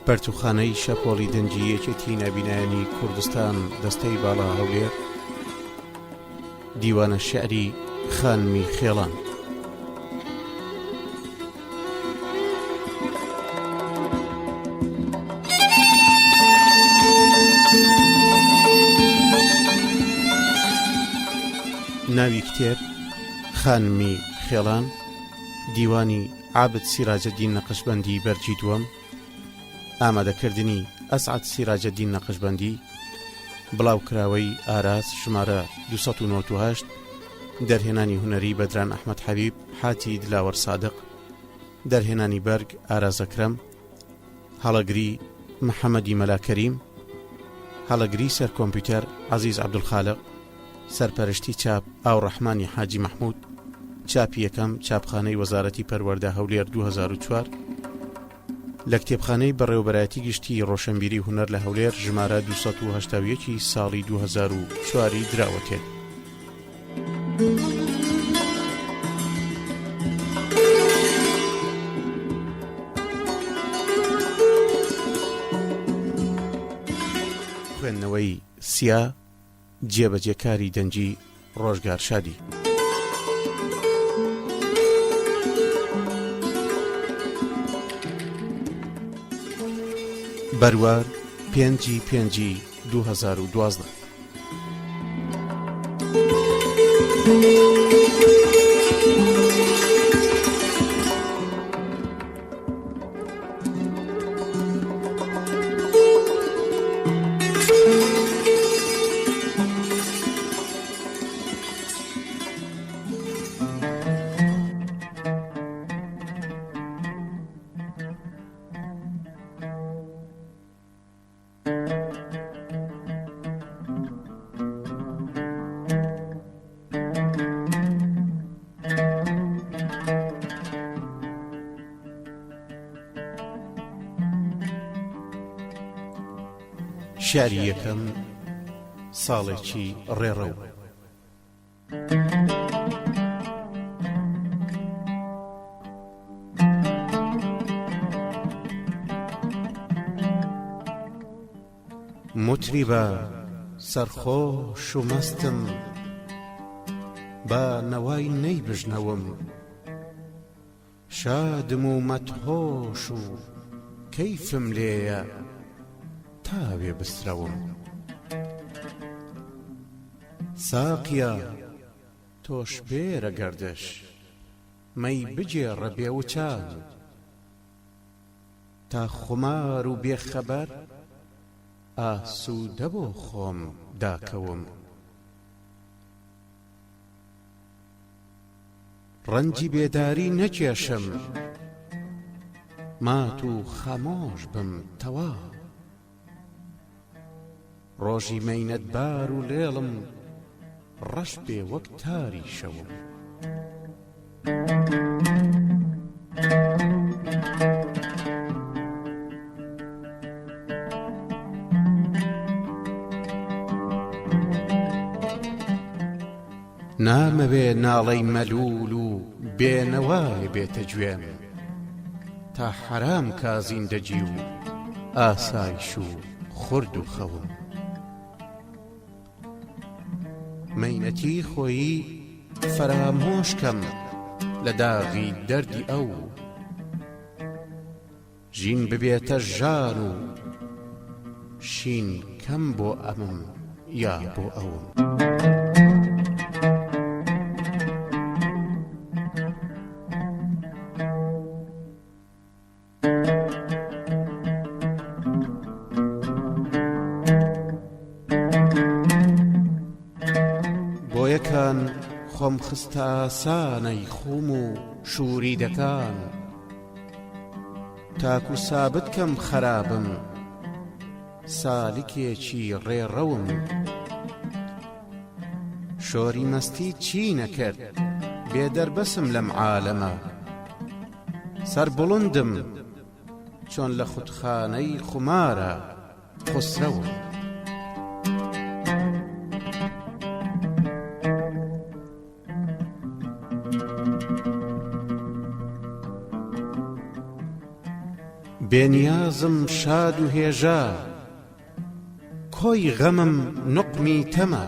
پەرتوخانەی شەپۆلی دەنجی یەکێتی نابینایانی کوردستان دەستەی باڵا هەولێر دیوانە شێعری خانمی خێڵان. ناوی کتێب خانمی خێڵان، دیوانی عابد سیراجەدین نەقشبەندی بەرجی دووەم، ئامادەکردنی ئەسعەد سیراجەدین نەقشبەندی، بڵاوکراوەی ئاراس ژمارە 298، دەرهێنانی هونەری بەدران ئەحمەد حەبیب حاتی دلاوەر سادق، دەرهێنانی بەرگ ئارازەکرەم، هەڵەگری محەممەدی مەلاکەریم، هەڵەگری سەر کۆمپیوتەر عەزیز عەبدولخالق، سەرپەرشتی چاپ ئاوڕەحمانی حاجی مەحموود، چاپی یەکەم چاپخانەی وەزارەتی پەروەردە هەولێر 2004، لە کتێبخانەی بەڕێوەبەرایەتی گشتی ڕۆشنبیری هونەر لە هەولێر ژمارە 281 ساڵی 2004 دراوەتێت. خوێندنەوەی سیا جێبەجێکاری دەنجی ڕۆژگار شادی. بەروار 5/5/2012. شاری یەکەم ساڵێکی ڕێڕەو. مطریبە سەرخۆش و مەستم، بە نەوای نەی بژنەوم، شادم و مەدهۆش و کەیفم لێیە تاوێ بسترەوم. ساقیە تۆش بێرە گەردش، مەی بجێڕە بێوچان، تا خومار و بێخەبەر ئاسوودە بۆ خۆم داکەوم. ڕەنجی بێداری نەکێشم، مات و خەمۆش بم تەوا، ڕۆژی مەینەتبار و لێڵم ڕەش بێ وەک تاری شەوم. نامەوێ ناڵەی مەلول و بێنەوای بێتە گوێم، تا حەرام کازین دەجی و ئاسایش و خورد و خەوم. مەینەتی خۆیی فەرامۆشکەم لە داغی دەردی ئەو، ژین ببێتە ژان و شین کەم بۆ ئەمم یا بۆ ئەوم. بۆیەکان خۆم خستە ئاسانەی خوم و شووری دەکان، تاکو سابت کەم خەرابم سالکێکی ڕێڕەوم. شۆری مەستی چی نەکرد بێدەربەسم لەم عالەمە، سەربڵندم چۆن لە خوتخانەی خومارە خسرەوم. بێنیازم شاد و هێژا کۆی غەمم نوقمی تەمە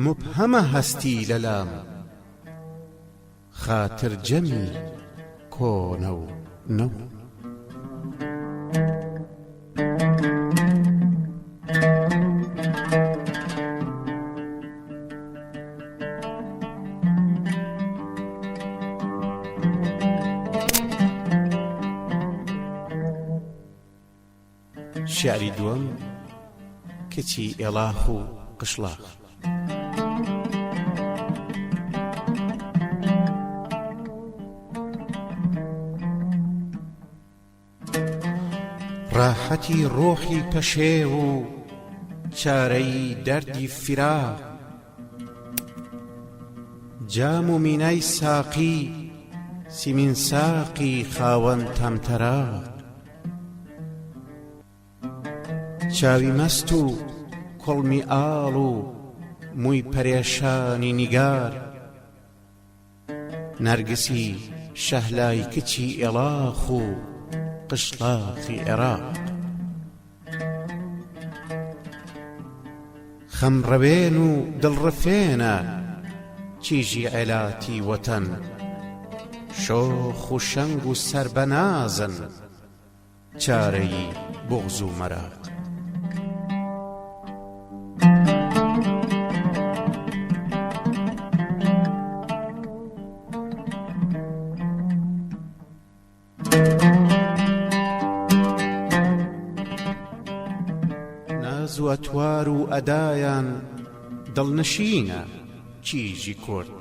مبهەمە هەستی لەلام خاتر جەمی کۆنە و نەو شعری دووەم کچی ئێڵاخ و قشلاخ ڕاحەتی ڕۆحی پەشێ و چارەی دەردی فراق جام و مینای ساقی سیمین ساقی خاوەن تەمتەراق چاوی مەست و کوڵمی ئاڵ و مووی پەرێشانی نیگار نەرگسی شەهلای کچی ئێڵاخ و قشلاخی عێراق خەمڕەوێن و دڵڕفێنە چیژی عێلاتی وەتەن شۆخ و شەنگ و سەربەنازن چارەی بغز و مەراق ناز و ئەتوار و ئەدایان دڵنشینە چیژی کورد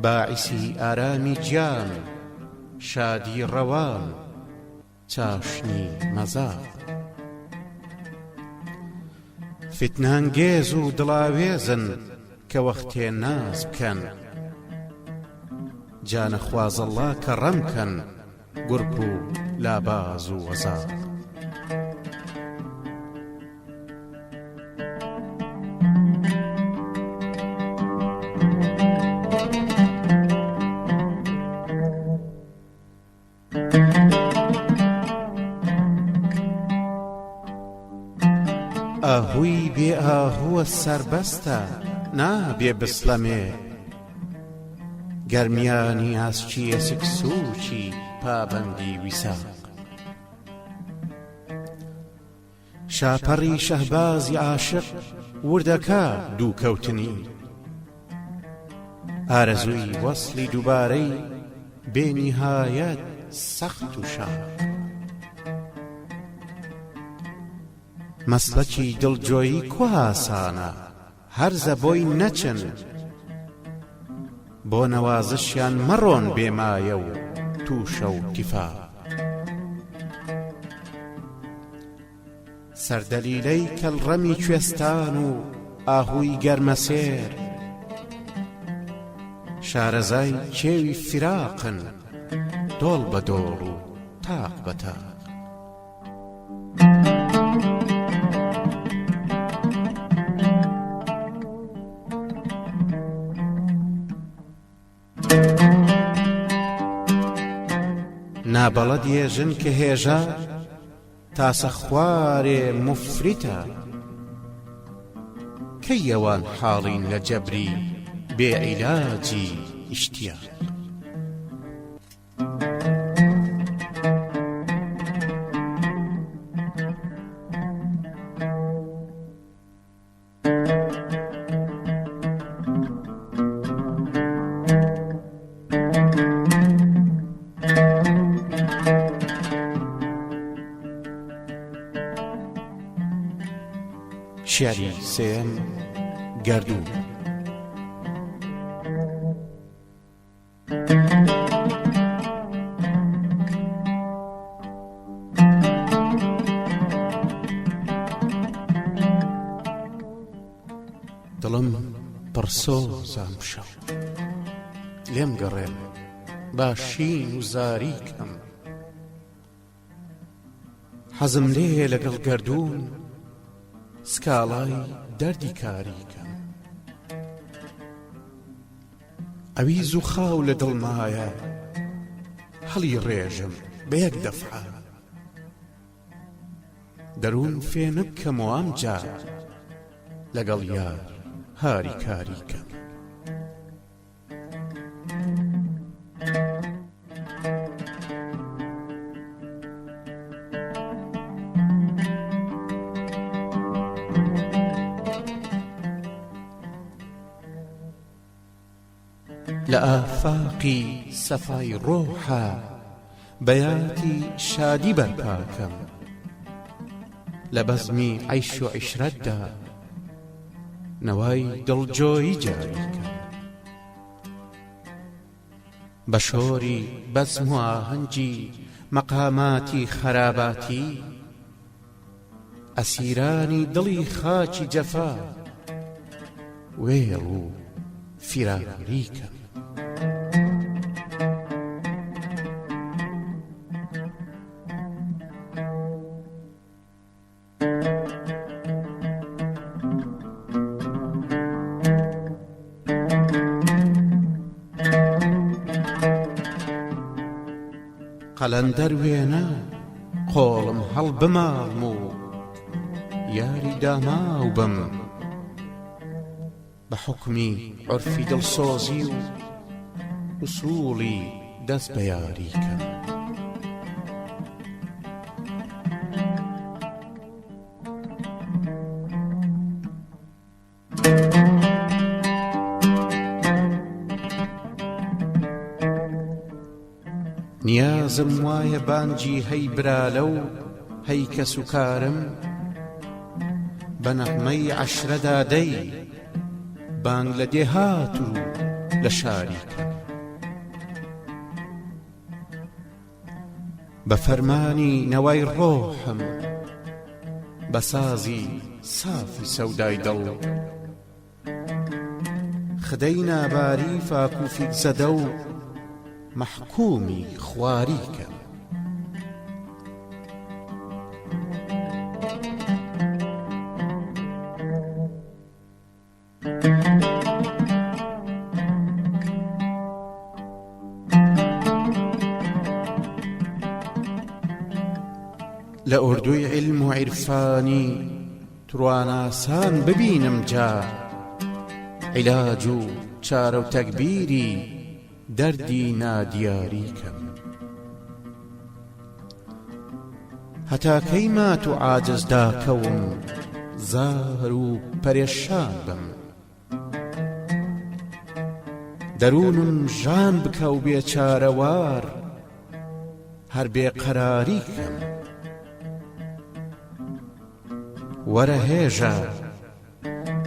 باعیسی ئارامی گیان شادی ڕەوان چاشنی مەزاق فتنەنگێز و دڵاوێزن کە وەختێ ناز بکەن جانە خوازەڵڵا کە ڕەمکەن گورگ و لاباز و وەزاق ئاهووی بێ ئاهووە سەربەستە نابێ بسڵەمێ گەرمیانی ئاسکی ئەسک سووچی پابەندی ویساق شاپەڕی شەهبازی عاشق وردەکە دووکەوتنی ئارەزووی وەسڵی دووبارەی بێنیهایەت سەخت و شاق مەسلەکی دڵجۆیی کو ئاسانە هەرزە بۆی نەچن بۆ نەوازشیان مەڕۆن بێمایە و تووشە و تیفاق سەردەلیلەی کەڵڕەمی کوێستان و ئاهووی گەرمەسێر شارەزای کێوی فراقن دۆڵ بە دۆڵ و تاق بە تاق نابەڵەد ێژن کە هێژە تاسە خوارێ مفریتە کەی ئەوان حاڵین لە جەبری بێعیلاجی ئیشتیاق شعری سێم گەردوون دڵم پڕسۆزام شەو لێم گەڕێم باشین و زاریکەم حەزم لێ لەگەڵ گەردوون سکاڵای دەردی کاریکەم ئەویز و خاو لە دڵمایە هەڵی ڕێژم بە یەک دەفعە دەروون فێنە بکەمەوە ئەمجار لەگەڵ یار هاری کاریکەم لآفاقی سەفای ڕۆحە بەیاتی شادی بەرپاکەم لە بەزمی عەیش و عیشرەتدا نەوای دڵجۆیی جاریکەم بە شۆری بەزم و ئاهەنگی مەقاماتی خەراباتی ئەسیرانی دڵی خاکی جەفا وێڵ و فیراریکەم قەلەندەر وێنە قۆڵم هەڵبماڵم و یاری داماو بم بە حوکمی عورفی دڵسۆزی و ئوسوڵی دەست بە یاریکەم نیازم وایە بانگی هەی برالە و هەی کەس و کارم بە نەغمەی عەشرەدا دەی بانگ لە دێهات و لە شاریکەم بە فەرمانی نەوای ڕۆحم بە سازی سافی سەودای دڵ خدەی ناباری فاک و فیک زەدە و محکومی خواریکەم لە ئوردوی علم و عیرفانی تواناسان ببینم جا عیلاج و چارە و تەکبیری دەردی نادیاریکەم هەتا کەی مات و عاجز داکەوم زار و پەرێشان بم دەروونم ژان بکە و بێچارەوار هەر بێقەراریکەم وەرە هێژە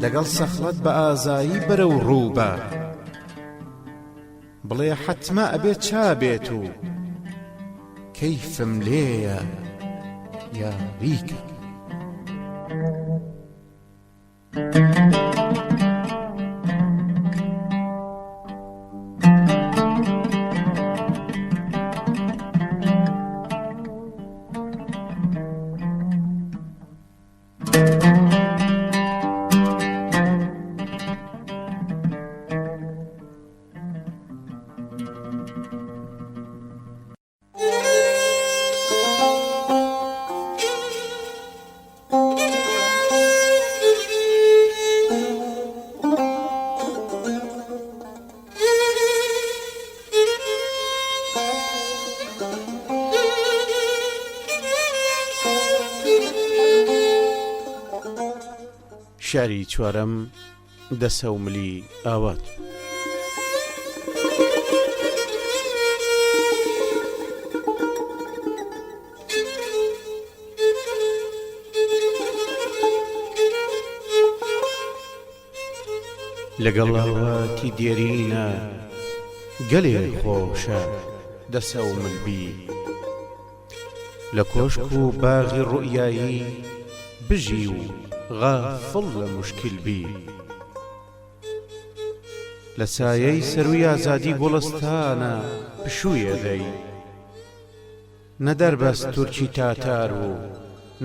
لەگەڵ سەخڵەت بە ئازایی بەرە و ڕووبە بڵێ حەتما ئەبێت چابێت و کەیفم لێیە یاریکەم شاری چوارەم دەسەوملی ئاوات لەگەڵ ئاواتی دێرینە گەلێ خۆشە دەسەومل بی لە کۆشک و باغی ڕوئیایی بژی و غافڵ لە موشکیل بی لە سایەی سەروی ئازادی گوڵستانە پشوویە دەی نەدەربەست تورکی تاتار و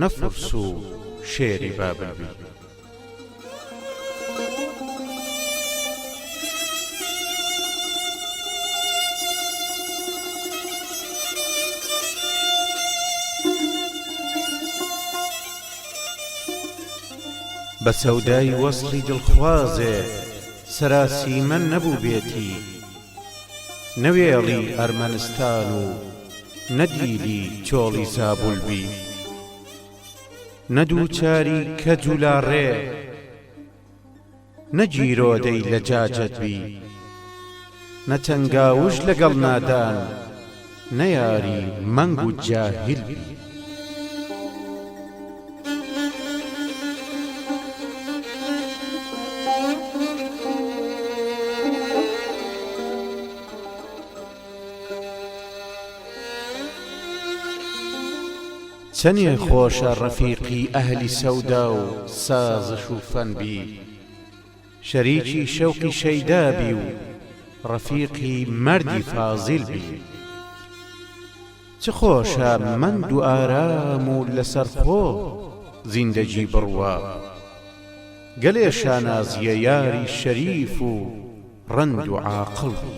نەفورس و شێری بابل بی بە سەودای وەسڵی دڵخوازێ سەراسیمەن نەبوو بێتی، نەوێڵی ئەرمەنستان و نەدیلی چۆڵی زابولبی، نەدووچاری کەج و لاڕێ، نەگیرۆدەی لە جاجەت بی، نەچەنگاوش لەگەڵ نادان، نەیاری مەنگ و جاهیل بی. چەنێ خۆشە ڕەفیقی ئەهلی سەودا و سازش و فەنبی، شەریکی شەوقی شەیدابی و ڕەفیقی مەردی فازیل بی. چ خۆشە مەند و ئارام و لەسەر خۆ زیندەجی بڕوا، گەلێ شانازیە یاری شەریف و ڕەند و عاقڵ بی.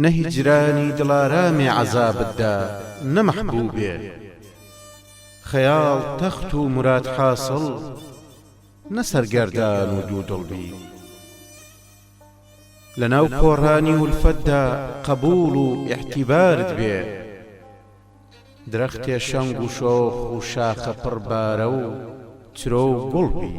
نە هیجرانی دڵارامی عەزابتدا نە مەحبوبێ، خەیاڵ تەخت و مراد حاصڵ نە سەرگەردان و دوودڵ بی. لەناو کۆڕانی ولفەتدا قەبوڵ و ئیحتیبارت بێ، درەختێ شەنگ و شۆخ و شاخە پڕبارە و چرۆ و گوڵ بی.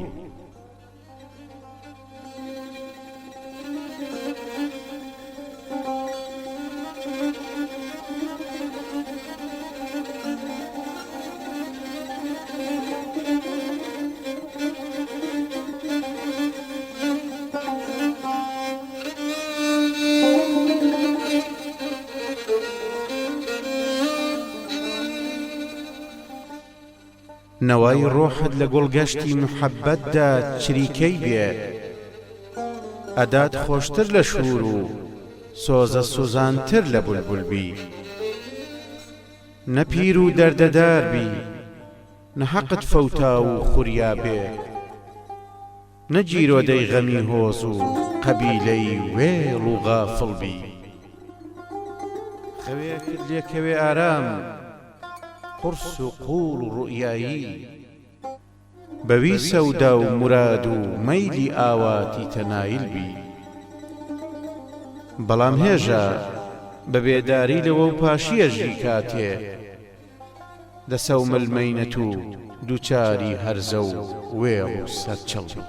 نەوای ڕۆحت لە گوڵگەشتی محەبەتدا چریکەی بێ، ئەدات خۆشتر لە شور و سۆزە سوزانتر لە بولبول بی. نە پیر و دەردەدار بی، نە حەقت فەوتا و خوریا بێ، نە جیرۆدەی غەمی هۆز و قەبیلەی وێڵ و غافڵ بی. خەوێکت لێکەوێ ئارام، قرس و قوڵ و ڕوئیایی، بەوی سەودا و مراد و مەیلی ئاواتی تەنایل بی. بەڵام هێژە بە بێداری لەوە و پاشیەژی کاتێ، دەسەو ملمەینەت و دووچاری هەرزە و وێڵ و سەرچەڵ بی.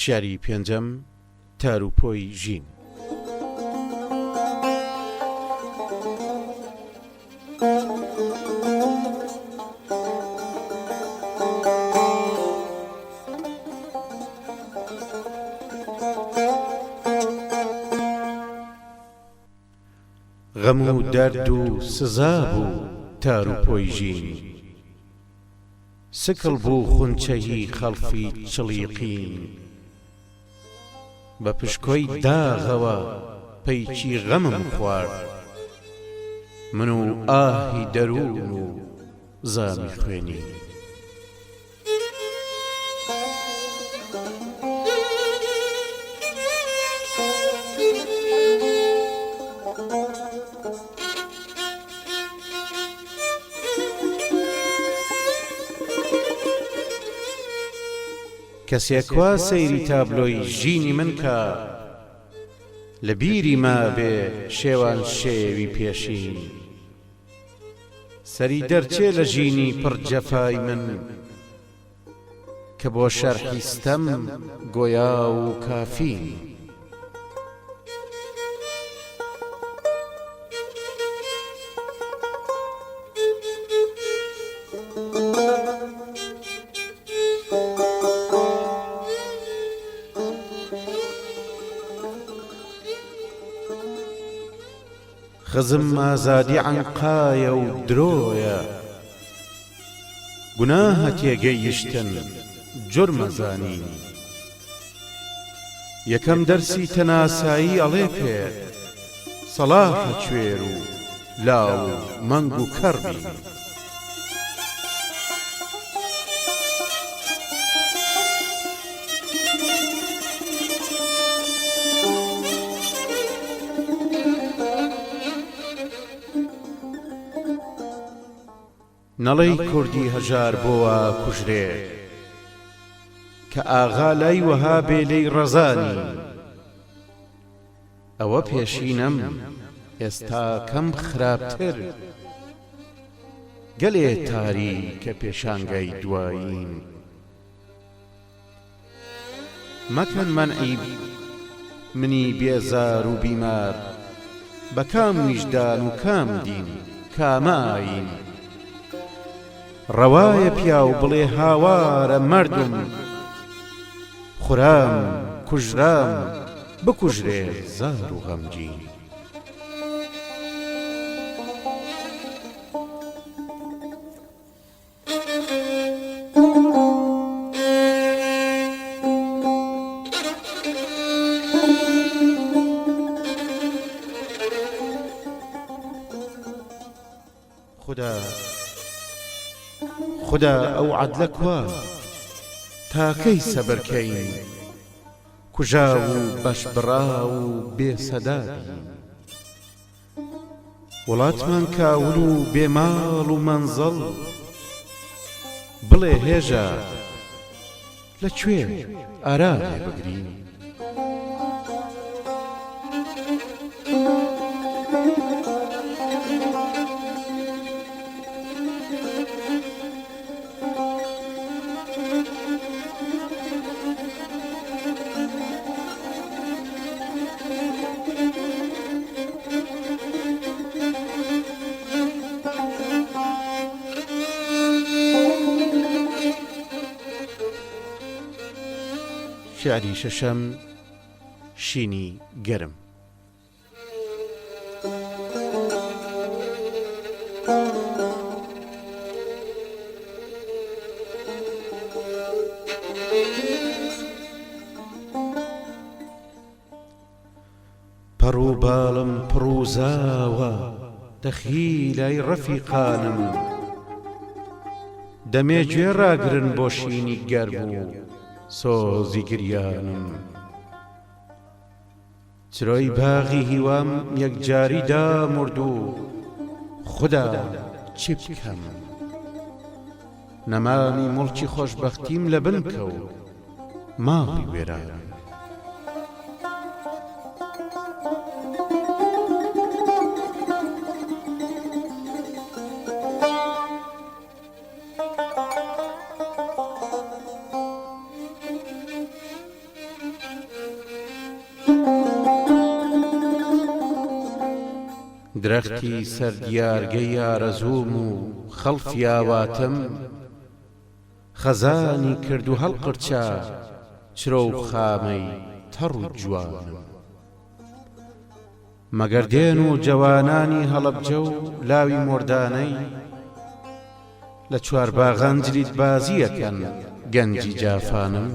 شاری پێنجەم، تاروپۆی ژین. غەم و دەرد و سزا بوو تاروپۆی ژین، سکڵ بوو خونچەی خەڵفی چڵیقین، بە پشکۆی داغەوە پەیچی غەمم خوارد، من و ئاهی دەروون و زامی خوێنی. کەسێکوا سەیری تابلۆی ژینی من کە، لە بیری ما بێ شێوان شێوی پێشین، سەری دەرچێ لە ژینی پڕجەفای من، کە بۆ شەرحی ستەم گۆیا و کافین. خزم ئازادی عنقایە و درۆیە گوناهە تێگەیشتن جورمە زانین یەکەم دەرسی تەناسایی ئەڵێ پێ سەلاحە کوێر و لاو و مەنگ و کەڕبی نەڵەی کوردی هەژار بۆوە کوژرێ کە ئاغا لای وەها بێ لێی ڕەزانی ئەوە پێشینەم ئێستا کەم خراپتر گەلێ تاری کە پێشانگای دوایین مەکەن مەنعی منی بێزار و بیمار بە کام ویژدان و کام دین کاماین ڕەوایە پیا و بڵێ هاوارە مەردم خورام کوژرام بکوژرێ زار و غەمگین خدا ئەو عەدلە کوا تاکەی سەبرکەین کوژا و بەشبڕا و بێسەدادین وڵاتمان کاول و بێماڵ و مەنزەڵ بڵێ هێژە لەکوێ ئارامێ بگرین شعری شەشەم شینی گەرم پەڕ و باڵم پڕ و زاوە دەخیلای ڕەفیقانم دەمێ گوێ ڕاگرن بۆ شینی گەرم و سۆزی گریانم چرۆی باغی هیوام یەکجاری دامرد و خدا چی بکەم نەمامی مڵکی خۆشبەختیم لە بن کەوت ماڵی وێرانم درەختی سەردیارگەی ئارەزووم و خەڵفی ئاواتم خەزانی کرد و هەڵقرچا چرۆ و خامەی تەڕ و جوانم مەگەردێن و جەوانانی هەڵەبجە و لاوی مۆردانەی لە چوارباغان جلیت بازی ئەکەن گەنجی جافانم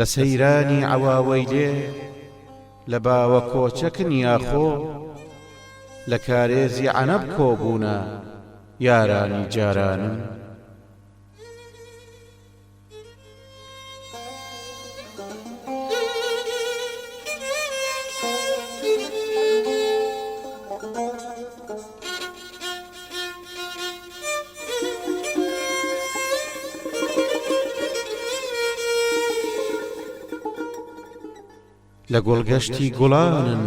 لە سەیرانی عەواوەی لێ لە باوە کۆچەکن یاخۆ لە کارێزی عەنەب کۆبوونە یارانی جارانم لە گۆڵگەشتی گوڵانن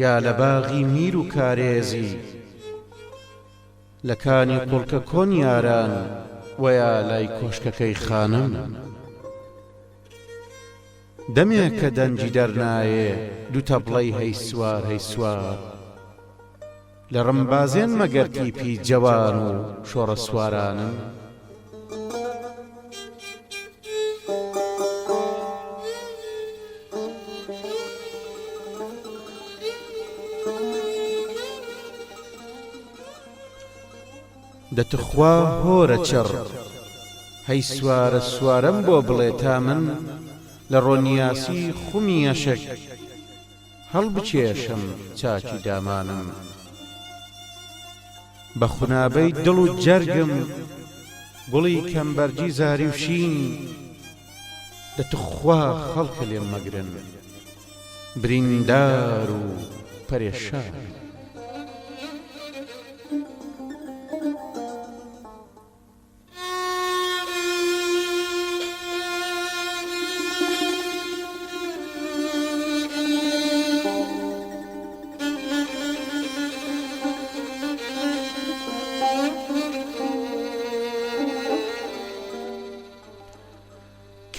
یا لە باغی میر و کارێزی لە کانی قوڵکە کۆن یاران ویا لای کۆشکەکەی خانم دەمێک کە دەنجی دەرنایێ دوو تەبڵەی هەی سوار هەی سوار لە ڕمبازێن مەگەر تیپی جەوان و شۆڕە سوارانم دەتخوا هۆرە چڕ هەی سوارە سوارەم بۆ بڵێ تا من لە ڕۆنیاسی خومی ئەشک هەڵبچێشم چاکی دامانم بە خونابەی دڵ و جەرگم گوڵی کەمبەرجی زاری و شین دەتخوا خەڵکە لێم مەگرن بریندار و پەرێشان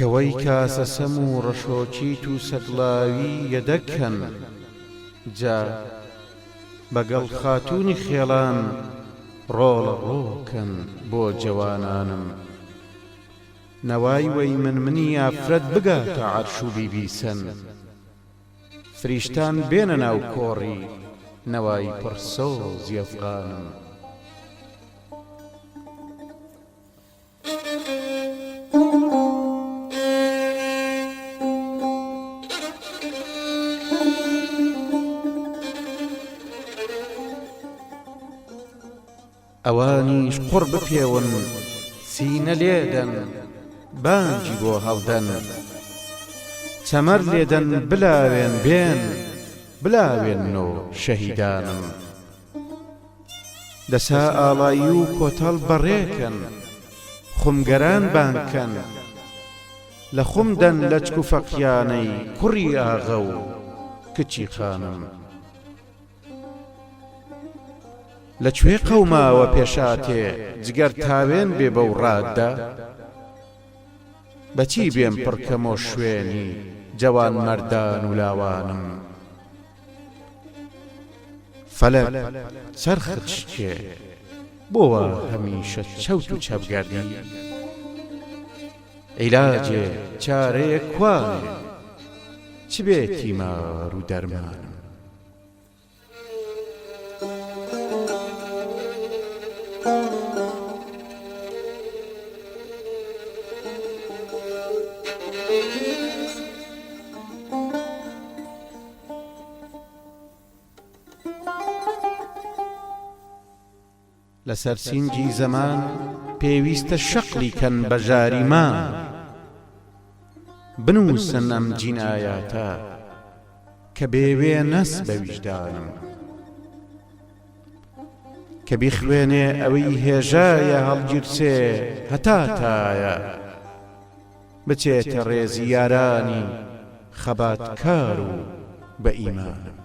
کەوەی کاسە سەم و ڕەشۆچیت و سەگڵاوی یەدەکەن جا بەگەڵ خاتوونی خێڵان ڕۆڵە ڕۆکەن بۆ جەوانانم نەوای وەی منی ئافرەت بگاتە عەرش و بیبیسەن فریشتان بێنە ناو کۆڕی نەوای پڕسۆزی ئەفغانم ئەوانیش قوڕ بپێون سینە لێدەن بانگی بۆ هەڵدەن چەمەر لێدەن بلاوێن بێن بلاوێنەوە شەهیدانم دەسا ئاڵایی و کۆتەڵ بەڕێکەن خومگەران بانکەن لە خومدەن لەچک و فەقیانەی کوڕی ئاغا و کچی خانم لەکوێ قەوماوە پێشاتێ جگەر تاوێن بێ بەو ڕاددا بەچی بێم پڕکەمۆ شوێنی جەوان مەردان و لاوانم فەلەک چەرخت شکێ بۆوە هەمیشە چەوت و چەبگەردی عیلاجێ چارەیە کوانێ چ بێ تیمار و دەرمانم لەسەر سینگی زەمان پێویستە شەقلی کەن بە ژاریمان بنووسن ئەم جینایاتە کە بێوێ نەس بە ویجدانم کە بیخوێنێ ئەوەی هێژایە هەڵگیرچێ هەتا تایە بچێتە ڕێزی یارانی خەباتکار و بە ئیمانم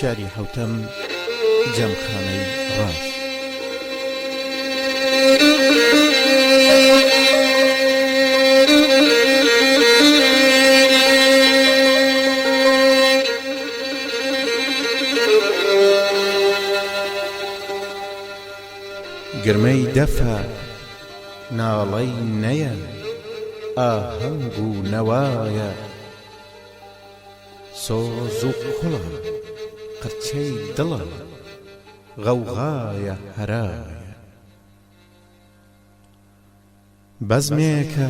شاری حوتەم جەمخانەی ڕاست گرمەی دەفە ناڵەی نەیە ئاهەنگ و نەوایە سۆز و کوڵە قرچەی دڵە غەوغایە هەرایە بەزمێکە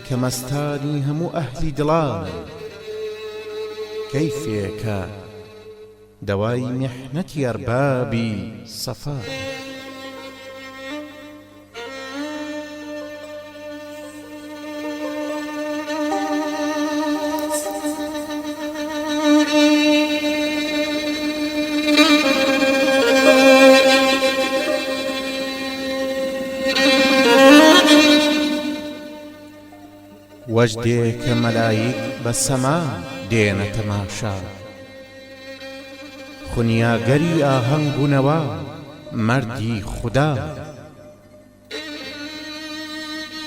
کە مەستانی هەموو ئەهلی دڵانە کەیفێکە دەوای میحنەتی ئەربابی سەفایە وەجدێ کە مەلایک بە سەما دێنە تەماشا خونیاگەری ئاهەنگ بوونەوە مەردی خودا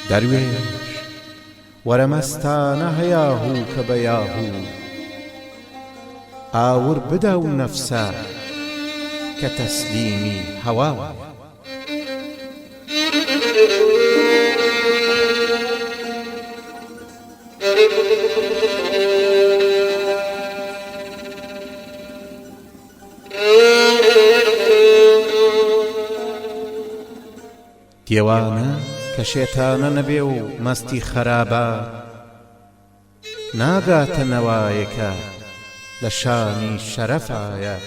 دەروێش وەرە مەستانە هەیاهوو کە بە یاهوو ئاور بدە و نەفسە کە تەسلیمی هەوا دیێوانە کە شێتانە نەبێ و مەستی خەرابە ناگاتە نەوایەکە لە شانی شەرەفایە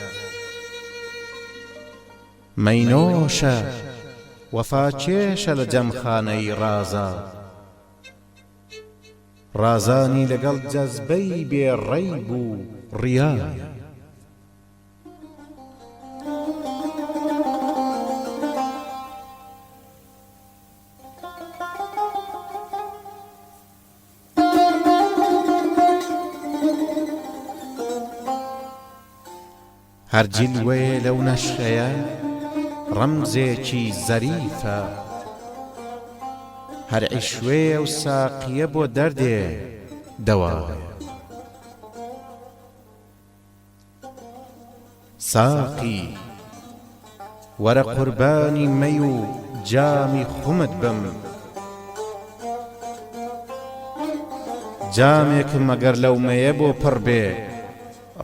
مەینۆشە وەفاچێشە لە جەمخانەی ڕازە ڕازانی لەگەڵ جەزبەی بێڕەی بوو ڕیایە هەر جیلوەیە لەو نەشرەیە ڕەمزێکی زەریفە هەر عیشوەیە و ساقیە بۆ دەردێ دەوایە ساقی وەرە قوربانی مەی و جامی خومت بم جامێکم ئەگەر لەو مەیە بۆ پڕ بێ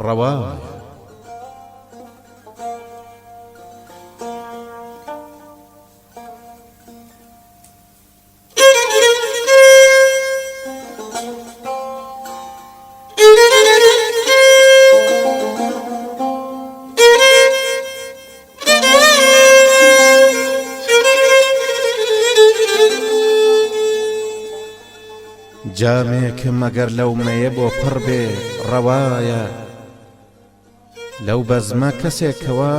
ڕەوایە جامێکم ئەگەر لەو مەیە بۆ پڕ بێ ڕەوایە لەو بەزمە کەسێکەوە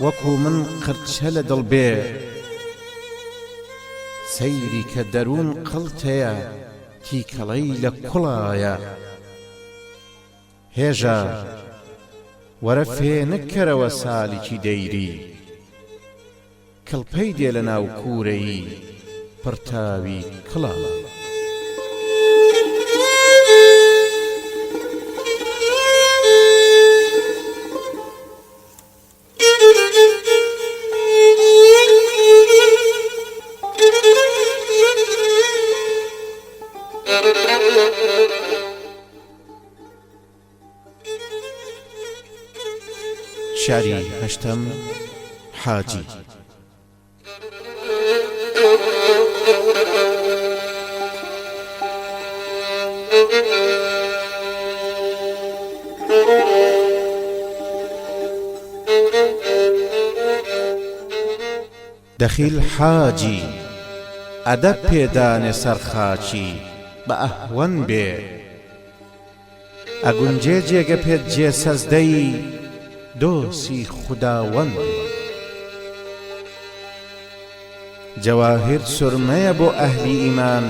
وەکو من قرچە لە دڵ بێ سەیری کە دەروون قڵتەیە تیکەڵەی لە کوڵایە هێژە وەرە فێنکەرەوە ساڵێکی دەیری کڵپەی دێ لە ناو کوورەی پڕتاوی کڵە شاری هەشتەم حاجی دەخیل حاجی ئەدەب پێدانێ سەرخاچی بە ئەهوەن بێ ئەگونجێ جێگە پێت جێ سەزدەی دۆسی خوداوەند جەواهر سورمەیە بۆ ئەهلی ئیمان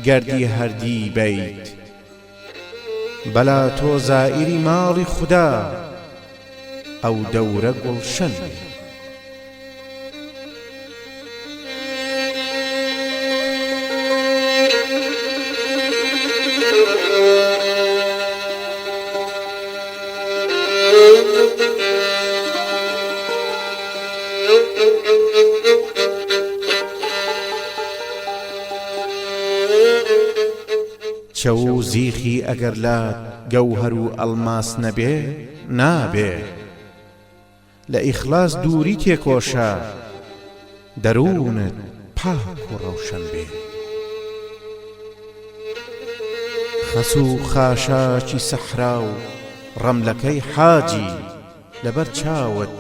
گەردی هەردی بیت بەلا تۆ زائیری ماڵی خودا ئەو دەورە گوڵشەن چەو زیخی ئەگەر لات گەوهەر و ئەڵماس نەبێ نابێ لە ئیخلاس دووری تێکۆشە دەروونت پاک و ڕەوشەن بێ خەس و خاشاکی سەحرا و ڕەملەکەی حاجی لەبەر چاوت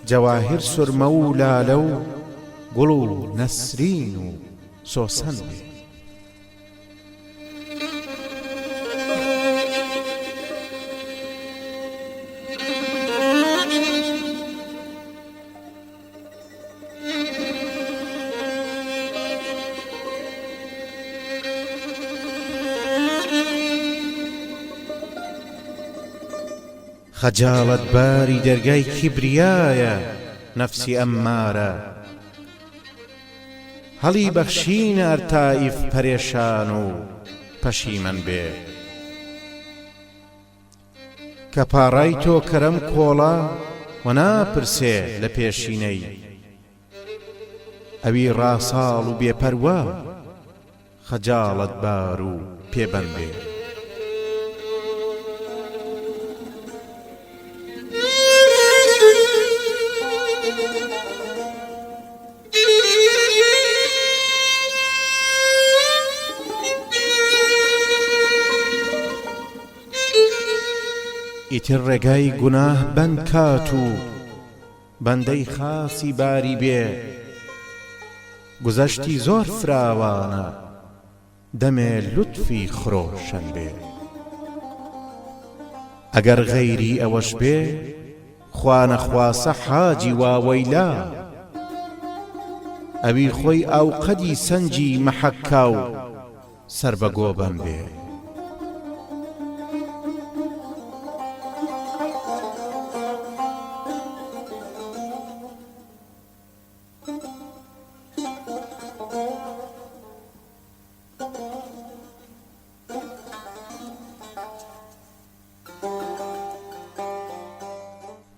جەواهر سورمە و لالە و گوڵ و نەسرین و سۆسەن بێ خەجاڵەت باری دەرگای کیبریایە نەفسی ئەممارە هەڵی بەخشینە ئەرتائیف پەرێشان و پەشیمەن بێ کە پاڕای تۆ کەرەم کۆڵا و ناپرسێ لە پێشینەی ئەوی ڕاساڵ و بێپەروا خەجاڵەت بار و پێبەن بێ ئیتر ڕێگای گوناه بەند کات و بەندەی خاسی باری بێ گوزەشتی زۆر فراوانە دەمێ لوتفی خرۆشەن بێ ئەگەر غەیری ئەوەش بێ خوا نەخواسە حاجی واوەیلا ئەوی خۆی ئاوقەدی سەنجی مەحەکا و سەر بە گۆبەن بێ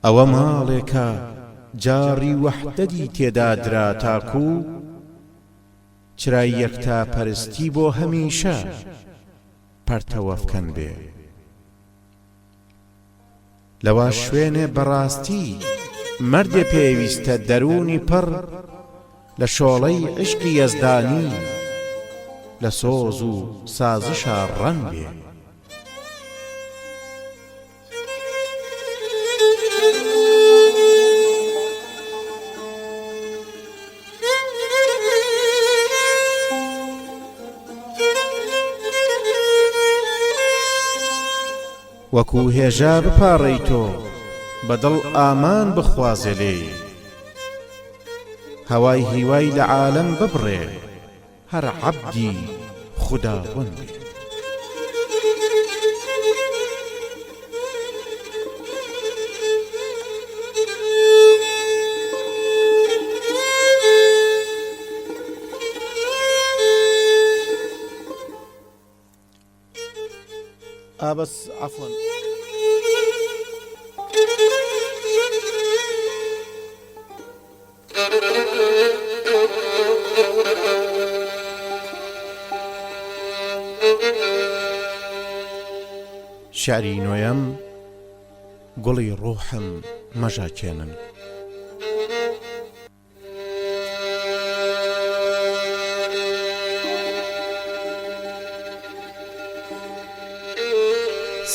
ئەوە ماڵێکە جاری وەحدەتی تێدا درا تاکو چرای یەکتا پەرستی بۆ هەمیشە پەرتەوەفکەن بێ لەوا شوێنێ بەڕاستی مەردێ پێویستە دەرونی پڕ لە شۆڵەی عشقی یەزدانی لە سۆز و سازشا ڕەن بێ وەکو هێژا بپاڕەی تۆ بەدڵ ئامان بخوازێ لێ هەوای هیوای لە عالەم ببڕێ هەر عەبدی خوداوەند بێ بس عفوا شعری نوێم گوڵی ڕوحم مەژاکێنن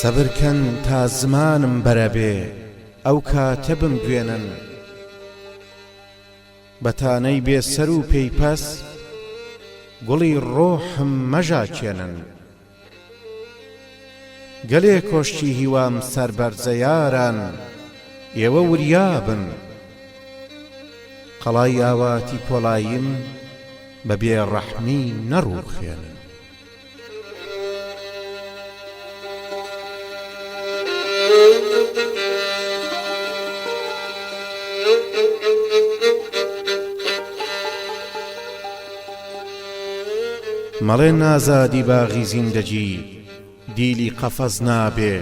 سەبرکەن تا زمانم بەرەبێ ئەو کاتە بمگوێنن بەتانەی بێسەر و پەیپەس گوڵی ڕۆحم مەژاکێنن گەلێ کۆشتی هیوام سەربەرزە یاران ئێوە وریابن قەڵای ئاواتی پۆڵاییم بە بێڕەحمی نەڕووخێنن مەڵێ نازادی باغی زیندەجی دیلی قەفەز نابێ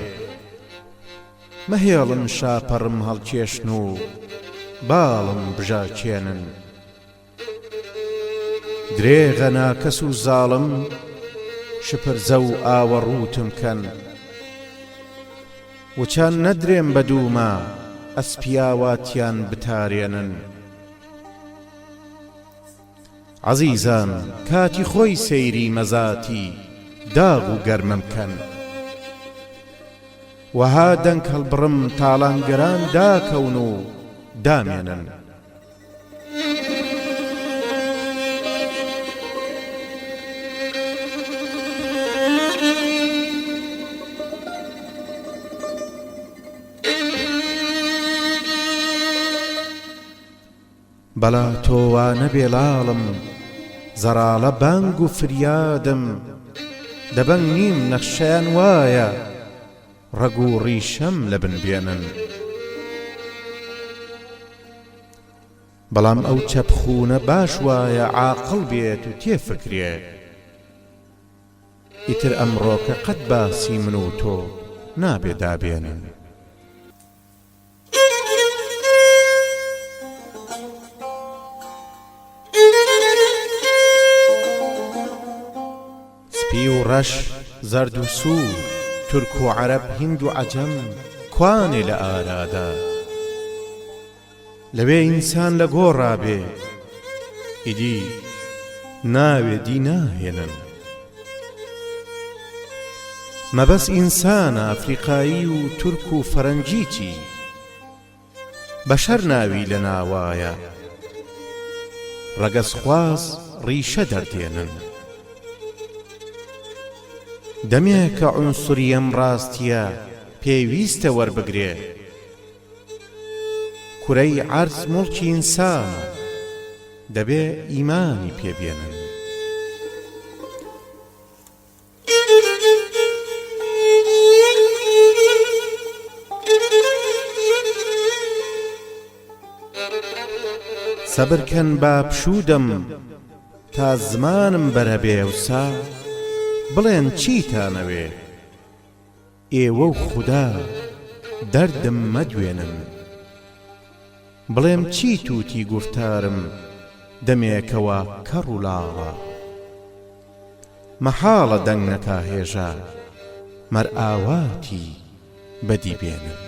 مەهێڵن شاپەڕم هەڵکێشن و باڵم بژاکێنن درێغە ناکەس و زاڵم شپرزە و ئاوەڕوتم کەن وچان نەدرێم بە دوومە ئەسپیاواتیان بتارێنن عەزیزان کاتی خۆی سەیری مەزاتی داغ و گەرمم کەن وەها دەنگ هەڵبڕم تاڵانگەران داکەون و دامێنن بەلا تۆوانە بێڵاڵم زەراڵە بانگ و فریادم دەبەن نیم نەخشەیان وایە ڕەگ و ڕیشەم لە بن بێنن. بەڵام ئەو چەپخونە باش وایە عاقڵ بێت و تێفکرێت. ئیتر ئەمڕۆکە قەت باسی من و تۆ نابێ دابێنن. سپی و ڕەش، زەرد و سوور، تورک و عەرەب، هیند و عەجەم، کوانێ لە ئارادا. لەوێ ئینسان لە گۆڕابێ، ئیدی ناوێ دی ناهێنن. مەبەس ئینسانە ئەفریقایی و تورک و فەرەنجی چی؟ بەشەر ناوی لە ناوایە، ڕەگەزخواز ڕیشە دەردێنن. دەمێ کە عونسوری ئەم ڕاستیە پێویستە وەربگرێ. کورەی عەرز موڵکی ئینسانە، دەبێ ئیمانی پێبێنن. سەبرکەن با پشودەم تا زمانم بەرەبێ وسا، بڵێن چیتانەوێ، ئێوە و خودا دەردم مەدوێنن. بڵێم چی تووتی گوفتارم دەمێکەوە کەڕ و لاڵە. مەحاڵە دەنگ نەکا هێژە، مەر ئاواتی بەدی بێنن.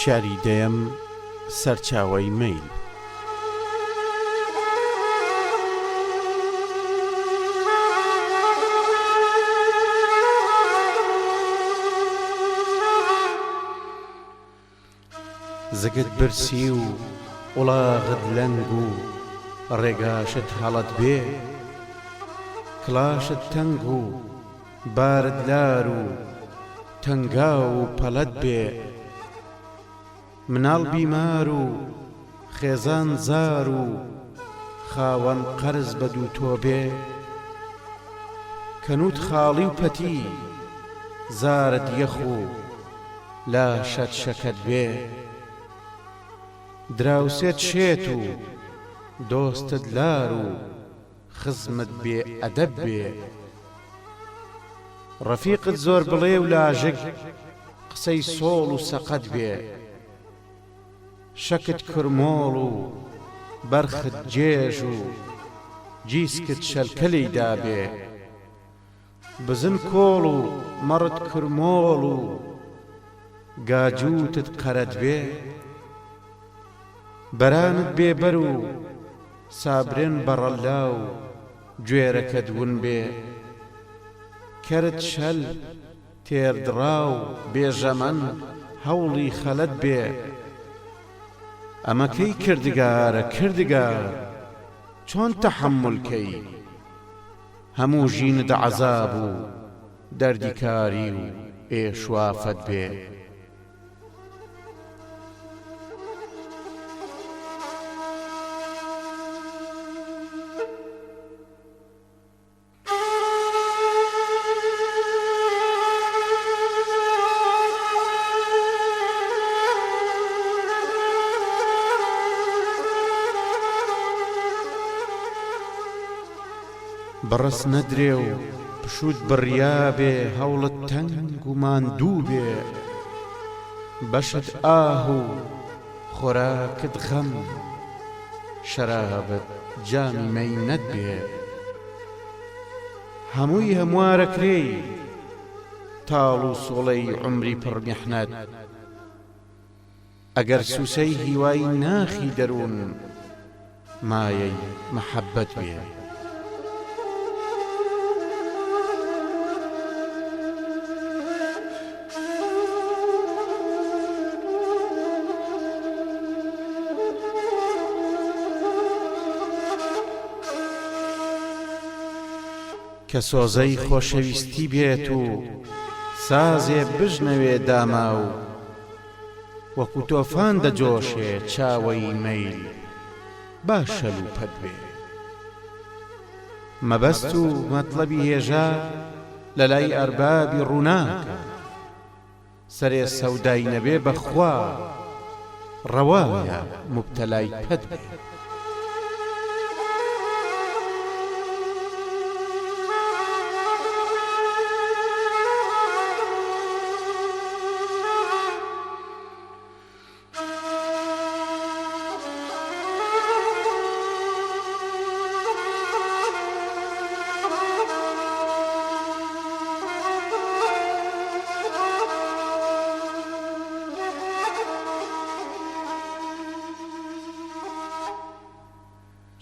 شاری دەیەم، سەرچاوەی مەیل. زگت برسی و وڵاغت لەنگ و ڕێگاشت هەڵەت بێ، کلاشت تەنگ و بارت لار و تەنگا و پەلەت بێ. مناڵ بیمار و خێزان زار و خاوەن قەرز بە دوو تۆ بێ. کەنووت خاڵی و پەتی، زارت یەخ و لاشەت شەکەت بێ. دراوسێت شێت و دۆستت لار و خزمت بێ ئەدەب بێ. ڕەفیقت زۆر بڵێ و لاژک قسەی سۆڵ و سەقەت بێ. شەکت کرمۆڵ و بەرخت جێژ و جیسکت شەلکەلی دابێ. بزن کۆڵ و مەڕت کرمۆڵ و گاجووتت قەرەت بێ. بەرانت بێبەر و سابرێن بەڕەلا و گوێرەکەت ون بێ. کەرت شەل تێردڕا و بێژەمەن هەوڵی خەلەت بێ. ئەمە کەی کردگارە کردگار، چۆن تەحەممولکەی؟ هەموو ژینت عەزاب و دەردی کاری و ئێشوافەت بێ. بەڕەس نەدرێ و پشوت بڕیابێ، هەوڵت تەنگ و ماندوو بێ. بەشت ئاه و خۆراکت غەم، شەرابت جامی مەینەت بێ. هەمووی هەموارەکرێی تاڵ و سۆڵەی عمری پڕ میحنەت ئەگەر سوسەی هیوای ناخی دەروون مایەی مەحەبەت بێ کە سۆزەی خۆشەویستی بێت و سازێ بژنەوێ داما و وەکو تۆفان دەجۆشێ چاوەی مەیل با شەلوپەت بێ مەبەست و مەطلەبی هێژە لەلای ئەربابی ڕووناکە سەرێ سەودای نەبێ بەخوا ڕەوایە موبتەلای پەت بێ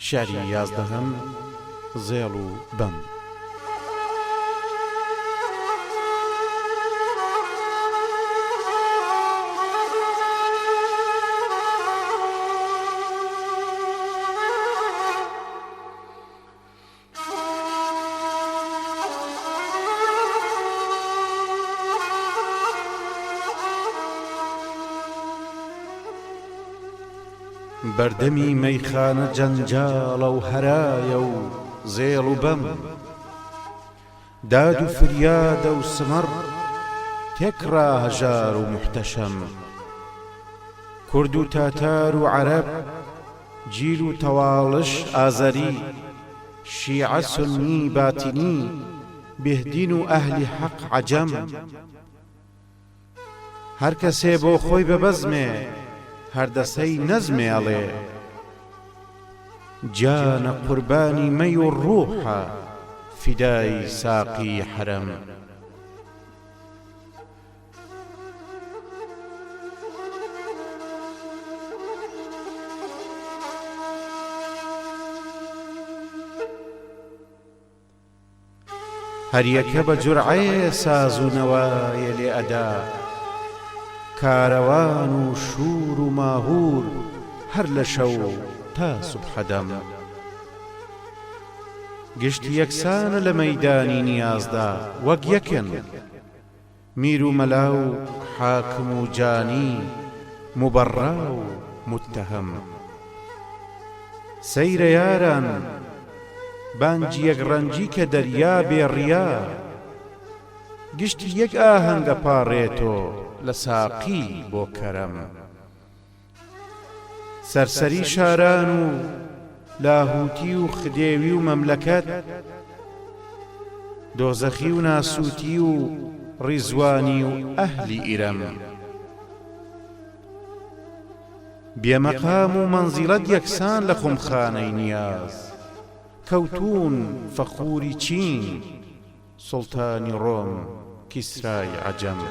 شاری یازدەهەم زێڵ و بەم بەردەمی مەیخانە جەنجاڵە و هەرایە و زێڵ و بەم داد و فریادە و سمەڕ تێکڕا هەژار و محتەشەم کورد و تاتار و عەرەب جیل و تەواڵش ئازەری شیعە سونی باتینی بێدین و ئەهلی حەق عەجەم هەر کەسێ بۆ خۆی بەبەزمێ هەردەسەی نەزمێڵێ جانە قوربانی مەی و ڕوحە فیدای ساقی حرەم هەریەکە بە جورعەیە ساز و نەوایە لێ ئەدا کارەوان و شور و ماهور هەر لە شەو تا سوبحەدەم گشتی یەکسانە لە مەیدانی نیازدا وەک یەکن میر و مەلا و حاکم و جانی مبەڕا و متتەهەم سەیرە یاران بانگی یەک ڕەنجی کە دەریا بێڕیا گشتی یەک ئاهەنگە پاڕێتۆ لە ساقی بۆ کەرەم سەرسەری شاران و لاهوتی و خدێوی و مەملەکەت دۆزەخی و ناسووتی و ڕیزوانی و ئەهلی ئیرەم بێمەقام و مەنزیڵەت یەکسان لە خۆمخانەی نیاز کەوتون فەخووری چین سوڵتانی ڕۆم کیسرای عەجەم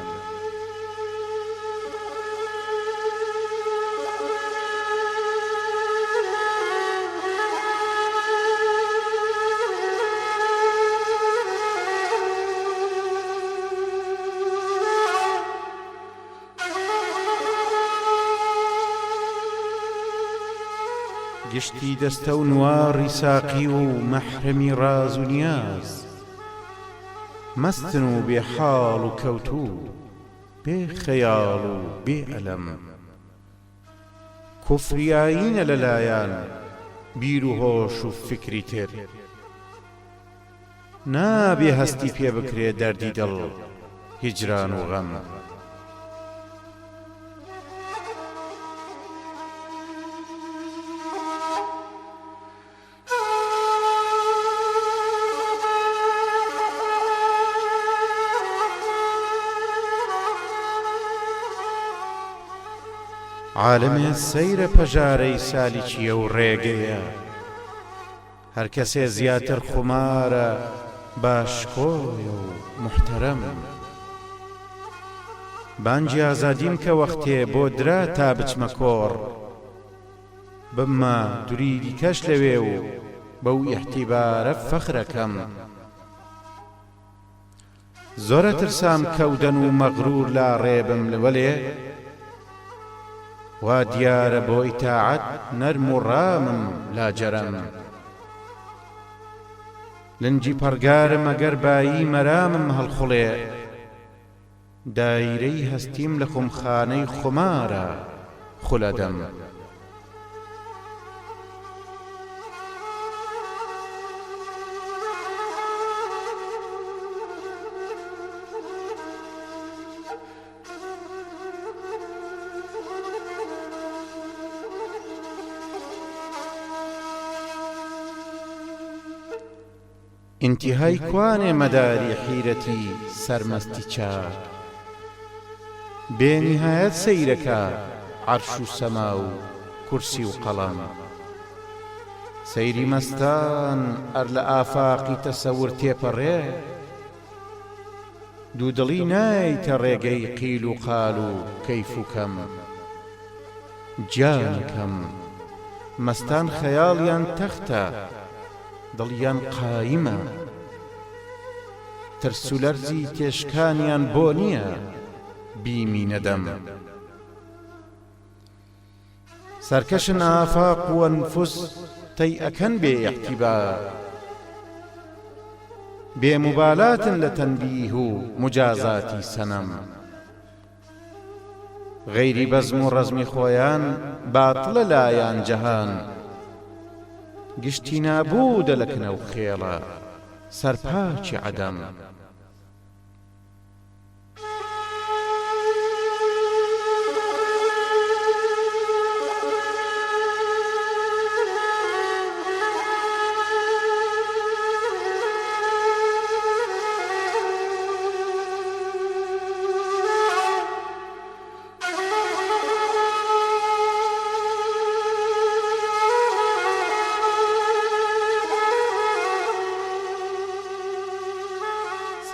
گشتی دەستە و نواری ساقی و مەحرەمی ڕاز و نیاز مەستن و بێ حاڵ و کەوتوو بێ خەیاڵ و بێ ئەلەم کوفریایینە لەلایەن بیر و هۆش و فکری تر نابێ هەستی پێ بکرێ دەردی دڵ هیجران و غەم عالمێ سەیرە پەژارەی سالی چیە و ڕێگەیە هەر کەسێ زیاتر خومارە باشکۆیە و محتەرەم بانجی ئازادیم کە وەختێ بۆ درا تا بچمە کۆڕ بمە دوریدی کەش لەوێ و بەو ئیحتیبارە فەخرەکەم زۆرە ترسام کەودەن و مەغرور لا ڕێبم لەوەلێ وا دیارە بۆ ئیتاعەت نەرم و ڕامم لا جەرەم لنجی پەرگارم ئەگەر بایی مەرامم هەڵخوڵێ دایرەی هەستیم لە خۆمخانەی خۆمارە خولەدەم انتهای کوانێ مەداری حیرەتی سەرمەستی چاک بێنیهایەت سەیرەکە عەرش و سەما و کورسی و قەڵەم سەیری مەستان ئەر لە ئافاقی تەسەور تێپەڕێ دوودڵی نایتە ڕێگەی قیل و قال و کەیف و کەم گیانەکەم مەستان خەیاڵیان تەختە دڵیان قایمە ترس و لەرزی تێشکانیان بۆ نییە بیمی نەدەم سەرکەشن ئافاق و ئەنفوس تەی ئەکەن بێ ئیحتیبار بێموبالاتن لە تەنبیه و مجازاتی سەنەم غەیری بەزم و ڕەزمی خۆیان باتڵە لایان جەهان گشتی نابوو دەلەکنە و خێڵە سەرپاچی عەدەم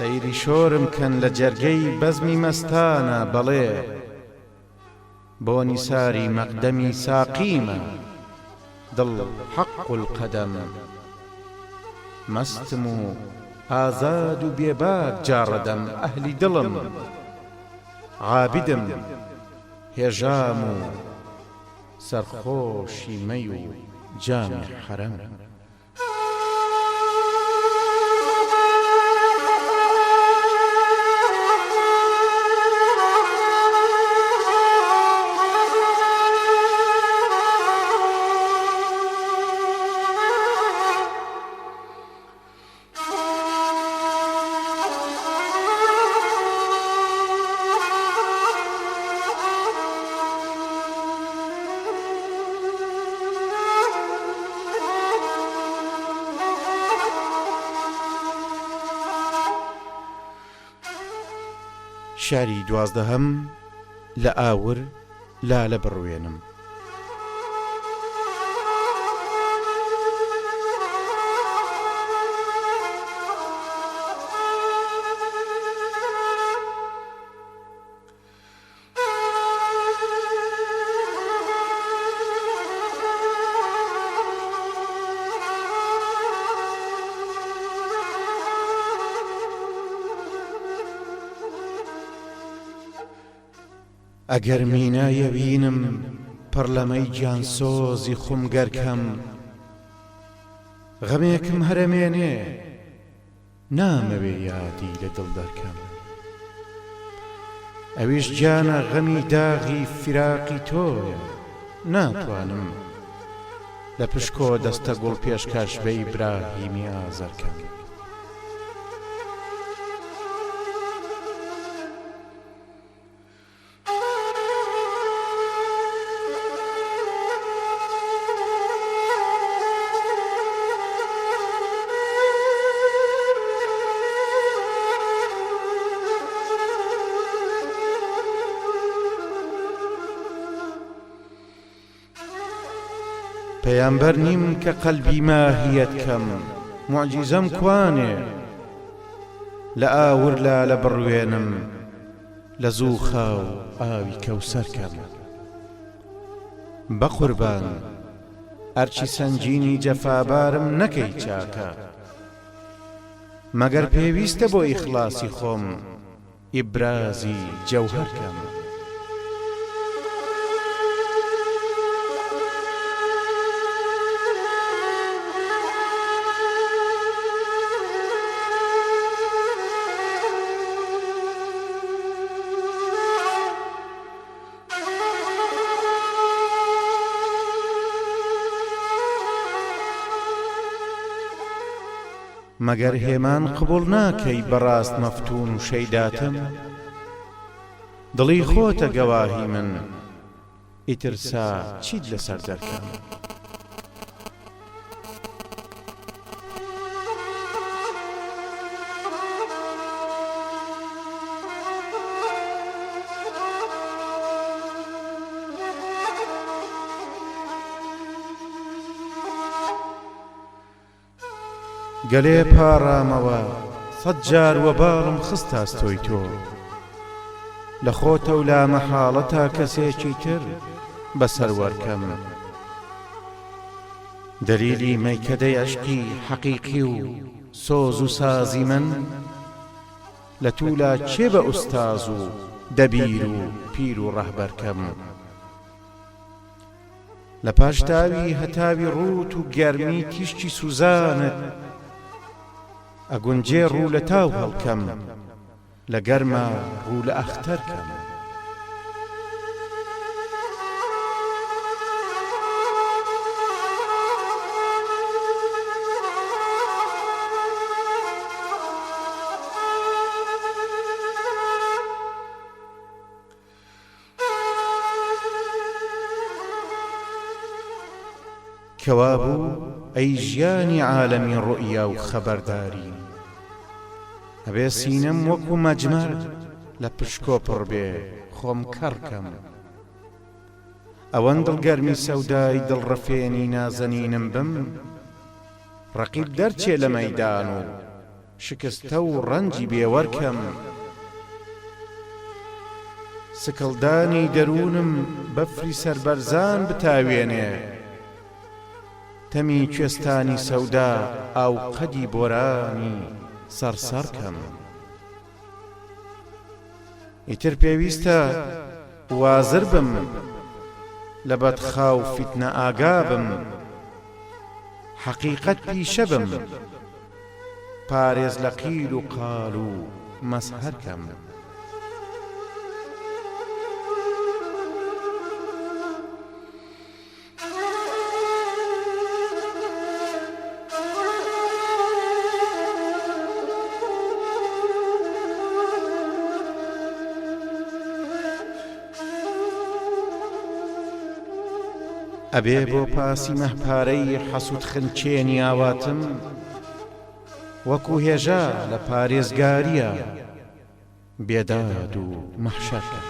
سەیری شۆرم کەن لە جەرگەی بەزمی مەستانە بەڵێ بۆ نیساری مەقدەمی ساقیمە دڵ حەق القەدەم مەستم و ئازاد و بێباک جاڕەدەم ئەهلی دڵم عابدم هێژام و سەرخۆشی مەی و جامی حەرەم شاری دوازدەهەم لە ئاور لالە بڕوێنم ئەگەر مینایە بینم پڕلەمەی گیانسۆزی خومگەرکەم غەمێکم هەرەمێنێ نامەوێ یادی لە دڵ دەرکەم ئەویش گیانە غەمی داغی فراقی تۆیە ناتوانم لە پشکۆ دەستە گوڵ پێشکەش بە ئیبراهیمی ئازەرکەم پەیامبەر نیم کە قەلبی ماهیەت کەم معجیزەم کوانێ لە ئاور لالە بڕوێنم لە زوو خاو ئاوی کەوسەرکەم. بە قوربان ئەرچی سەنگینی جەفابارم نەکەی چاکە، مەگەر پێویستە بۆ ئیخلاسی خۆم ئیبرازی جەوهەرکەم. مەگەر هێمان قبوڵ ناکەی بەڕاست مەفتون و شەیداتم، دڵی خۆتە گەواهی من ئیترسا چیت لەسەر دەرکەم. گەلێ پاڕامەوە سەد جار وەباڵم خستاستۆی تۆ، لە خۆتە و لا مەحاڵەتا کەسێکی تر بەسەر وەرکەم. دەلیلی مەیکەدەی عشقی حەقیقی و سۆز و سازی من، لە توولا چێ بە ئوستاز و دەبیر و پیر و ڕەهبەرکەم. لە پاشتاوی هەتاوی ڕوت و گەرمی تیشتی سوزانت، ئەگونجێ ڕوو لە تاو هەڵکەم، لە گەرمە ڕوو لە ئەختەرکەم. کەوابوو ئەی ژیانی عالەمی ڕوئیا و خەبەرداری، ئەبێ سینەم وەکو مەجمەر لە پشکۆ پڕ بێ خۆم کەڕکەم. ئەوەن دڵگەرمی سەودای دڵڕەفێنی نازەنینم بم، ڕەقیب دەرچێ لە مەیدان و شکستە و ڕەنجی بێوەرکەم. سکڵدانی دەروونم بەفری سەربەرزان بتاوێنێ، تەمی کوێستانی سەودا ئاو قەدی بۆرانی سەرسەرکەم. ئیتر پێویستە وازر بم، لە بەدخاو فیتنە ئاگا بم، حەقیقەت پیشە بم، پارێز لە قیل و قال و مەسهەرکەم. ئەبێ بۆ پاسی مەهپارەی حەسوود خنچێنی ئاواتم، وەکو هێژا لە پارێزگاریە بێداد و مەحشەرکەم.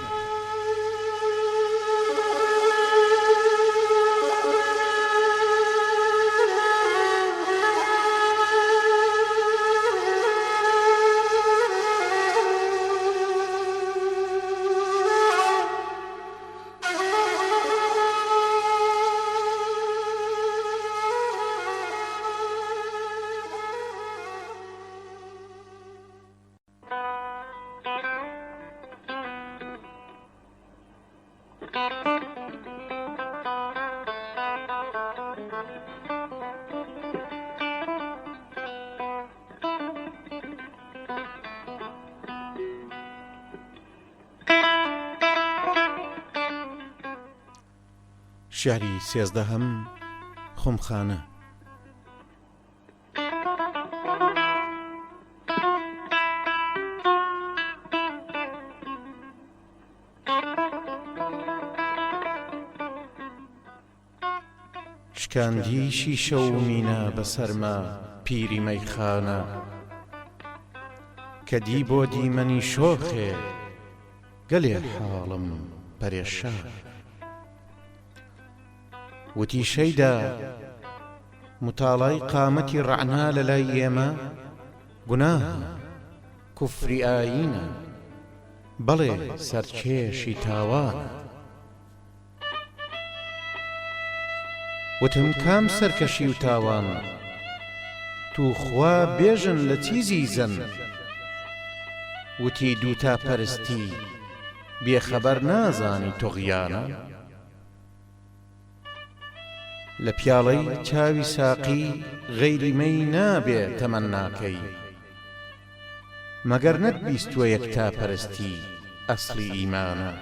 شعری سێزدەهەم خۆمخانە. شکاندی شیشە و مینە بەسەرمە پیری مەیخانە، کە دی بۆ دیمەنی شۆخێ گەلێ حاڵم پەرێشان. وتی شەیدا متاڵای قامەتی ڕەعنا لە لای ئێمە گوناهە، کوفری ئایینە، بەڵێ سەرکێشی تاوانە. وتم کام سەرکەشی و تاوان، توخوا بێژن لە تیزی زەن. وتی دووتا پەرستی بێخەبەر نازانی تۆغیانە. لە پیاڵەی چاوی ساقی غەیری مەی نابێ تەمەناکەی، مەگەر نەتبیستووە یەکتا پەرستی ئەسڵی ئیمانە.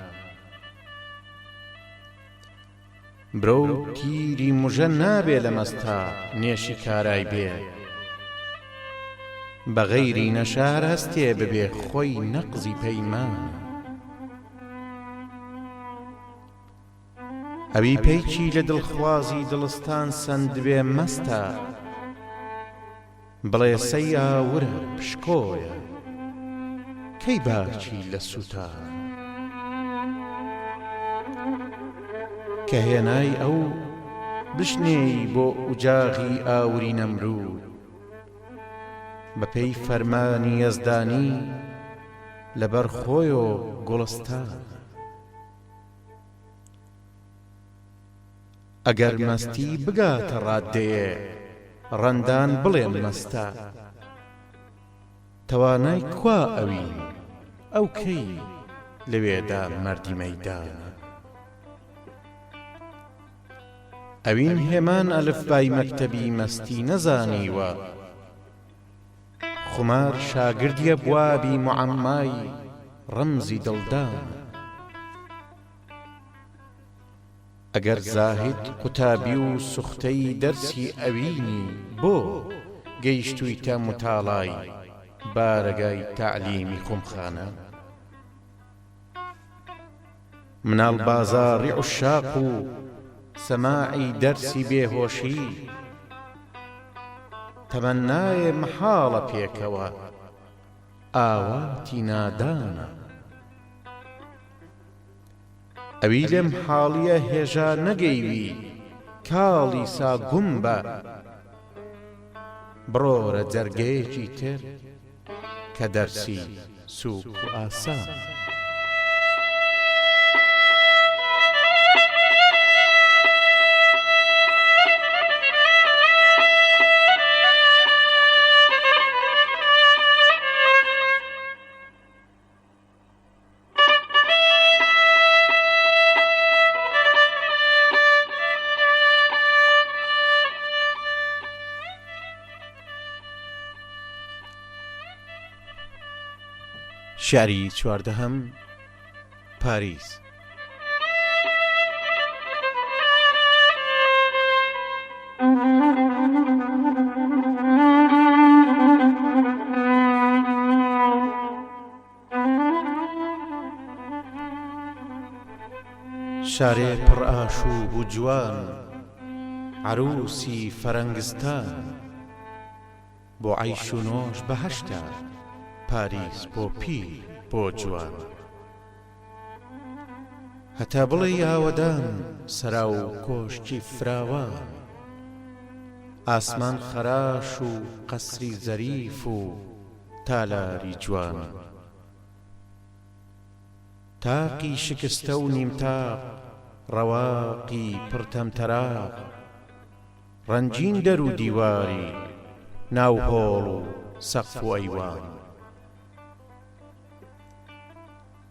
برۆ تیری موژە نابێ لە مەستا نێشی کارای بێ، بە غەیری نەشار هەستێ ببێ خۆی نەقزی پەیمانە. ئەوی پەیچی لە دڵخوازی دڵستان سەند بێ مەستە، بڵێ سەیاورە پشکۆیە کەی باچی لە سووتان. کە هێنای ئەو بشنێی بۆ ئوجاغی ئاوری نەمرود، بەپێی فەرمانی یەزدانی لەبەر خۆی و گوڵستان. ئەگەر مەستی بگاتە ڕادەیە ڕەندان بڵێن مەستە، توانای کوا ئەوین ئەو کەی لەوێدا مەردی مەیدانە. ئەوین هێمان ئەلفبای مەکتەبی مەستی نەزانیوە، خمار شاگردیە بوابی معەممای ڕەمزی دڵدانە. ئەگەر زاهید قوتابی و سوختەی دەرسی ئەوینی، بۆ گەیشتوویتە متاڵای بارەگای تەعلیمی خۆمخانە. مناڵ بازاڕی عوشاق و سەماعی دەرسی بێهۆشی، تەمەنایە مەحاڵە پێکەوە ئاواتی نادانە. ئەوی لێم حاڵیە هێژا نەگەیوی کاڵی ساگوم بە، بڕۆرە جەرگەیەکی تر کە دەرسی سووک و ئاسان. شاری چواردەهەم پاریس. شارێ پڕ ئاشوب و جوان، عروسی فەرەنگستان، بۆ عەیش و نۆش بەهەشتە، پاریس بۆ پیر بۆ جوان. هەتا بڵێ ئاوەدان سەرا و کۆشکی فراوان، ئاسمان خەراش و قەسری زەریف و تالاری جوان. تاقی شکستە و نیمتاق، ڕەواقی پڕتەمتەراق، ڕەنجین دەر و دیواری ناو هۆڵ و سەقف و ئەیوان.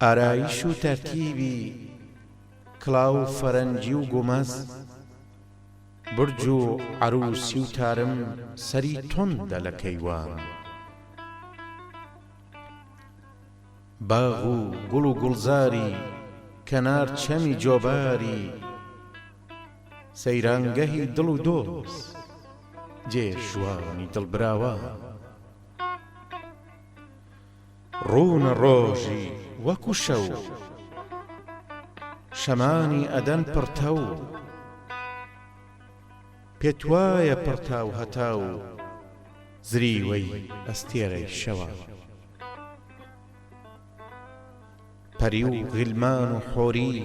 ئارایش و تەرتیبی کڵاو فەرەنجی و گومەز، برج و عروسی و تارم سەری تۆندە لە کەیوان. باغ و گوڵ و گوڵزاری کەنار چەمی جۆباری، سەیرانگەهی دڵ و دۆست جێ ژوانی دڵبراوان. ڕوونە ڕۆژی وەکو شەو، شەمانی ئەدەن پڕتەو، پێت وایە پڕتاو هەتاو زریوەی ئەستێرەی شەوە. پەری و غیلمان و حۆری،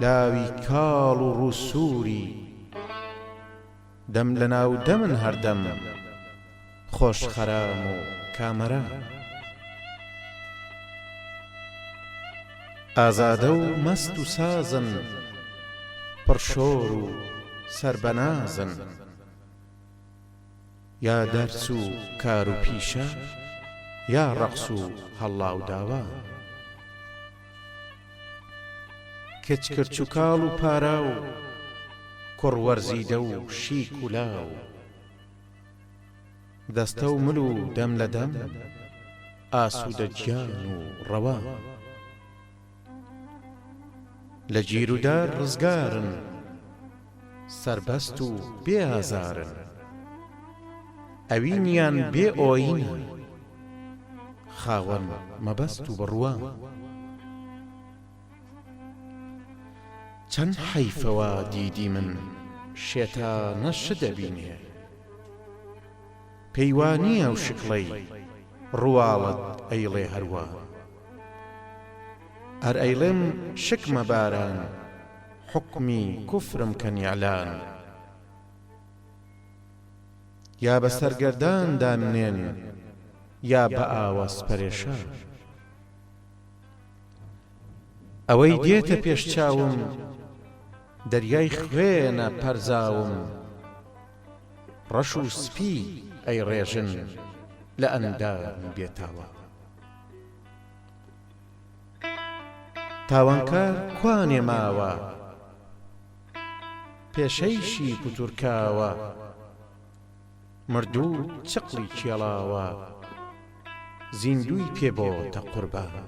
لاوی کاڵ و ڕووسووری، دەم لە ناو دەمن هەردەم خۆش خەرام و کامەران. ئازادە و مەست و سازن، پڕشۆر و سەربەنازن، یا دەرس و کار و پیشە، یا ڕەقس و هەڵا و داوا، کچکرچ و کاڵ و پارا و کوڕوەرزیدە و شیک و لاو، دەستە و مل و دەم لە دەم، ئاسوودە گیان و ڕەوا، لە گیر و دار ڕزگارن، سەربەست و بێ ئازارن، ئەوینیان بێ ئۆینە، خاوەن مەبەست و بڕوا. چەند حەیفەوە دیدی من شێتانە شدەبینێ، پەیوانیە و شکڵەی ڕواڵت ئەیڵێ هەروە، ئەر ئەیڵێم شکمە باران، حوکمی کوفرم کەن ئیعلان، یا بە سەرگەردان دامنێن، یا بە ئاوەس پەرێشان، ئەوەی دێتە پێش چاوم، دەریای خوێنە پەرزاوم، ڕەش و سپی ئەی ڕێژن لە ئەندام بێتاوە. تاوانکار کوانێ ماوە، پێشەیشی پوتورکاوە، مردوو چقڵی کێڵاوە، زیندوی پێ بۆتە قوربان.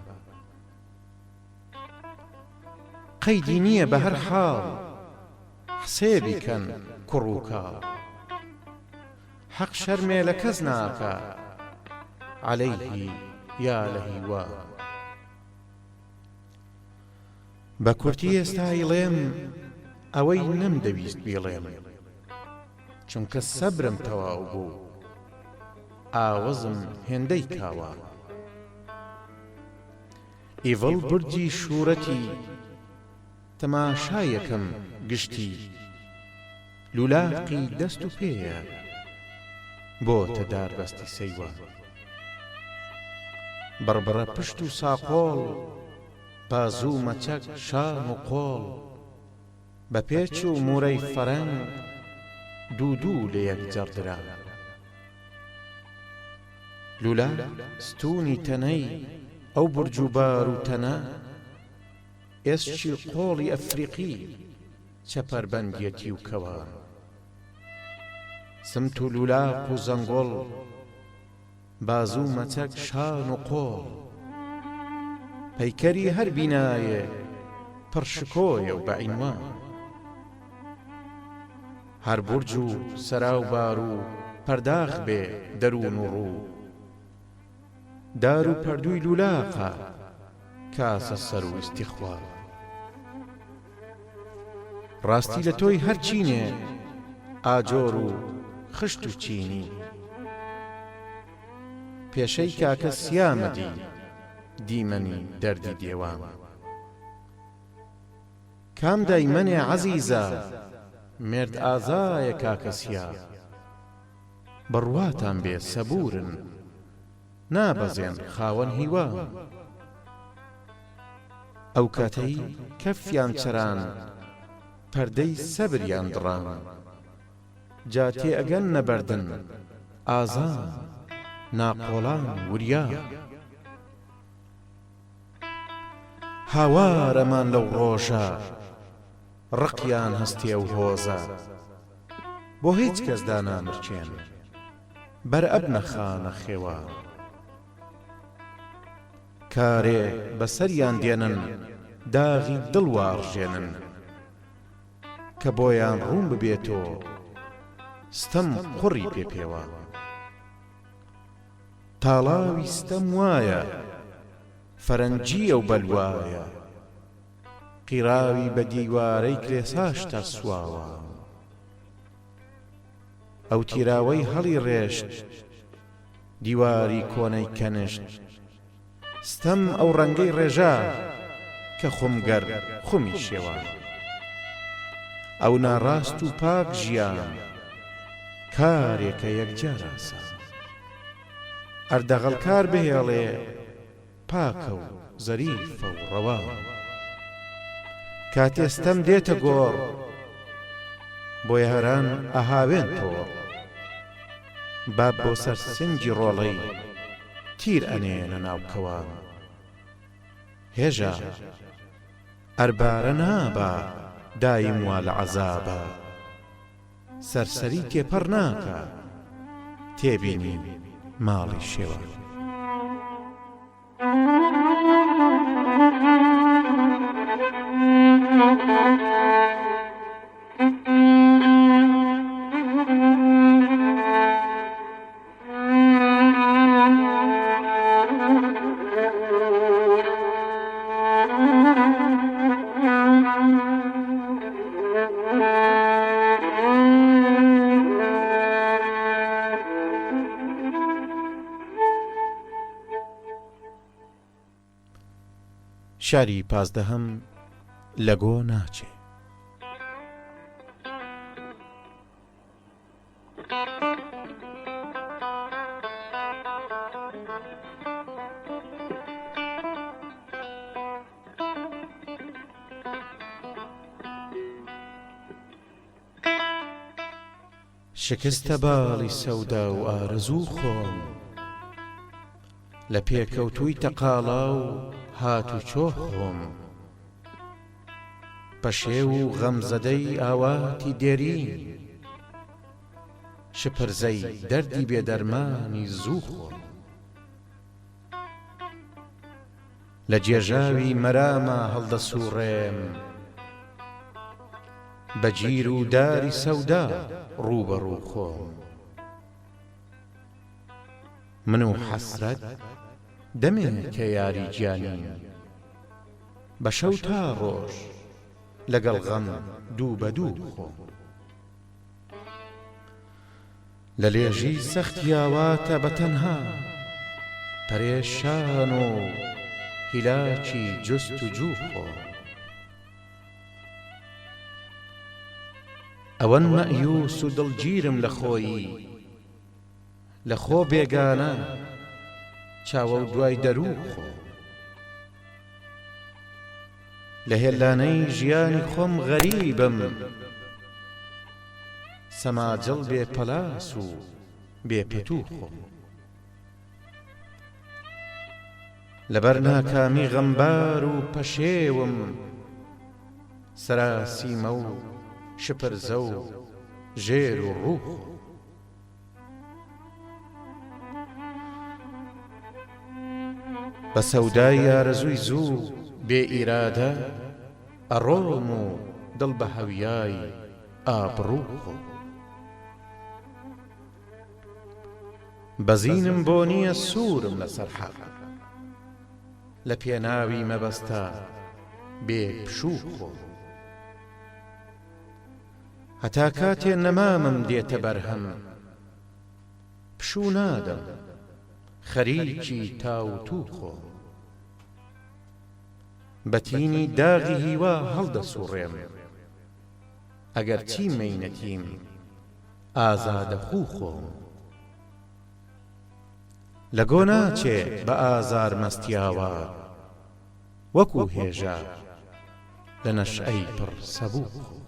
قەیدی نییە بە هەر حاڵ، حسێبی کەن کوڕ و کاڵ، حەق شەرمێ لە کەس ناکە، عەلەیهی یا لە هیوا. بە کورتی ئێستا ئیڵێم ئەوەی نەمدەویست بیڵێم، چونکە سەبرم تەواو بوو، ئاوەزم هێندەی کاوە. ئیڤڵ بورجی شوورەتی، تەماشایەکەم گشتی، لولاقی دەست و پێیە بۆتە داربەستی سەیوە. بڕبڕە پشت و ساقۆڵ، بازوو مەچەک شان و قۆڵ، بە پێچ و موورەی فەرەنگ، دوو لە یەک جەردرا. لولا ستوونی تەنەی ئەو بورج و بار و تەنە، ئێسچی قۆڵی ئەفریقی چەپەربەندیەتی و کەوە. سمت و لولاق و زەنگۆڵ، بازوو مەچەک شان و قۆڵ، پەیکەری هەر بینایە پڕشکۆیە و بەعینوان. هەر بورج و سەرا و بار و پەرداخ بێ دەروون و ڕوو، دار و پەردووی لولاقە کاسە سەر و ئیستیخوا. ڕاستی لە تۆی هەر چینێ، ئاجۆر و خشت و چینی، پێشەی کاکە سیامەدی، دیمەنی دەردی دێوان. کام دایمەنێ عەزیزە، مرد ئازایە کاکە سیا، بڕواتان بێ سەبورن، نابەزێن خاوەن هیوان. ئەو کاتەی کەفیان چەران، پەردەی سەبریان دڕان، جا تێئەگەن نەبەردن ئازان، ناقۆڵان وریا. هاوارەمان لەو ڕۆژە، ڕقیان هەستێ و هۆزە، بۆ هیچ کەس دانامرچێن، بەرئەبنە خانە خێوان. کارێ بەسەریان دێنن، داغی دڵ واڕژێنن، کە بۆیان ڕوون ببێتۆ ستەم قوڕی پێپێوە. تاڵاوی ستەم وایە، فەرەنجیە و بەلوایە، قیراوی بە دیوارەی کرێساشتە سواوە. ئەو تیراوەی هەڵی ڕێشت، دیواری کۆنەی کەنشت، ستەم ئەو ڕەنگەی ڕێژا، کە خومگەر خومی شێوان. ئەو ناڕاست و پاک ژیان، کارێکە یەکجار ئاسان. ئەردەغەڵکار بهێڵێ، پاکە و زەریفە و ڕەوا. کاتێستەم دێتە گۆڕ بۆ یاران ئەهاوێن تۆڕ باب بۆ سەر سنگی ڕۆڵەی تیر ئەنێنە ناو کەوان هێژە ئەربارە نابە دایم وا لە عەزابە سەرسەری تێپەڕ ناکە تێبینی ماڵی شێوە شاری پازدەهەم لە گۆ ناچێ شکستە باڵی سەودا و ئارەزوو خۆم لە پێکەوتووی تەقاڵا و هات و چۆ خۆم پەشێ و غەمزەدەی ئاواتی دێرین شپرزەی دەردی بێدەرمانی زوو خۆم لە جێژاوی مەرامە هەڵدەسووڕێم بە گیر و داری سەودا ڕووبەڕوو خۆم من و حەسرەت دەمێ کە یاری گیانین بە شەو تا ڕۆژ لەگەڵ غەم دوو بە دوو خۆم لە لێژی سەختیاواتە بەتەنها پەرێشان و هیلاکی جست و جوو خۆم ئەوەن مەئیوس و دڵگیرم لە خۆیی لە خۆ بێگانە چاوە و دوای دەروو خۆ لە هێلانەی ژیانی خۆم غەریبم سەماجەڵ بێ پەلاس و بێ پەتوو خۆم لەبەر ناکامی غەمبار و پەشێوم سەراسیمە و شپرزە و ژێر و ڕوو بە سەودای ئارەزووی زوو بێ ئیرادە ئەڕۆم و دڵ بە هەویای ئابڕوو خۆ بەزینم بۆ نییە سوورم لەسەر حەق لە پێناوی مەبەستە بێ پشوو خۆ هەتا کاتێ نەمامم دێتە بەرهەم پشوو نادەم خەریکی تاوتوو خۆ بەتینی داغی هیوا هەڵدەسووڕێم ئەگەر چی مەینەتیم ئازادە خوو خۆم لە گۆ ناچێ بە ئازار مەستیاوە وەکوو هێژە لە نەشئەی پڕ سەبوو خۆ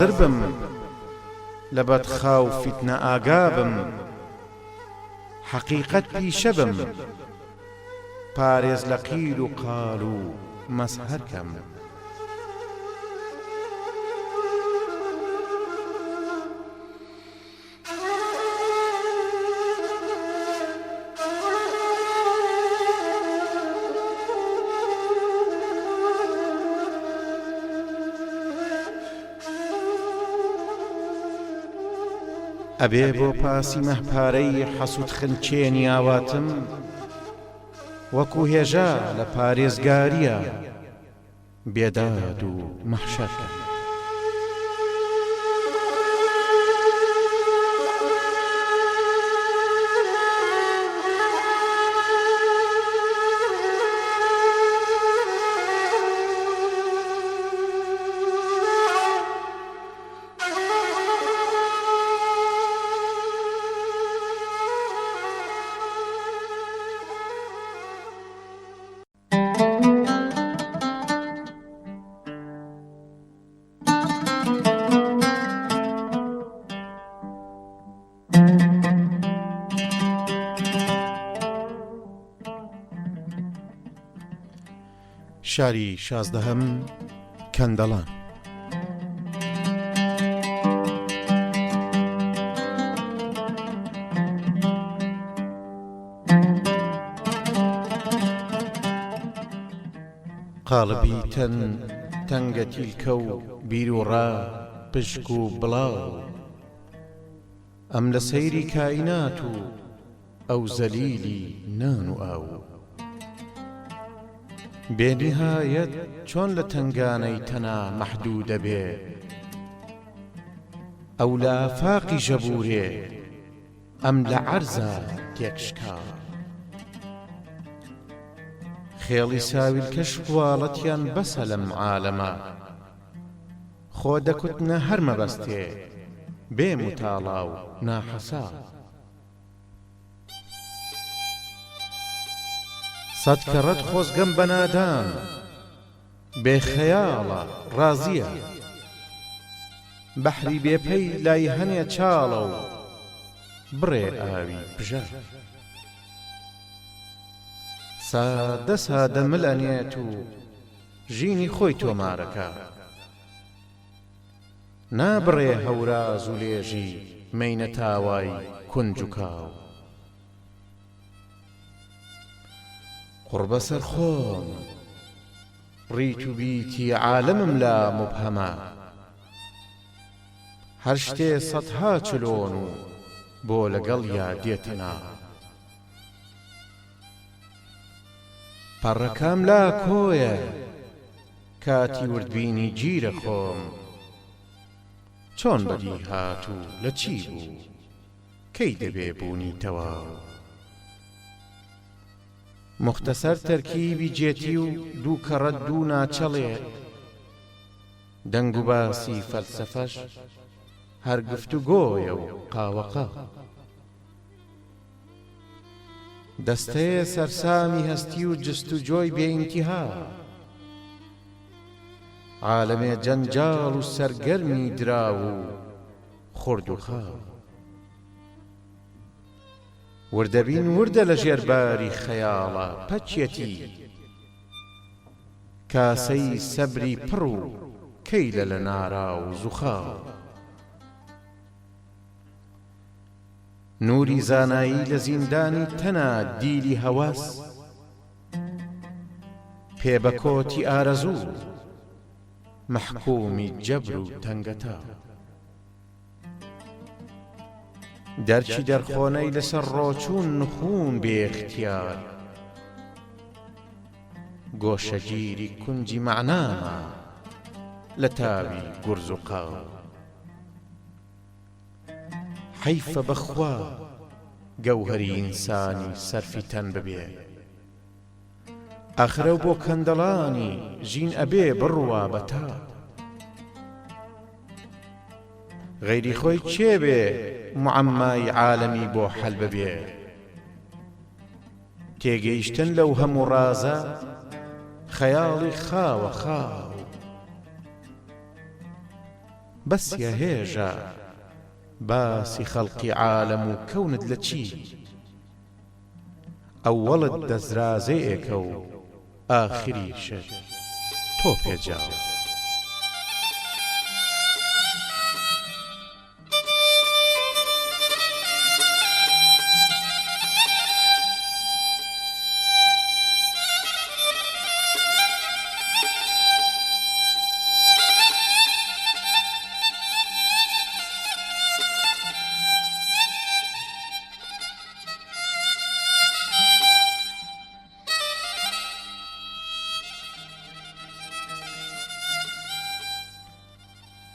دربم لە بەدخاو فیتنە ئاگابم حەقیقەت پیشە بم پارێز لە قیل و قال و مەسهەرکەم ئەبێ بۆ پاسی مەهپارەی حەسوود خنچێنی ئاواتم وەکوو هێژە لە پارێزگاریە بێداد و مەحشەرکەم شاری 16ەم کەندەڵان. قاڵبی تەن تەنگە تیلکە و بیر و ڕا پشک و بڵاو، ئەم لە سەیری کائینات و ئەو زەلیلی نان و ئاو. بێنیهایەت چۆن لە تنگانەی تەنا مەحدوودە بێ، ئەو لە ئافاقی ژەبورێ ئەم لە عەرزە تێکشکا. خێڵی ساویلکەش قواڵەتیان بەسە لەم عالەمە، خۆ دەکوتنە هەر مەبەستێ بێ متاڵا و ناحەسا. سەد کەڕەت خۆزگەم بەنادان بێخەیاڵە ڕازیە، بەحری بێپەی لای هەنێ چاڵە و بڕێ ئاوی بژە. سادە سادە ملەنێت و ژینی خۆی تۆمارەکە، نابڕێ هەوراز و لێژی مەینە تاوای کونج و کاو. قڕبە سەر خۆم ڕیت و بیتی عالەمم لا مبهەمە، هەر شتێ سەدها چلۆن و بۆ لەگەڵ یا دێتە ناو. پەڕەکەم لا کۆیە کاتی وردبینی گیرە خۆم، چۆن بەدی هات و لە چی بوو کەی دەبێ بوونی تەواو. مختصر تەرکیبی جێتی و دوو کەڕەت دوو ناچەڵێ، دەنگ و باسی فەلسەفەش هەر گفتوگۆیە و قاوەقە. دەستەیە سەرسامی هەستی و جستوجۆی بێئینتیها، عالەمێ جەنجاڵ و سەرگەرمی دراو و خورد و خاو. وردەبین وردە لە ژێرباری خەیاڵە پەچێتی، کاسەی سەبری پڕ و کەیلە لە نارا و زوخاو. نوری زانایی لە زیندانی تەنە دیلی هەواس، پێ بە کۆتی ئارەزوو مەحکومی جەبر و تەنگەتا. دەرچی دەرخۆنەی لەسەر ڕۆچوون نخوون بێ اختیار، گۆشەگیری کونجی معنامە لە تاوی گورز و قاو. حەیفە بەخوا گەوهەری ئینسانی سەرفی تەن ببێ، ئاخرە بۆ کەندەڵانی ژین ئەبێ بڕوا بەتا. غەیری خۆی چێ بێ معەممای عالەمی بۆ حەل ببێ، تێگەیشتن لەو هەموو ڕازە خەیاڵی خاوە خاو. بەسیە هێژە باسی خەڵقی عالەم و کەونت لە چی، ئەوەڵت دەزرازەیەکە و ئاخریشت تۆ پێجاو.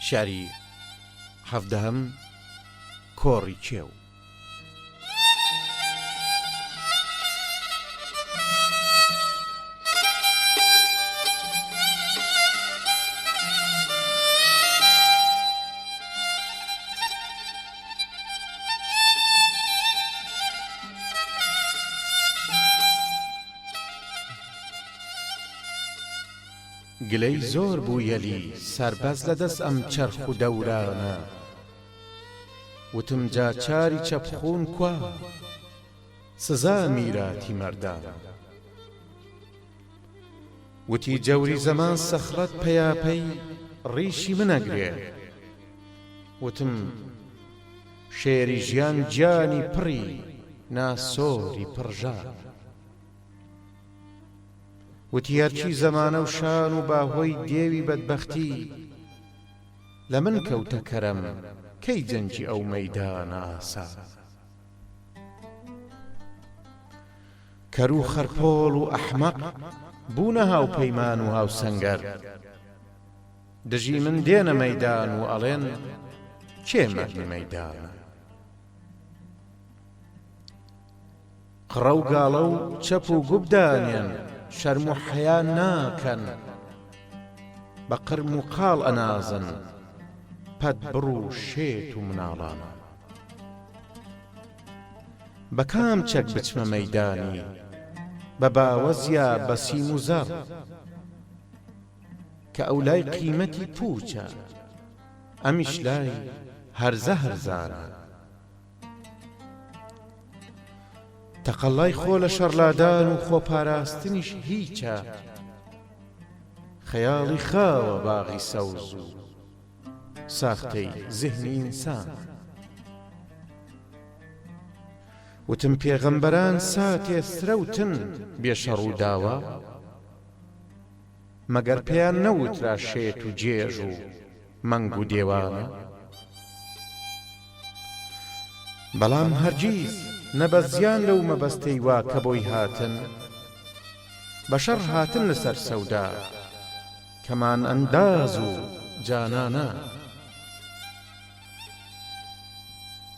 شاری 17ەم کۆڕی کێو. گلەی زۆر بوو یەلی سەربەز لە دەست ئەم چەرخ و دەورانە، وتم جا چاری چەپخوون کوا سزا میراتی مەردانە. وتی جەوری زەمان سەخرەت پەیاپەی ڕیشی منەگرێ وتم شێری ژیان گیانی پڕی ناسۆری پڕژار وتی هەرچی زەمانە و شان و باهۆی دێوی بەدبەختی لە من کەوتە کەرەم کەی جەنجی ئەو مەیدانە ئاسا کەر و خەرپۆڵ و ئەحمەق بوونە هاوپەیمان و هاوسەنگەر دژی من دێنە مەیدان و ئەڵێن کێ مەرنی مەیدانە قڕە و گاڵە و چەپ و گوبدانێن شەرم و حەیا ناکەن بە قرم و قاڵ ئەنازن پەت بڕ و شێت و مناڵانە بە کام چەک بچمە مەیدانی بە باوەزیا بە سیم و زەڕ کە ئەو لای قیمەتی پوچە ئەمیش لای هەرزە هەرزانە تەقەڵای خۆ لە شەڕلادان و خۆپاراستنیش هیچە خەیاڵی خاوە باغی سەوز و ساختەی زهنی ئینسان وتم پێغەمبەران ساتێ سرەوتن بێشەڕ و داوا مەگەر پێیان نەوترا شێت و جێژ و مەنگ و دێوانە بەڵام هەرگیز نەبەزیان لەو مەبەستەی وا کە بۆی هاتن بەشەڕ هاتن لەسەر سەودا کەمان ئەنداز و جانانە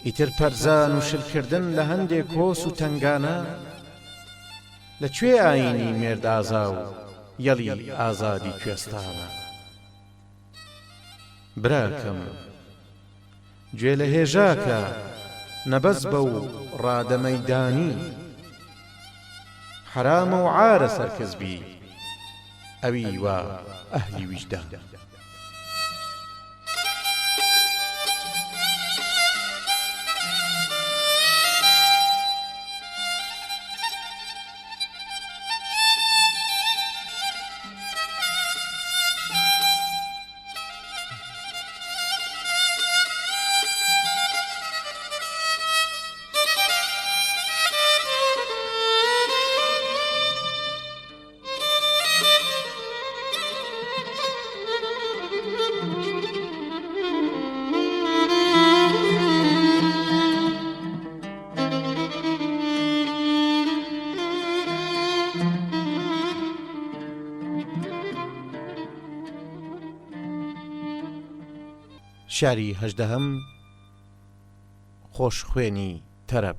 ئیتر پەرزان و شلکردن لە هەندێک کۆس و تنگانە لەکوێ ئاینی مێردازا و یەڵی ئازادی کوێستانە براکەم گوێ لە هێژاکە نەبەز بە و ڕادە مەیدانی حرامە و عارە سەرکەزبی ئەوی وا ئەهلی ویجدان شاری هەژدەهەم خۆشخوێنی تەرەب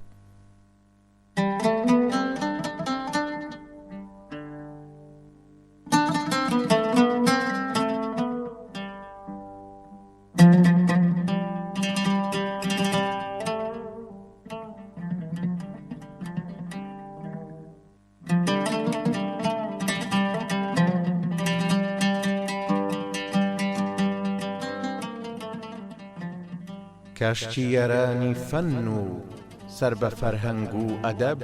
کاشتی یارانی فەن و سەر بە فەرهەنگ و ئەدەب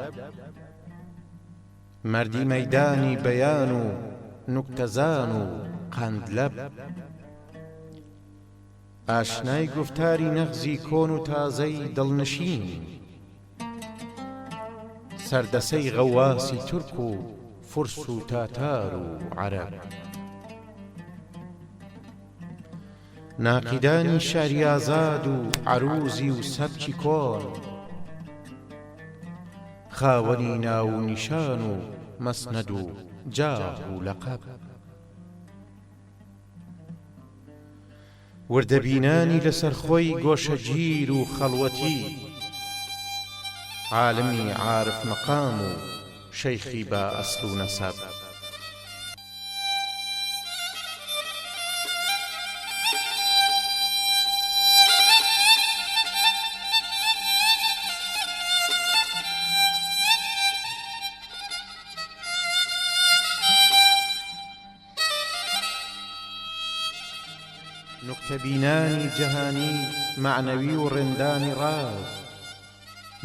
مەردی مەیدانی بەیان و نوکتەزان و قەندلەب ئاشنای گوفتاری نەغزی کۆن و تازەی دڵنشین سەردەسەی غەواسی تورک و فورس و تاتار و عەرەب ناقیدانی شاری ئازاد و عەروزی و سەبکی کۆن خاوەنی ناو و نیشان و مەسنەد و جاه و لەقەب وردەبینانی لەسەر خۆی گۆشەگیر و خەڵوەتی عالمی عارف مەقام و شەیخی با ئەسڵ و نەسەب نوکتەبینانی جەهانی معنەوی و ڕێندانی ڕاز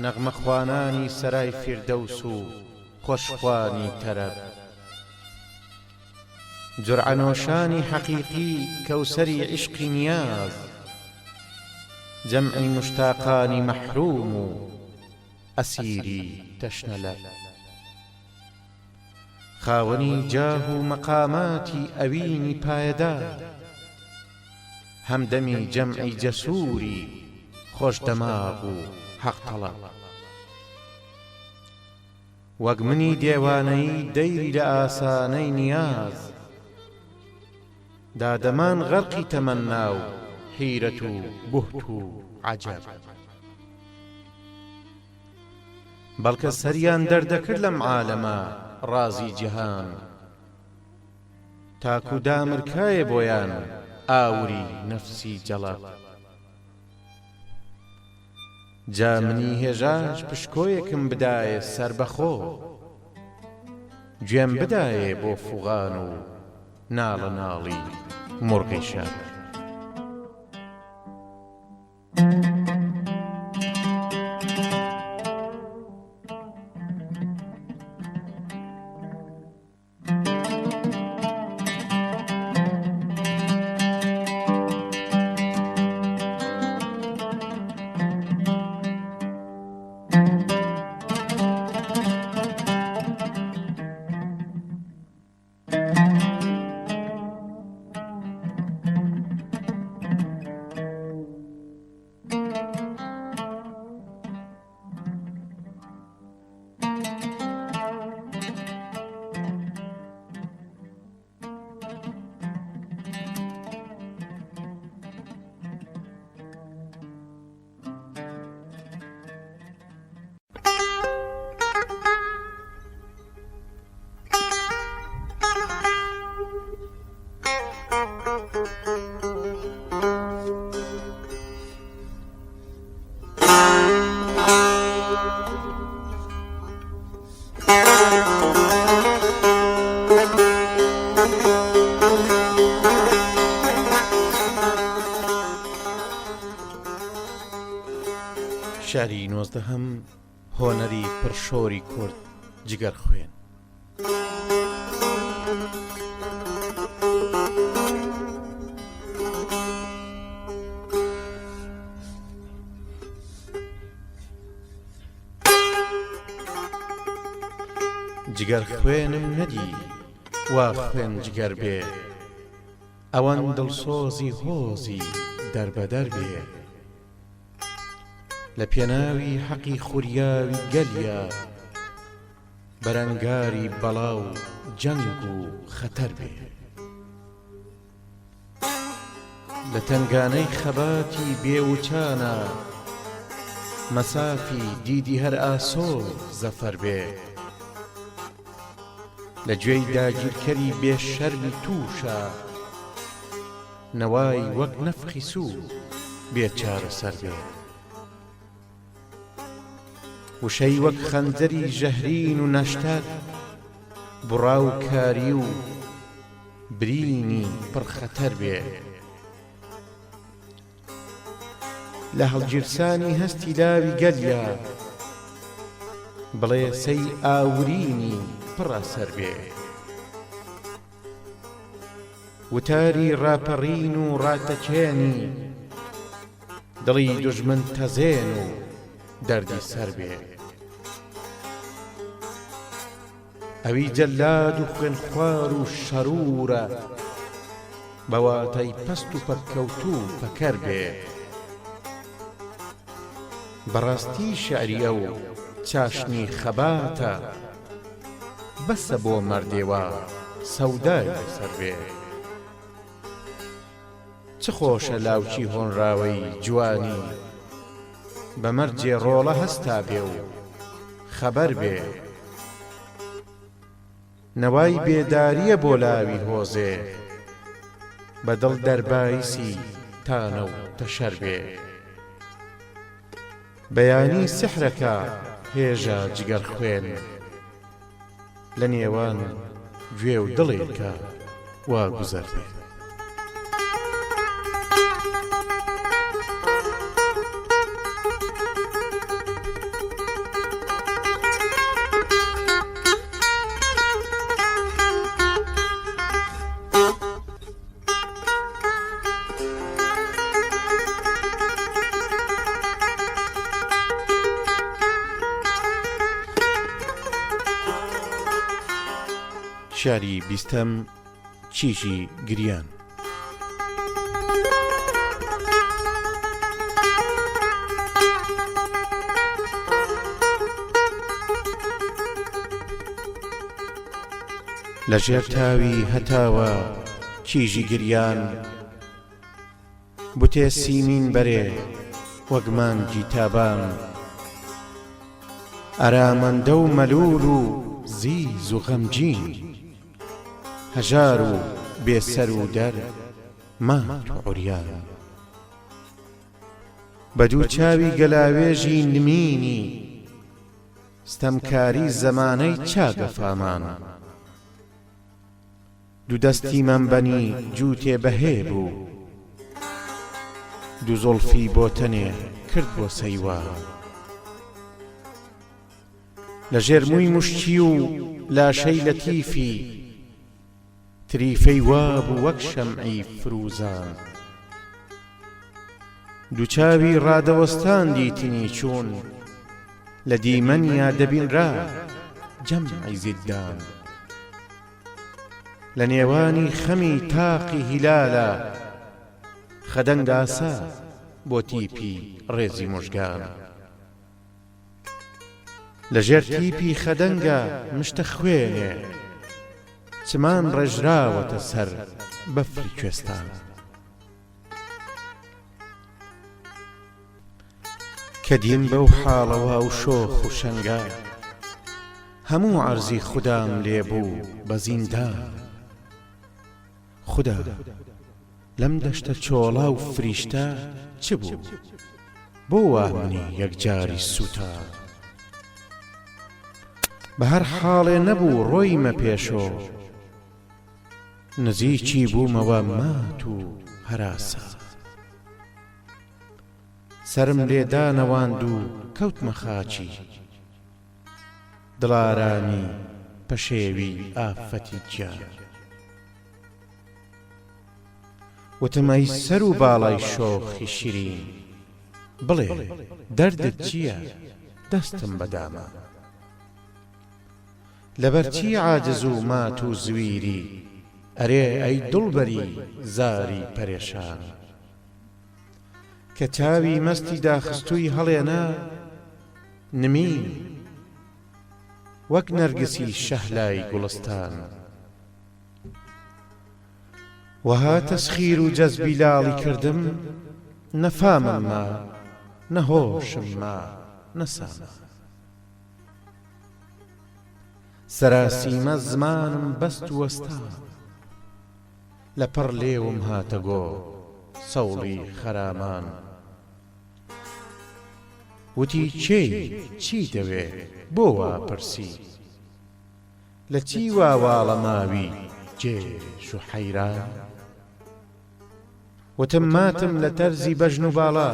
نەغمەخوانانی سەرای فیردەوس و خۆشخوانی تەرەب جرعەنۆشانی حەقیقی کەوسەری عیشقی نیاز، جەمعی مشتاقانی مەحروم و ئەسیری تەشنەلەب، خاوەنی جاه و مەقاماتی ئەوینی پایەدار، هەمدەمی جەمعی جەسووری خۆشدەماغ و حەقتەڵەب. وەک منی دێوانەی دەیری لە ئاسانەی نیاز، دادەمان غەرقی تەمەنا و حیرەت و بوهت و عەجەب. بەڵکە سەریان دەردەکرد لەم عالەمە ڕازی جیهان، تاکو دامرکایە بۆیان ئاوری نەفسی جەڵەب. جا منی هێژاش پشکۆیەکم بدایە سەربەخۆ، گوێم بدایێ بۆ فوغان و ناڵە ناڵی مرغی شەب. شاری 19ەم هۆنەری پرشۆری کورد جگەرخوێن. جگەر خوێنم نەدی وا خوێن جگەر بێ، ئەوەن دڵسۆزی هۆزی دەربەدەر بێ. لە پێناوی حەقی خوریاوی گەلیا، بەرەنگاری بەڵاو جەنگ و خەتەر بێ. لە تەنگانەی خەباتی بێوچانە، مەسافی دیدی هەر ئاسۆ زەفەر بێ. لە گوێی داگیرکەری بێشەرمی تووشە، نەوای وەک نەفخی سوور بێچارە سەر بێ. وشەی وەک خەنجەری ژەهرین و نەشتەر، بڕاو کاری و برینی پڕخەتەر بێ. لە هەڵگیرسانی هەستی لاوی گەلیا، بڵێ سەی ئاورینی پڕە سەر بێ. وتاری ڕاپەڕین و ڕاتەکێنی، دڵی دوژمن تەزێن و دەردی سەر بێ. ئەوی جەلاد و خوێنخوار و شەرورە، بەواتای پەست و پەککەوتوو پەکەر بێ. بەڕاستی شێعری ئەو چاشنی خەباتە، بەسە بۆ مەردێوە سەودای سەر بێ. چ خۆشە لاوچی هۆنراوەی جوانی، بە مەرجێ ڕۆڵە هەستا بێ و خەبەر بێ. نەوای بێداریە بۆ لاوی هۆزێ، بەدڵ دەربایسی تانە و تەشەر بێ. بەیانی سحرەکە هێژە جگەر خوێن، لە نێوان گوێ و دڵێکە وا گوزەر بێ. شاری بیستەم چیژی گریان. لەژێر تاوی هەتاوە کیژی گریان، بوتێ سیمین بەرێ وەک مانگی تابان، ئارامەندە و مەلول و زیز و غەمگین، هەژار و بێسەر و دەر مات و عوریان. بە دوو چاوی گەلاوێژی نمینی ستەمکاری زەمانەی چاگە فامان، دوو دەستی مەمبەنی جووتێ بەهێ بوو، دوو زۆڵفی بۆ تەنێ کرد بۆ سەیوان. لەژێر مووی موشتی و لاشەی لەتیفی تریفەی وابوو وەک شەمعی فروزان، دوو چاوی ڕادەوەستاندی تنی چوون، لە دیمەنیا دەبینرا جەمعی زیددان. لە نێوانی خەمی تاقی هیلالە خەدەنگ ئاسا بۆ تیپی ڕێزی موژگان. لەژێر تیپی خەدەنگە مشتە خوێنێ چمان ڕێژراوەتە سەر بەفری کوێستان. کە دیم بەو حاڵەوە و شۆخ و شەنگە، هەموو عەرزی خودام لێبوو بە زیندان. خدا لەم دەشتە چۆڵا و فریشتە چ بوو بۆ وامنی یەکجاری سووتە؟ بە هەر حاڵێ نەبوو ڕۆیمە پێشۆ، نزیکی بوومەوە مات و هەراسە. سرم لێدا نەواند و کەوتمە خاچی، دڵارامی پەشێوی ئافەتی گیان. وتم ئەی سەر و باڵای شۆخی شیرین، بڵێ دەردت چییە دەستم بەدامە؟ لەبەرچی عاجز و مات و زویری، ئەرێ ئەی دڵبەری زاری پەرێشان. کە چاوی مەستی داخستووی هەڵێنا نمین وەک نەرگسی شەهلای گوڵستان. وەها تەسخیر و جەزبی لاڵی کردم، نەفامم ما نەهۆشم ما نەسامە. سەراسیمە زمانم بەست و وەستا، لەپڕ لێوم هاتە گۆ سەوڵی خەرامان. وتی چێی چی دەوێ بۆ واپرسی، لە چی واواڵە ماوی جێش و حەیران. وتم ماتم لە تەرزی بەژن و باڵا،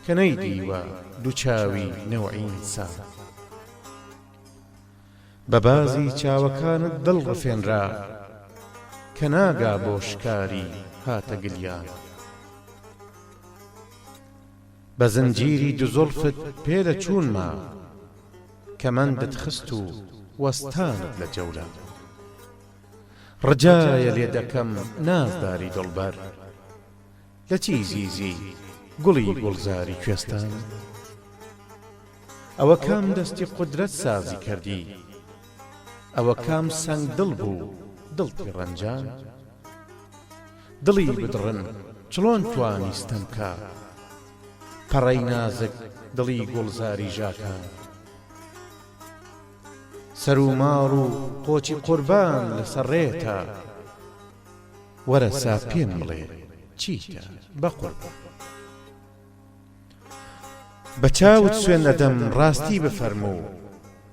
کە نەیدیوە دووچاوی نەوعینسان. بە بازی چاوەکانت دڵ ڕفێنرا، کە ناگا بۆ شکاری هاتە گلیان. بە زنجیری دوو زۆڵفت پێدەچوونما، کەمەندت خست و وەستانت لە جەولە. ڕجایە لێ دەکەم نازداری دڵبەر، لە چی زیزی گوڵی گوڵزاری کوێستان. ئەوە کام دەستی قودرەت سازی کردی، ئەوە کام سەنگ دڵ بوو دڵتی ڕەنجان. دڵی بدڕن چڵۆن توانی ستەمکە، پەڕەی نازک دڵی گوڵزاری ژاکان. سەر و ماڵ و قۆچی قوربان لەسەر ڕێتە، وەرە سا پێم بڵێ چیتە بە قوربان. بە چاوت سوێن دەدەم ڕاستی بفەرموو،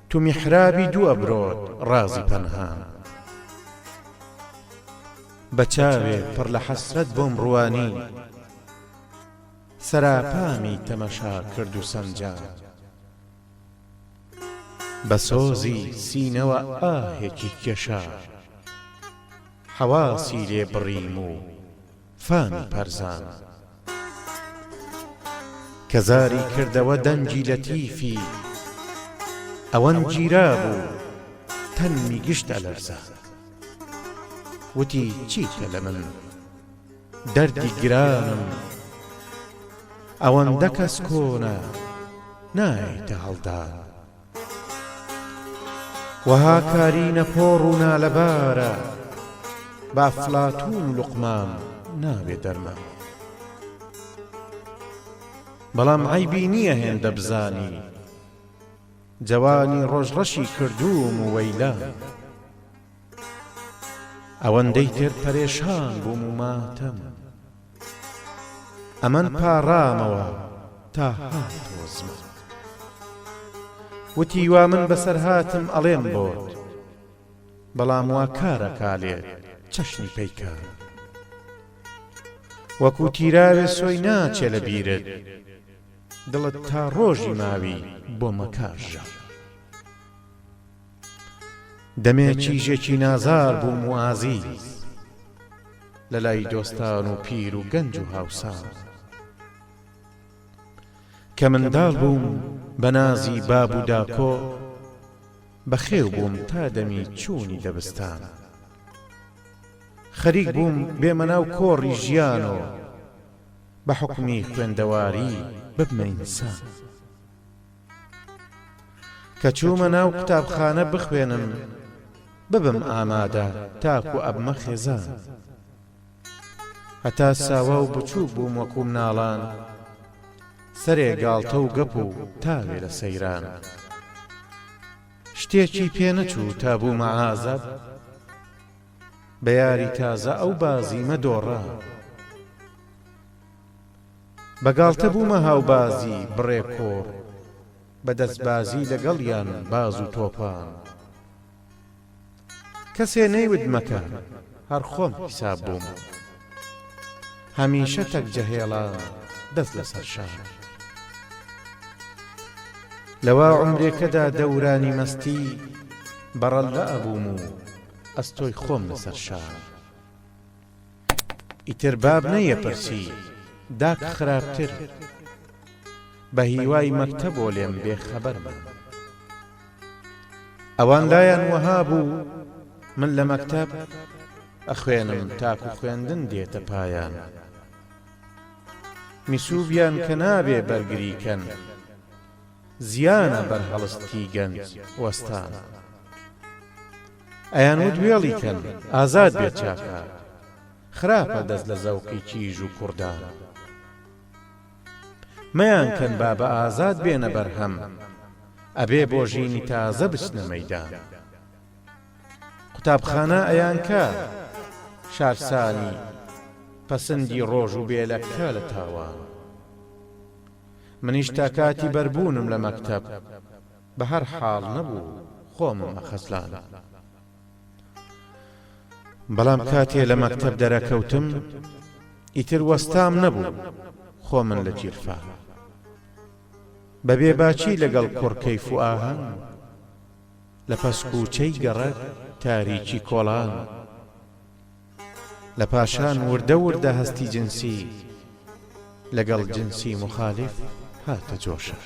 تو میحرابی دوو ئەبرۆت ڕازی پەنهان. بە چاوێ پڕ لە حەسرەت بۆم ڕوانی، سەراپامی تەمەشا کرد و سەنجان. بە سۆزی سینەوە ئاهێکی کێشا، حەواسی لێ بڕیم و فامی پەرزان. کە زاری کردەوە دەنگی لەتیفی، ئەوەن گیرا بوو تەنمی گشتە لەرزە وتی چیتە لە من دەردی گرانم ئەوەندە کەس کۆنە نایەتە هەڵدان وەها کارینە پۆڕ و نالەبارە با ئەفلاتون و لوقمان نابێ دەرمان بەڵام عەیبی نییە هێندە بزانی جوانی ڕۆژڕەشی کردووم و وەیلا ئەوەندەی تر پەرێشان بووم و ماتەم ئەمەن پاڕامەوە تا هاتووە زمان وتی وا من بەسەر هاتم ئەڵێم بۆت بەڵام وا کارەکا لێت چەشنی پەیکار وەکو تیراوێ سۆی ناچێ لە بیرت دڵت تا ڕۆژی ماوی بۆ مەکارژە دەمێ چیژێکی نازار بووم و ئازیز لە لای دۆستان و پیر و گەنج و هاوسان کە منداڵ بووم بە نازی باب و داکۆ بەخێو بووم تا دەمی چوونی دەبستان خەریک بووم بێمە ناو کۆڕی ژیانۆ بە حوکمی خوێندەواری ببمە ئینسان کە چوومە ناو قوتابخانە بخوێنم ببم ئامادە تاکو ئەبمە خێزان هەتا ساوە و بچوو بووم وەکو مناڵان سەرێ گاڵتە و گەپ و تاوێ لە سەیران شتێکی پێ نەچوو تا بوومە عازەب بە یاری تازە ئەو بازی مەدۆڕا بەگاڵتە بوومە هاوبازی بڕێ کۆڕ بە دەستبازی لەگەڵیان باز و تۆپان کەسێ نەیود مەکە هەر خۆم حیساب بووم هەمیشە تەکجەهێڵان دەست لەسەر شان لەوا عومرێکەدا دەورانی مەستی بەڕەل لە ئەبووم و ئەستۆی خۆم لەسەر شان ئیتر باب نەیە پرسی داک خراپتر بە هیوای مەکتەبۆ لێم بێخەبەر بم ئەوان لایەن وەها بوو من لە مەکتەب ئەخوێنم تاکو خوێندن دێتە پایان میسوبیان کە نابێ بەرگریکەن زیانە بەرهەڵستی گەنج وەستان ئەیان و دوێڵیکەن ئازاد بێت چاکە خراپە دەست لە زەوقی چیژ و کوردان مەیان کەن با بە ئازاد بێنە بەرهەم ئەبێ بۆ ژینی تازە بچنە مەیدان قوتابخانە ئەیان کە شارسانی پەسەندی ڕۆژ و بێلەکە لە تاوان منیش تا کاتی بەربوونم لە مەکتەب بە هەر حاڵ نەبوو خۆمم ئەخەزلان بەڵام کاتێ لە مەکتەب دەرەکەوتم ئیتر وەستام نەبوو خۆ من لە جیرفا بەبێ باچی لەگەڵ کوڕکەیف و ئاهەنگ لە پەسکوچەی گەڕەک تاریکی کۆڵان لە پاشان وردە وردە هەستی جنسی لەگەڵ جنسی مخالف هاتە جۆشە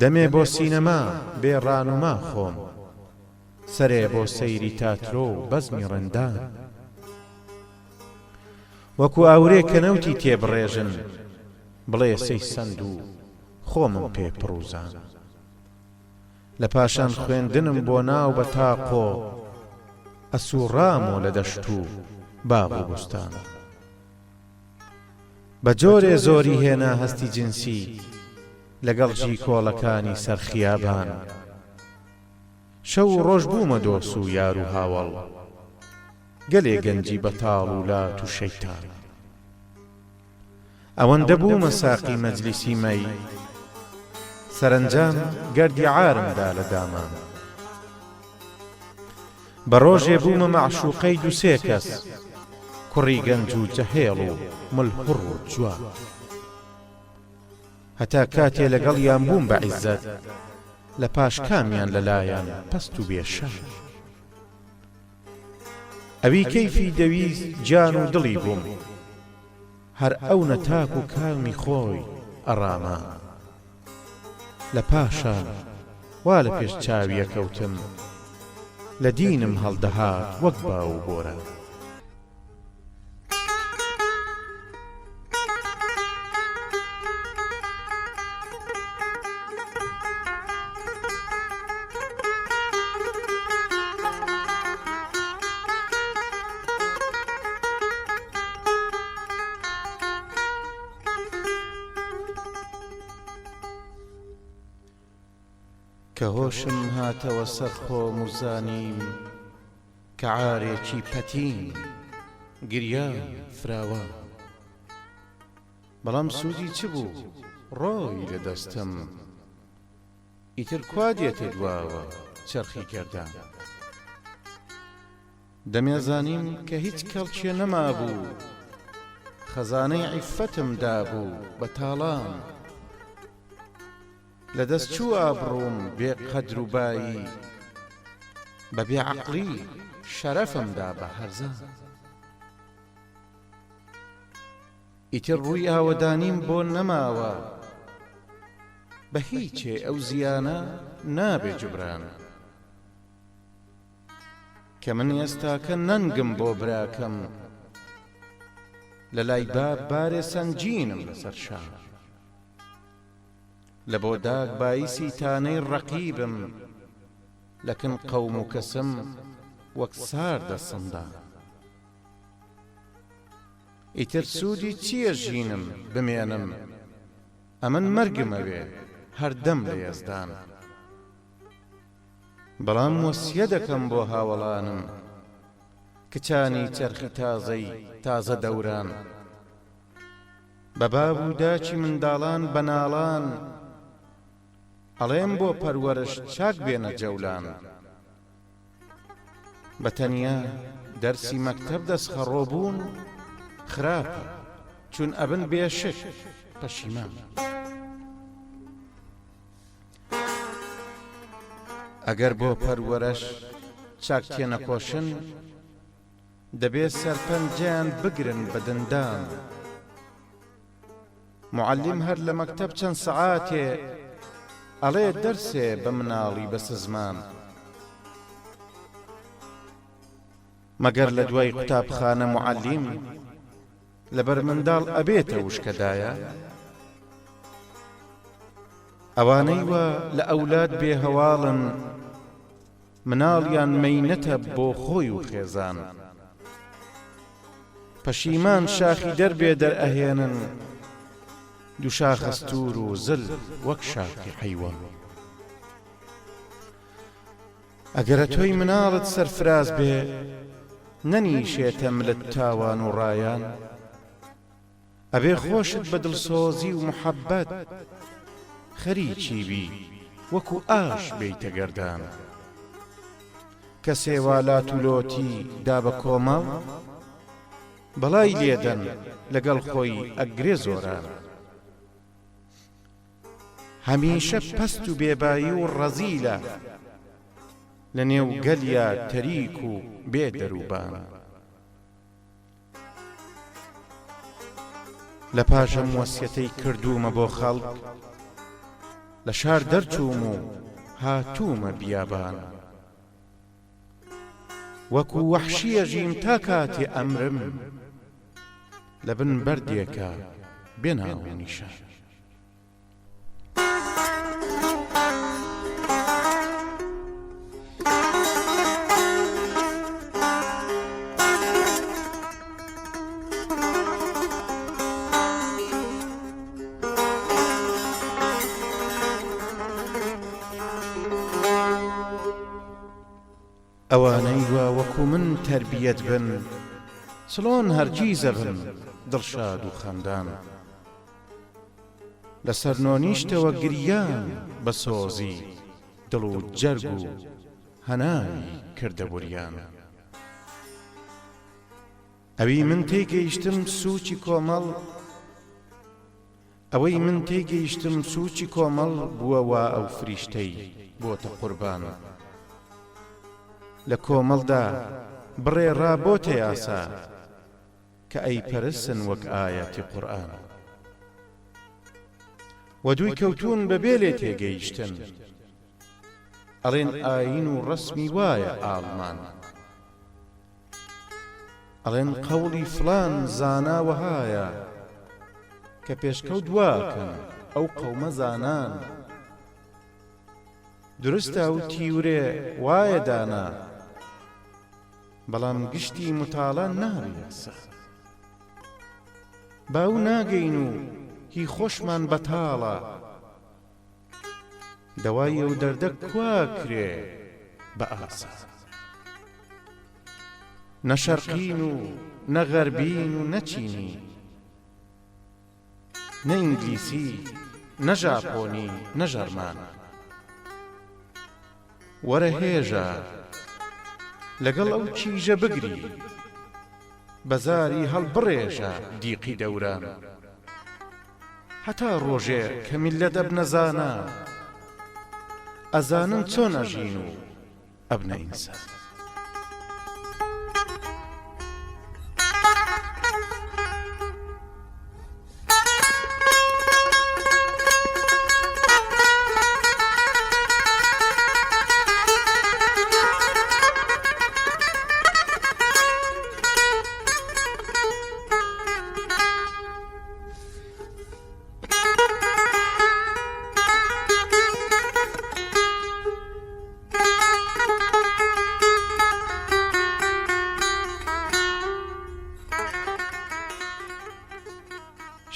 دەمێ بۆ سینەما بێ ڕانوما خۆم سەرێ بۆ سەیری تاترۆ و بەزمی ڕەندان وەکو ئاورێ کە نەوتی تێبڕێژن بڵێ سەی سەند و خۆمم پێ پڕوزان لە پاشان خوێندنم بۆ ناو بە تاقۆ ئەسوڕامۆ لە دەشت و باغ و بوستان بە جۆرێ زۆری هێنا هەستی جنسی لەگەڵ ژی کۆڵەکانی سەرخیابان شەو و ڕۆژ بوومە دۆس و یار و هاوڵ گەلێ گەنجی بەتاڵ و لات و شەیتان ئەوەندە بوومە ساقی مەجلیسی مەی سەرنجام گەردی عارمدا لە دامان بە ڕۆژێ بوومە مەعشوقەی دووسێ کەس کوڕی گەنج و جەهێڵ و ملحوڕ و جوان هەتا کاتێ لەگەڵیان بووم بە عیززەت لە پاش کامیان لەلایەن پەست و بێشان ئەوی کەیفی دەویست گیان و دڵی بووم هەر ئەو نەتاک و کامی خۆی ئەڕامان لە پاشان وا لە پێش چاویە کەوتم لە دینم هەڵدەهات وەک با و بۆرە. کە هۆشم هاتەوە سەر خۆم و زانیم کە عارێکی پەتین گریان فراوە، بەڵام سوودی چ بوو ڕۆی لە دەستم ئیتر کوا دێتە دواوە چەرخی گەردان. دەمێزانیم کە هیچ کەڵکیە نەمابوو خەزانەی عیفەتم دابوو بە تاڵان، لە دەست چوو ئابڕووم بێ قەدر و بایی بە بێعەقڵی شەرەفمدا بە هەرزان. ئیتر ڕووی ئاوەدانیم بۆ نەماوە بە هیچێ ئەو زیانە نابێ جوبران، کە من ئێستاکە نەنگم بۆ براکەم لە لای باب بارێ سەنگینم لەسەر شان، لە بۆ داگ بایسی تانەی ڕەقیبم لەکن قەوم و کەسم وەک ساردە سندان. ئیتر سوودی چییە ژینم بمێنم ئەمن مەرگمەوێ هەردەم لە یەزدان. بەڵام وەسیە دەکەم بۆ هاوڵانم کچانی چەرخی تازەی تازە دەوران، بە باب و داچی منداڵان بەناڵان ئەڵێم بۆ پەروەرش چاک بێنە جەولان. بە تەنیا دەرسی مەکتەب دەستخەڕۆ بوون خراپە چون ئەبن بێشک پەشیمان. ئەگەر بۆ پەروەرەش چاک تێنەکۆشن دەبێت سەرپەنجیان بگرن بە دندان. معەلیم هەر لە مەکتەب چەند سەعاتێ ئەڵێ دەرسێ بە مناڵی بە سزمان، مەگەر لە دوای قوتابخانە معەلیم لەبەر منداڵ ئەبێتە وشکەدایە. ئەوانەی وە لە ئەولاد بێهەواڵن مناڵیان مەینەتە بۆ خۆی و خێزان، پەشیمان شاخی دەربێ دەرئەهێنن دوو شاخەستور و زل وەک شاخی حەیوان. ئەگەرە تۆی مناڵت سەرفراز بێ نەنیشێتە ملت تاوان و ڕایان، ئەبێ خۆشت بە دڵسۆزی و محەبەت خەریکی بی وەکو ئاش بێیتە گەردان. کە سێوالات و لۆتی دا بە کۆمەڵ بەڵای لێدەن لەگەڵ خۆی ئەگرێ زۆران. هەمیشە پەست و بێبایی و ڕەزیلە لە نێو گەلیا تەریک و بێ دەروبان. لە پاشەم وەسیەتەی کردومە بۆ خەڵک لە شار دەرچووم و هاتوومە بیابان. وەکو وەحشیە ژیم تا کاتێ ئەمرم لە بن بەردێکە بێناو نیشان. ئەوانەی وا وەکو من تەربیەت بن چڵۆن هەرگیزە بن دڵشاد و خەندان. لەسەر نۆنیشتەوە گریان بە سۆزی دڵ و جەرگ و هەناوی کردە بوریان. ئەوەی من تێگەیشتم سوچی کۆمەڵ ئەوەی من تێگەیشتم سوچی کۆمەڵ بووە وا ئەو فریشتەی بۆتە قوربان. لە کۆمەڵدا بڕێڕا بۆتە یاسا کە ئەی پەرستن وەک ئایەتی قورئان. و دووی کەوتون بەبێ لێ تێگەیشتن ئەڵێن ئاین و ڕەسمی وایە ئاڵمان، ئەڵێن قەوڵی فڵان زانا وەهایە کە پێشکەوت واکەن ئەو قەومە زانان. درستە و تیورێ وایە دانا، بەڵام گشتی متاڵە نابێ یەکسە. باو ناگەین و هی خۆشمان بەتاڵە، دەوای ئەو دەردە کوا کرێ بە ئاسا. نە شەرقین و نە غەربین و نە چینی، نە ئینگلیسی نە ژاپۆنی نە ژەرمان. وەرە هێژە لەگەڵ ئەو چیژە بگری، بەزاری هەڵبڕێژە دیقی دەوران. هەتا ڕۆژێ کە میللەت ئەبنەزانە، ئەزانن چۆن ئەژین و ئەبنە ئینسان.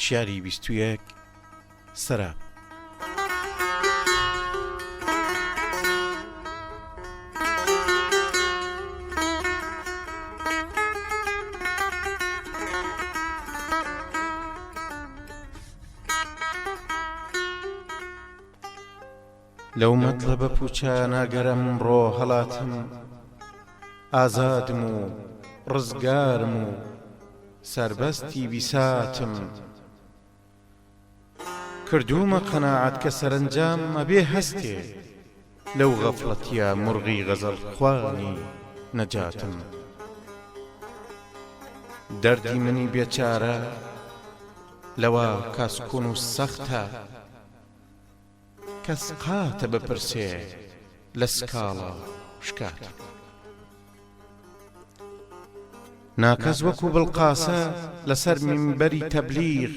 شیاری 21 سەراب. لەو مەطلبە پوچانە گەرم ڕۆ هەڵاتم، ئازادم و ڕزگارم و سربەستی بیساتم. کردومە قەناعەت کە سەرنجام مەبێ هەستێ، لەو غەفڵەتیە مرغی غەزەڵ خوانی نەجاتم. دەردی منی بێچارە لەوە کاسکون و سەختە، کەس قاتە بپرسێ لە سکاڵە شکاتە. ناکەس وەکو بڵقاسە لەسەر مینبەری تەبلیغ،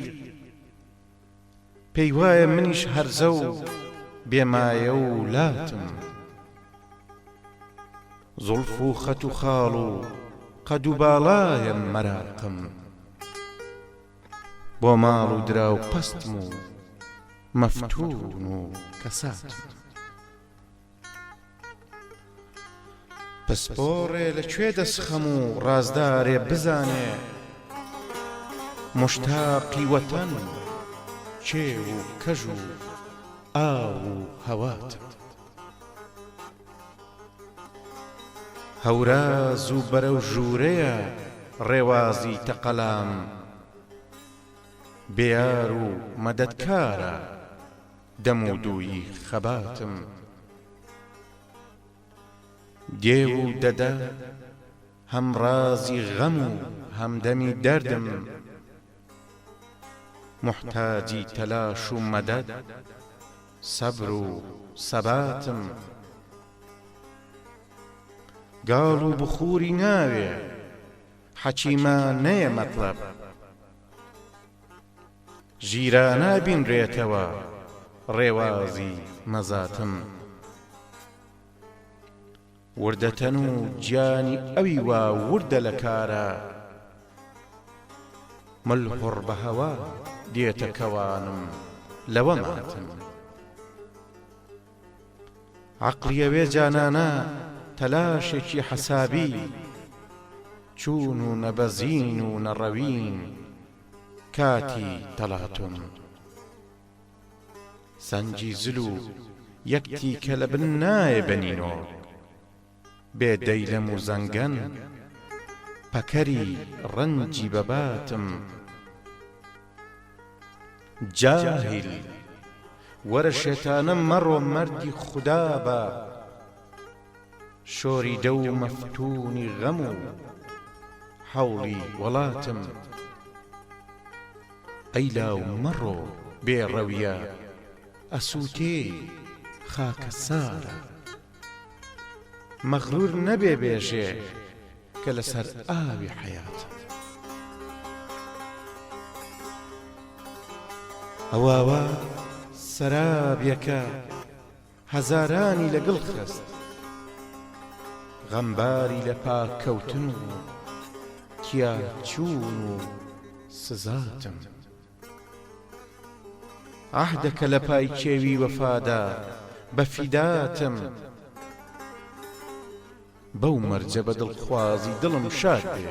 پێی وایە منیش هەرزە و بێمایە و لاتم. زوڵف و خەت و خاڵ و قەد و باڵایە مەراقم، بۆ ماڵ و درا و پەستم و مەفتون و کەساتم. پسپۆڕێ لەکوێ دەسخەم و ڕازدارێ بزانێ، مشتاقی وەتەن کێ و کەژ و ئاو و هەواتم. هەوراز و بەرەو ژوورەیە ڕێوازی تەقەلام، بێیار و مەدەدکارە دەم و دووی خەباتم. دێ و دەدە هەم ڕازی غەم و هەمدەمی دەردم، محتاجی تەلاش و مەدەد سەبر و سەباتم. گاڵ و بخووری ناوێ حەکیمان نەیە مەطلەب، ژیرانە بینرێتەوە ڕێوازی مەزاتم. وردەتەن و گیانی ئەوی وا وردە لە کارە، ملهوڕ بە هەوا دێتە کەوانم لەوە ماتم. عەقلیەوێ جانانە تەلاشێکی حەسابی، چوون و نەبەزین و نەڕەوین کاتی تەڵاتم. سەنجی زل و یەکتی کە لە بن نایە بەنینۆ، بێ دەیلەم و زەنگەن پەکەری ڕەنجی بەباتم. جاهیل وەرە شێتانە مەڕۆ مەردی خودا بە، شۆری دە و مەفتونی غەم و حەوڵی وڵاتم. ئەیلاو مەڕۆ بێڕەویە ئەسووتێ خاکە سارە مەغرور نەبێ بێژێ کە لەسەر ئاوی حەیات. ئەواوە سەرابیەکە هەزارانی لەگەڵ خست، غەمباری لە پاکەوتن و تیاچوون و سزاتم. عەهدەکە لە پای کێوی وەفادا بەفیداتم، بەو مەرجە بە دڵخوازی دڵم شاد بێ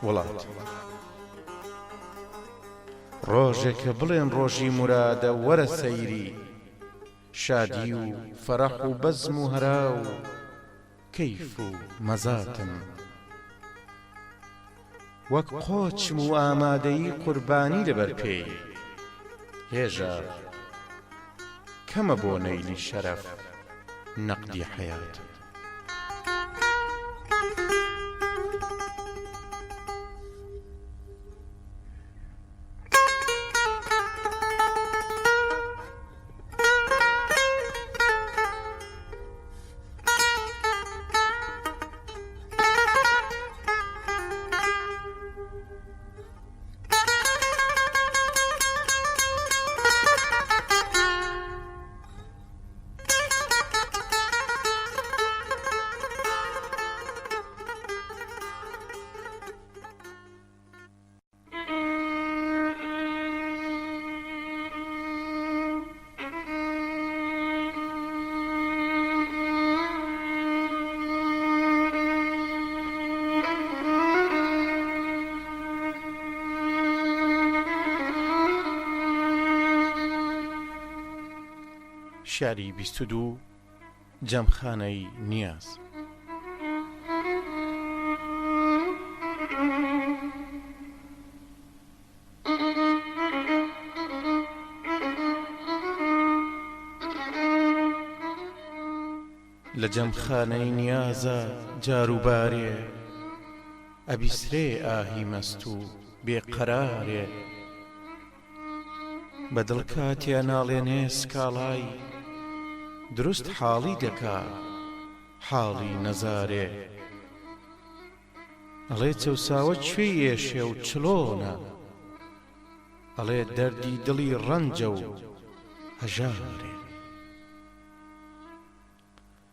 وڵات. ڕۆژێکە بڵێن ڕۆژی مرادە وەرە سەیری، شادی و فەرەح و بەزم و هەرا و کەیف و مەزاتم. وەک قۆچم و ئامادەیی قوربانی لەبەر پێی، هێژار کەمە بۆ نەیلی شەرەف نەقدی حەیات. شاری 22 جەمخانەی نیاز. لە جەمخانەی نیازە جاروبارێ، ئەبیسرێ ئاهی مەست و بێقەرارێ، بەدڵ کاتیا ناڵێنێ سکاڵای، دروست حاڵی دەکا حاڵی نەزارێ. ئەڵێ چەوساوە کوێی ئێشێ و چلۆنە، ئەڵێ دەردی دڵی ڕەنجە و هەژارێ.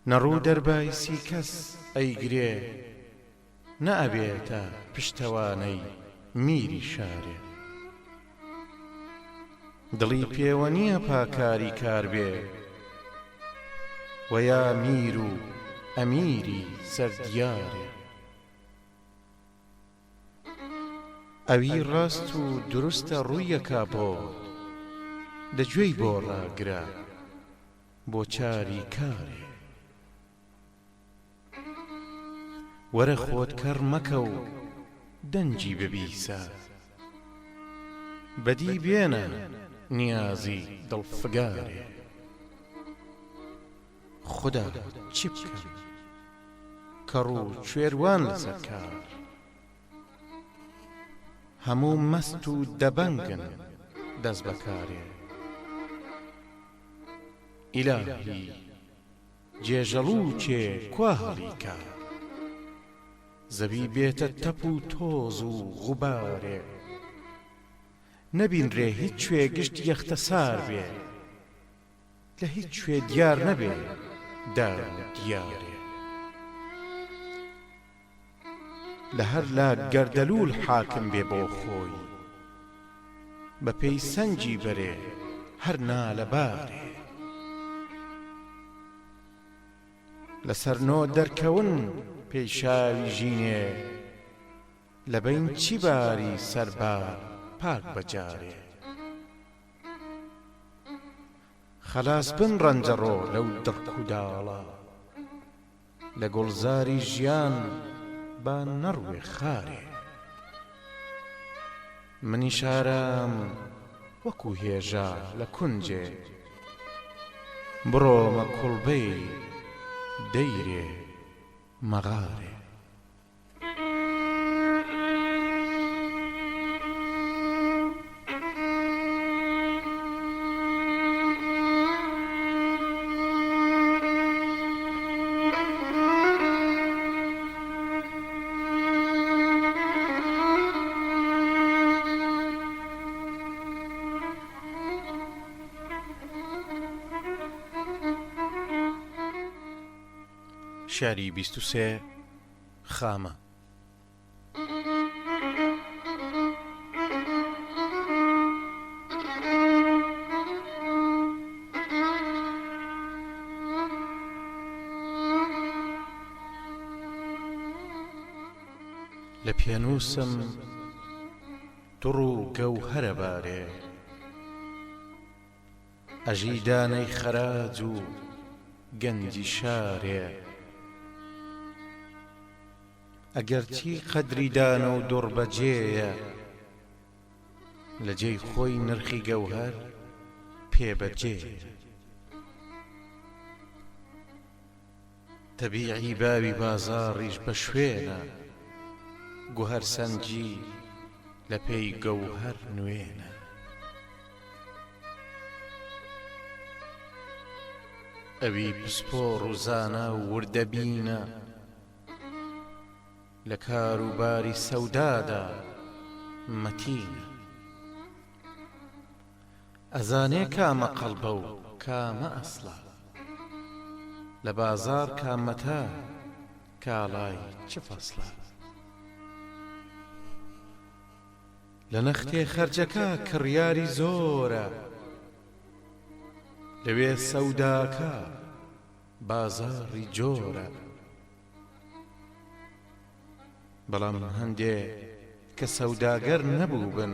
نەڕوو دەربایسی کەس ئەیگرێ، نەئەبێتە پشتەوانەی میری شارێ. دڵی پێوە نییە پاکاری کار بێ، وەیا میر و ئەمیری سەردیارێ. ئەوی ڕاست و دروستە ڕوویەکا بۆ، دەگوێی بۆ ڕاگرە بۆ چاری کارێ. وەرە خۆت کەڕ مەکە و دەنجی ببیسە، بەدی بێنە نیازی دڵفگارێ. خوددا چی بکەم کەڕ و کوێروان لەسەر کار، هەموو مەست و دەبەنگن دەست بەکارێ. ئیلاهی جێژەڵووچێ کوا هەڵیکە، زەوی بێتە تەپ و تۆز و غوبارێ. نەبینرێ هیچ کوێ گشت یەختەسار بێ، لە هیچ کوێ دیار نەبێ دار و دیارێ. لە هەر لاک گەردەلوول حاکم بێ بۆ خۆی، بە پێی سەنجی بەرێ هەر نالەبارێ. لەسەر نۆ دەرکەون پێیشاوی ژینێ، لە بین چی باری سەربار پاک بەجارێ. خەلاس بن ڕەنجەڕۆ لەو دڕک و داڵە، لە گوڵزاری ژیان با نەڕوێ خارێ. منی شارام وەکو هێژا لە کونجێ، بڕۆمە کوڵبەی دەیرێ مەغارێ. شاری 23 خامە. لە پێنووسم دڕ و گەوهەرە بارێ، ئەژی دانەی خەراج و گەنجی شارێ. ئەگەرچی قەدری دانە و دڕ بەجێیە، لە جێی خۆی نرخی گەوهەر پێبەجێ. تەبیعی باوی بازاڕیش بە شوێنە، گوهەر سەنجی لە پێی گەوهەر نوێنە. ئەوی پسپۆڕ و زانە و وردەبینە، لە کاروباری سەودادا مەتینە. ئەزانێ کامە قەڵبە و کامە ئەسڵە، لە بازار کامەتە کاڵای چ فەسڵە. لە نەختێ خەرجەکە کڕیاری زۆرە، لەوێ سەوداکە بازاڕی جۆرە. بەڵام هەندێ کە سەوداگەر نەبوو بن،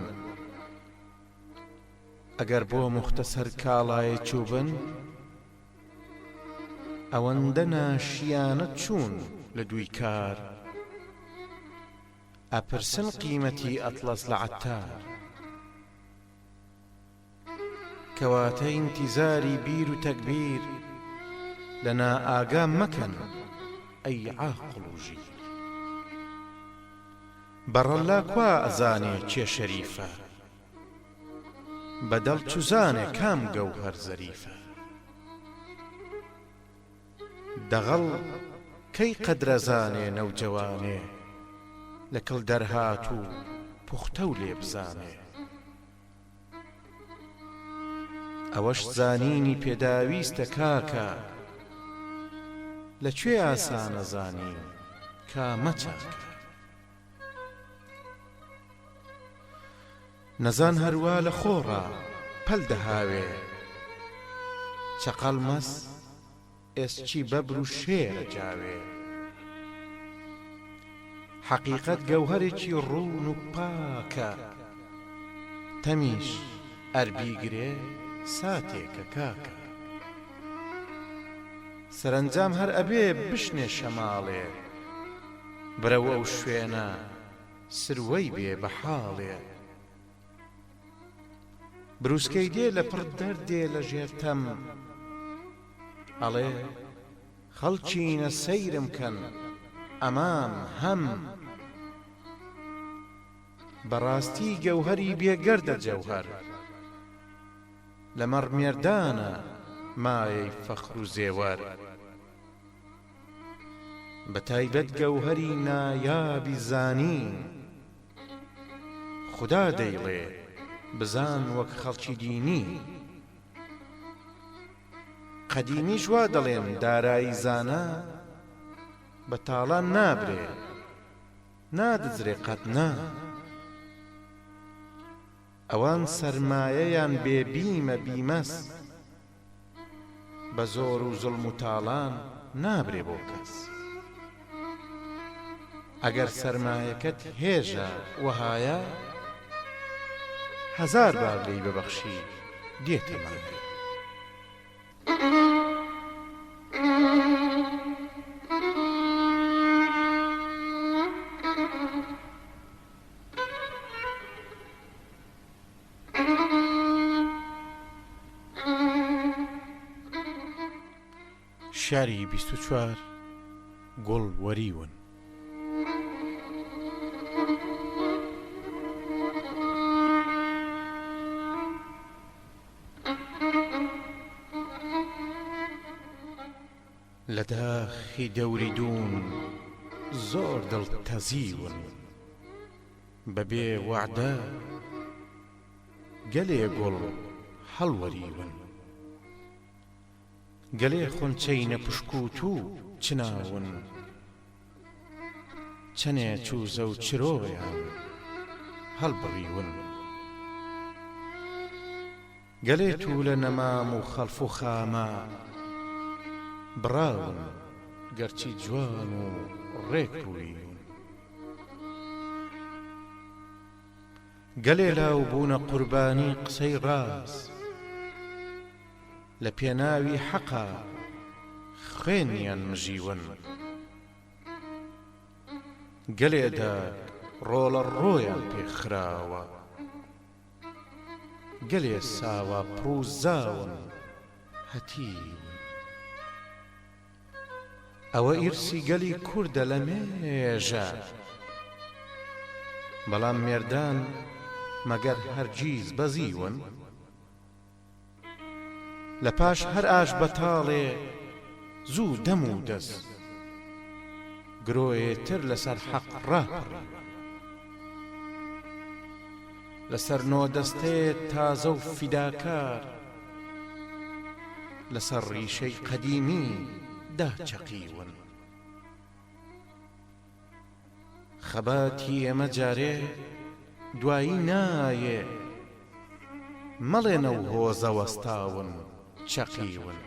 ئەگەر بۆ مختصەر کاڵایە چووبن، ئەوەندە ناشیانە چوون لە دووی کار، ئەپرسن قیمەتی ئەتڵەس لە عەتار. کەواتە ئینتیزاری بیر و تەکبیر، لە نائاگا مەکەن ئەی عاقڵ و ژیر. بەڕەلا کوا ئەزانێ کێ شەریفە، بەدڵ چوزانێ کام گەوهەر زەریفە. دەغەڵ کەی قەدرەزانێ نەوجەوانێ، لە کڵ دەرهات و پوختە و لێ بزانێ. ئەوەش زانینی پێداویستە کاکە، لەکوێ ئاسانە زانین کامە چاکە. نەزان هەروە لە خۆڕا پەل دەهاوێ، چەقەڵ مەس ئێسچی بەبر و شێرە جاوێ. حەقیقەت گەوهەرێکی ڕوون و پاکە، تەمیش ئەربیگرێ ساتێکە کاکە. سەرنجام هەر ئەبێ بشنێ شەماڵێ، برەوە ئەو شوێنە سروەی بێ بە حاڵێ. بروسکەی دێ لە پڕ دەردێ لە ژێرتەم، ئەڵێ خەڵچینە سەیرم کەن ئەمام هەم. بەڕاستی گەوهەری بێگەردە جەوهەر، لە مەڕمێردانە مایەی فەخر و زێوەر. بە تایبەت گەوهەری نایابی زانین، خودا دەیڵێ بزان وەک خەڵکی دینی. قەدیمیش وا دەڵێن دارایی زانە، بە تاڵان نابرێ نادزرێ قەت نا. ئەوان سەرمایەیان بێبیمە بیمەس، بە زۆر و زوڵم و تاڵان نابرێ بۆ کەس. ئەگەر سەرمایەکەت هێژە وەهایە، هەزار بار لێی ببەخشی دێتە مایە. شاری 24 گوڵ وەریون. لە داخی دەوری دوون زۆر دڵتەزیون، بەبێ وەعدە گەلێ گوڵ هەڵوەریون. گەلێ خونچەی نەپشکوت و چناون چەنێ چووزە و چرۆیان هەڵبڕیون گەلێ تو لە نەمام و خەڵف و خامە بڕاون گەرچی جوان و ڕێک بوویون گەلێ لاو بوونە قوربانی قسەی ڕاست لە پێناوی حەقا خوێنیان مژیون گەلێدا ڕۆڵە ڕۆیان پێخراوە گەلێ ساوە پڕووزاون هەتیون ئەوە ئیرسی گەلی کوردە لە مێژە بەڵام مێردان مەگەر هەرگیز بەزیون لە پاش هەر ئاش بەتاڵێ زوو دەم و دەست گرۆیێتر لەسەر حەق ڕاپەڕی لەسەر نۆ دەستێت تازە و فیداکار لەسەر ڕیشەی قەدیمی داچەقیون خەباتی ئێمە جارێ دوایی نایێ مەڵێنە و هۆزە وەستاون چەقیون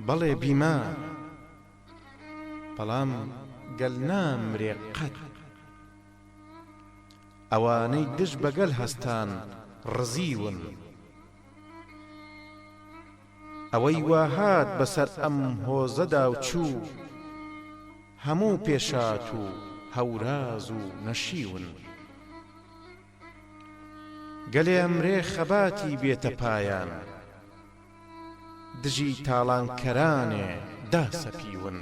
بەڵێ بیما بەڵام گەل نامرێ قەت ئەوانەی دژ بەگەل هەستان ڕزیون ئەوەی واهات بەسەر ئەم هۆزەدا و چوو هەموو پێشات و هەوراز و نەشیون گەلێ ئەمرێ خەباتی بێتە پایان دژی تاڵانکەرانێ داسەپیون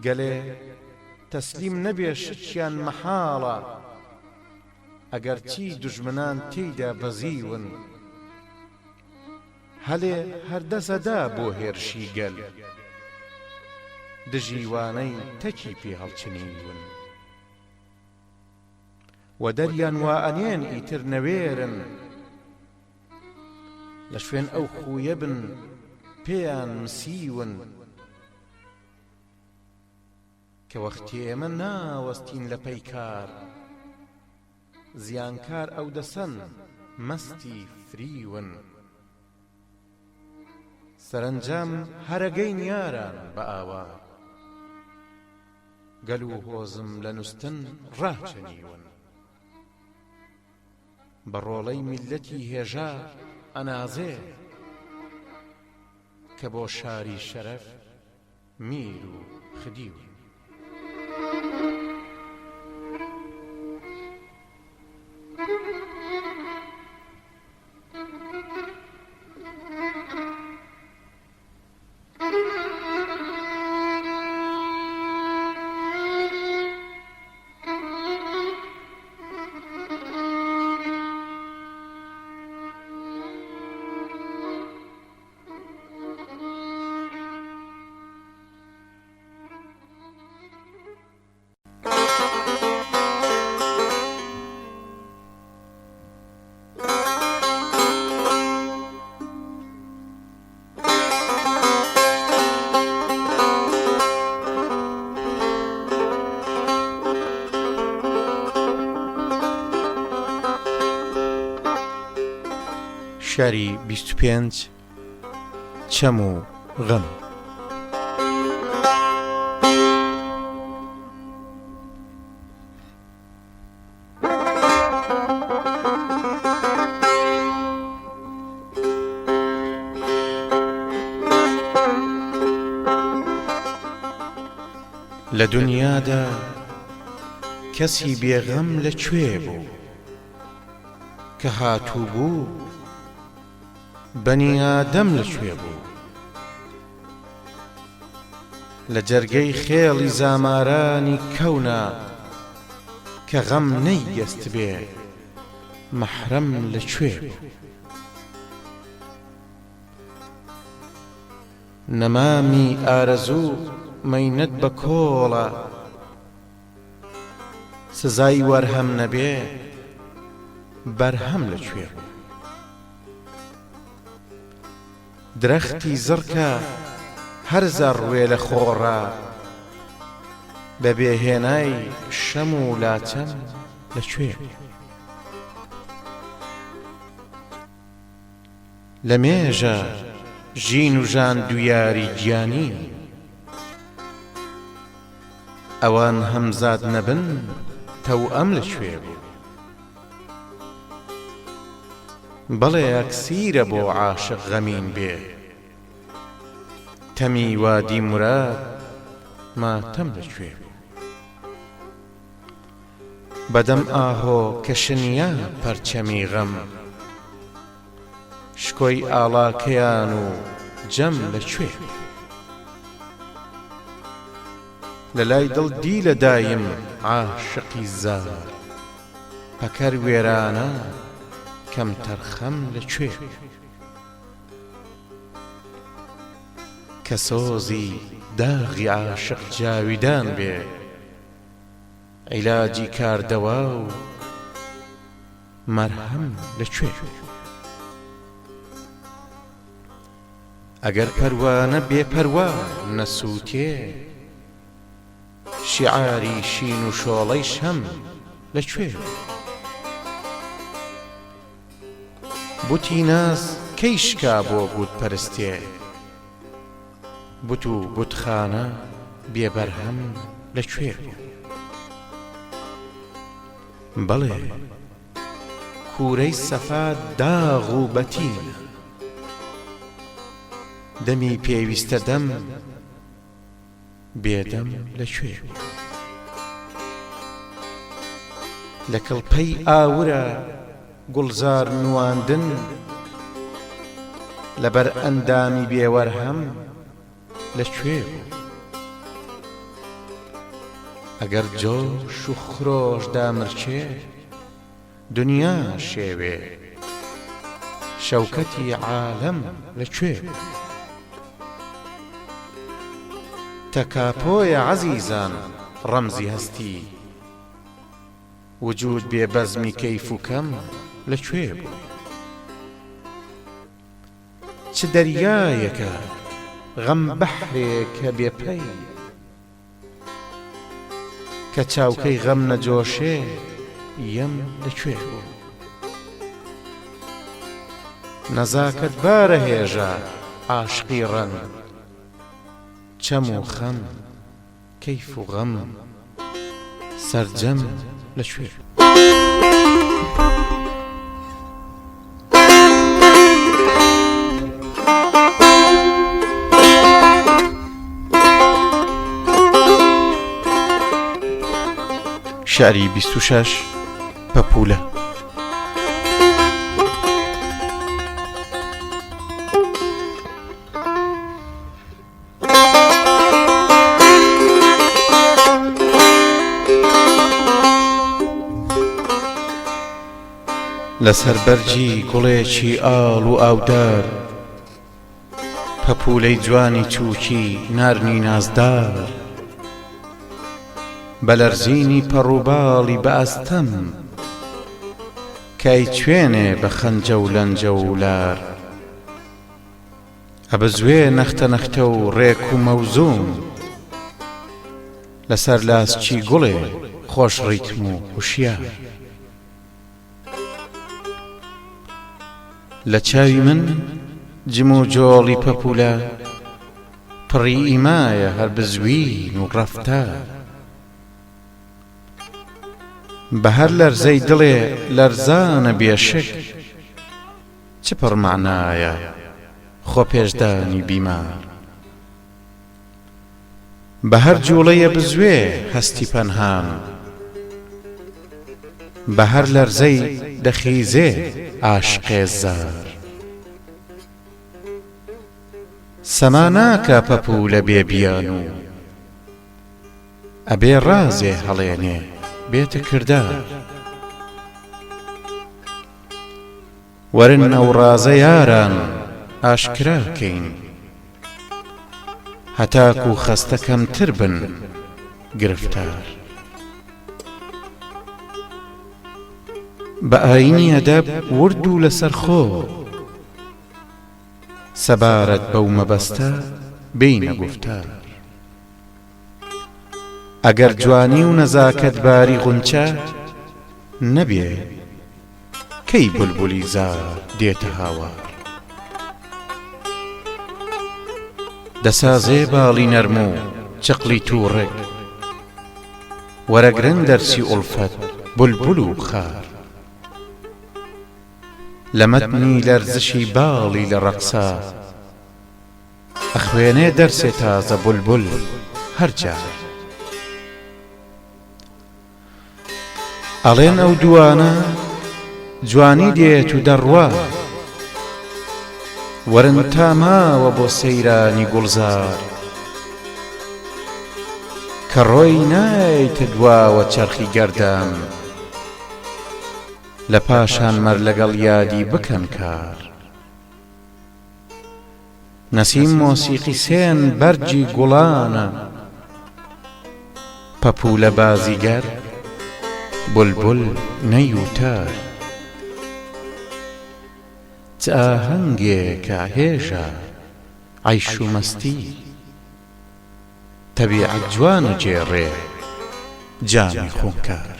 گەلێ تەسلیم نەبێ شتیان مەحاڵە ئەگەر چی دوژمنان تێیدا بەزیون هەلێ هەردەسەدا بۆ هێرشی گەل دژیوانەی تەکی پێ هەڵچنیون و دەریان وا ئەنێن ئیتر نەوێرن لە شوێن ئەو خویە بن پێیان مسیون کە وەختی ئێمە ناوەستین لە پەیکار زیانکار ئەو دەسەن مەستی فریون سەرنجام هەرەگەین یاران بە ئاوا گەل و هۆزم لە نووستن ڕاچەنیون بە ڕۆڵەی میلەتی هێژا ئەنازێ کە بۆ شاری شەرەف میر و خدیون شاری 25 چەم و غەم لە دنیادا کەسی بێغەم لەکوێ بوو کە هاتوو بوو بەنی ئادەم لەکوێ بوو لە جەرگەی خێڵی زامارانی کەونە کە غەم نەیگەست بێ مەحرەم لەکوێ بوو نەمامی ئارەزوو مەینەت بە کۆڵە سزای وەرهەم نەبێ بەرهەم لەکوێ بوو درەختی زڕکە هەرزە ڕوێ لە خۆڕە بە بێهێنای شەم و لاچەم لەکوێ لە مێژە ژین و ژان دویاری گیانی ئەوان هەمزاد نەبن تەوئەم لەکوێ بوو بەڵێ ئەکسیرە بۆ عاشق غەمین بێ تەمی وادی موراد ماتەم لەکوێ بوو بەدەم ئاهۆ کە شنیە پەرچەمی غەم شکۆی ئاڵاکەیان و جەم لەکوێ لەلای دڵ دی لە دایم عاشقی زار پەکەر وێرانە کەم تەرخەم لەکوێ کە سۆزی داغی عاشق جاویدان بێ عیلاجی کاردەوا و مەرهەم لەکوێ ئەگەر پەروانە بێپەروا نەسووتێ شیعاری شین و شۆڵەی شەم لەکوێ بوتی ناز کەی شکا بۆ بوت پەرستێ بوت و بوتخانە بێبەرهەم لەکوێ بەڵێ کوورەی سەفا داغ و بەتینە دەمی پێویستە دەم بێدەم لەکوێ لە کڵپەی ئاورە گوڵزار نواندن لەبەر ئەندامی بێوەرهەم لەکوێ بوو ئەگەر جۆش و خرۆش دامرچێ دنیا شێوێ شەوکەتی عالەم لەکوێ تەکاپۆیە عەزیزان ڕەمزی هەستی وجود بێ بەزمی کەیف و کەم لەکوێ بوو چ دەریایەکە غەم بەحرێکە بێپەی کە چاوکەی غەم نەجۆشێ یەم لەکوێ بوو نەزاکەت بارە هێژە عاشقی ڕەن چەم و خەم کەیف و غەم سەرجەم لەکوێ شعری 26 پەپوولە لەسەر بەرجی گوڵێکی ئاڵ و ئاودار پەپوولەی جوانی چووکی نارنی نازدار بەلەرزینی پەڕووباڵی بە ئەستەم کای کوێنێ بە خەنجە و لەنجە و لار ئەبەزوێ نەختە نەختە و ڕێک و مەوزوم لەسەر لاسچی گوڵێ خۆش ڕیتم و هوشیار لە چاوی من جم و جۆڵی پەپوولە پڕی ئیمایە هەر بزوین و ڕەفتار بە هەر لەرزەی دڵێ لەرزانە بێشک چ پڕمەعنایە خۆ پێشدانی بیمار بە هەر جوڵەیە بزوێ هەستی پەنهان بە هەر لەرزەی دەخیزێ عاشقێ زار سەما ناکە پەپوولە بێبیان و ئەبێ ڕازێ هەڵێنێ بێتە کردار وەرن ئەو ڕازە یاران ئاشکراکەین هەتاکو خەستە کەمتر بن گرفتار بە ئاینی ئەدەب ورد و لەسەر خۆ سەبارەت بەو مەبەستە بینە گوفتار. ئەگەر جوانی و نەزاکەت باری غونچە نەبێ کەی بولبولی زار دێتە هاوار. دەسازێ باڵی نەرم و چقلی تووڕێک وەرەگرن دەرسی ئوڵفەت بولبول و خار. لە مەتنی لەرزشی باڵی لە ڕەقسە ئەخوێنێ دەرسێ تازە بولبول هەر جار. ئەڵێن ئەو دوانە جوانی دێت و دەڕوا وەرن تاماوە بۆ سەیرانی گوڵزار. کە ڕۆی نایتە دواوە چەرخی گەردان لە پاشان مەر لەگەڵ یادی بکەن کار. نەسیم مۆسیقی سێن بەرجی گوڵانە پەپوولە بازیگەر بولبول نەیوتار. چ ئاهەنگێکە هێژە عەیش و مەستی تەبیعەت جوانە جێڕێ جامی خونکار.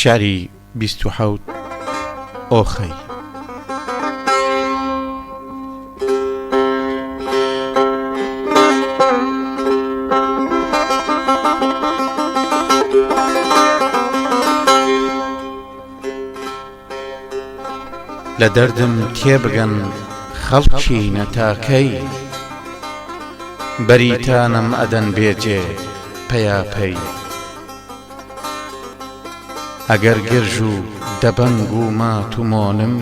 شعری 27 ئۆخەی. لە دەردم تێبگەن خەڵکی نەتاکەی بەریتانم ئەدەن بێجێ پەیاپەی. ئەگەر گرژ و دەبەنگ و مات و مۆنم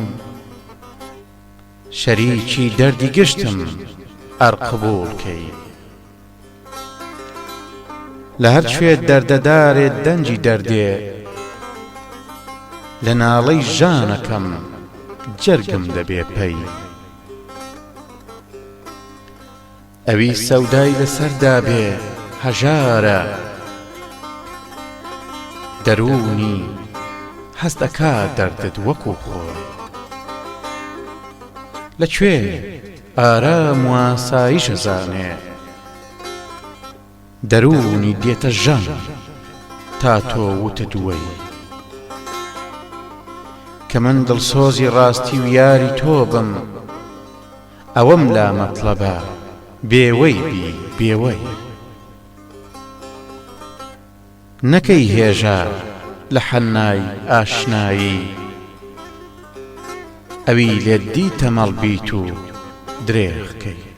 شەریکی دەردی گشتم ئەر قبوڵکەی. لە هەر شوێ دەردەدارێت دەنجی دەردێ لە ناڵەی ژانەکەم جەرگم دەبێ پەی. ئەوی سەودای لەسەردا بێ هەژارە دەرونی هەست دەکات دەردت وەکو خۆی. لەکوێ ئارام و ئاسایشە زانێ دەرونی دێتە ژەم تا تۆ وتە دووەی. کە من دڵسۆزی ڕاستی و یاری تۆ بم ئەوەم لا مەطلەبە بێوەی بی بێوەی. نەکەی هێژە لە حەنای ئاشنایی ئەوی لێت دیتە مەڵبیت و درێغکەی.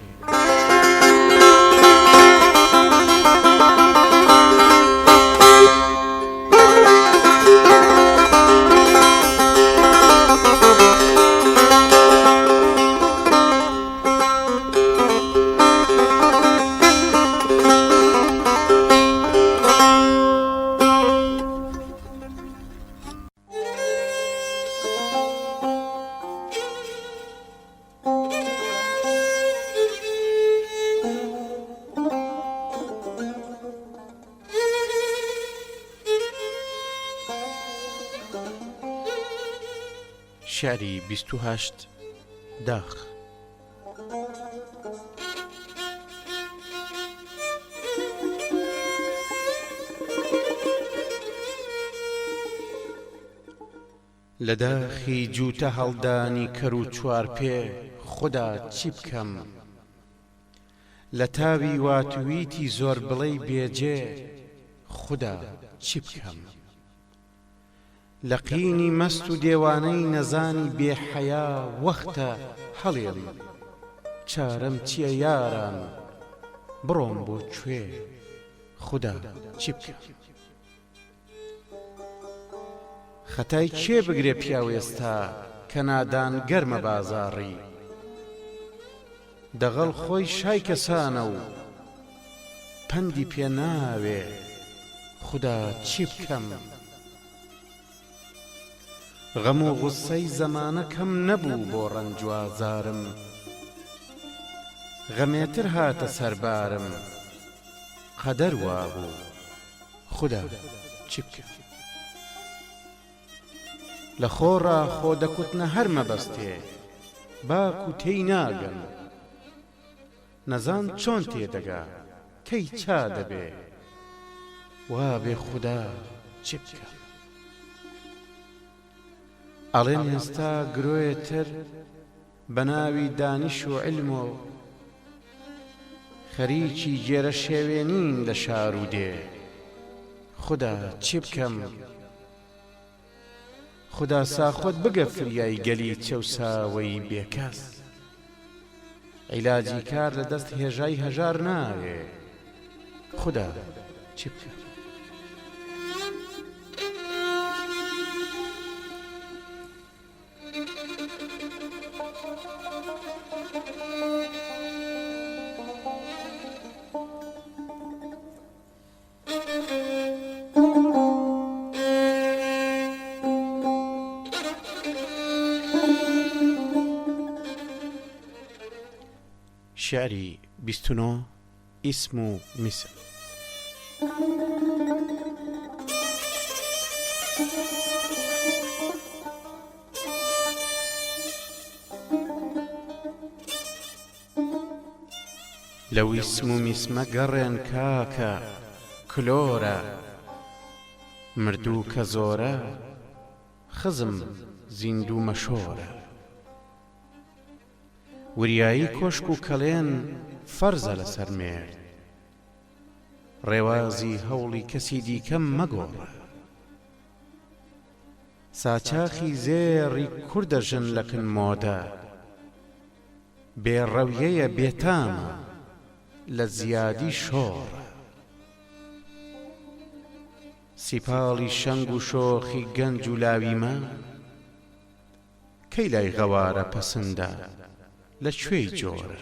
شعری 28 داخ. لە داخی جوتە هەڵدانی کەر و چوار پێ خوددا چی بکەم. لە تاوی واتویتی زۆر بڵەی بێجێ خوددا چی بکەم. لە قینی مەست و دێوانەی نەزانی بێحەیا وەختە هەڵێم چارەم چییە یاران بڕۆم بۆ کوێ خوددا چی بکەم. خەتای کێ بگرێ پیاوێستا کە نادان گەرمە بازاڕی. دەغەڵ خۆی شای کەسانە و پەندی پێ ناوێ خوددا چی بکەم غەم و غوسەی زەمانە کەم نەبوو بۆ ڕەنج و ئازارم غەمێتر هاتە سەربارم قەدەر وابوو خوددا چی بکەم لە خۆڕا خۆ دەکوتنە هەر مەبەستێ باک و تێی ناگەم نەزان چۆن تێدەگا کەی چا دەبێ وابێ خوددا چی بکەم ئەڵێن ئێستا گرۆیەتر بە ناوی دانیش و عیلم و خەریکی جێرە شێوێنین لە شار و دێ خوددا چی بکەم خوددا ساخۆت بگە فریای گەلی چەوساوەی بێکەس عیلاجی کار لە دەست هێژای هەژار ناوێ خوددا چی بکەم شعری 29 اسم مثل لو اسم مسمە گەڕێن کاکە کلۆرە مردوو کە زۆرە خزم زیندوو مەشۆرە وریایی کۆشک و کەڵێن فەرزە لەسەر مێرد ڕێوازی هەوڵی کەسی دیکەم مەگۆڕە ساچاخی زێڕی کوردە ژن لەکن مۆدە بێڕەویەیە بێتامە لە زیادی شۆڕە سیپاڵی شەنگ و شۆخی گەنج و لاویمە کەی لای غەوارە پەسەندە لەکوێی جۆرە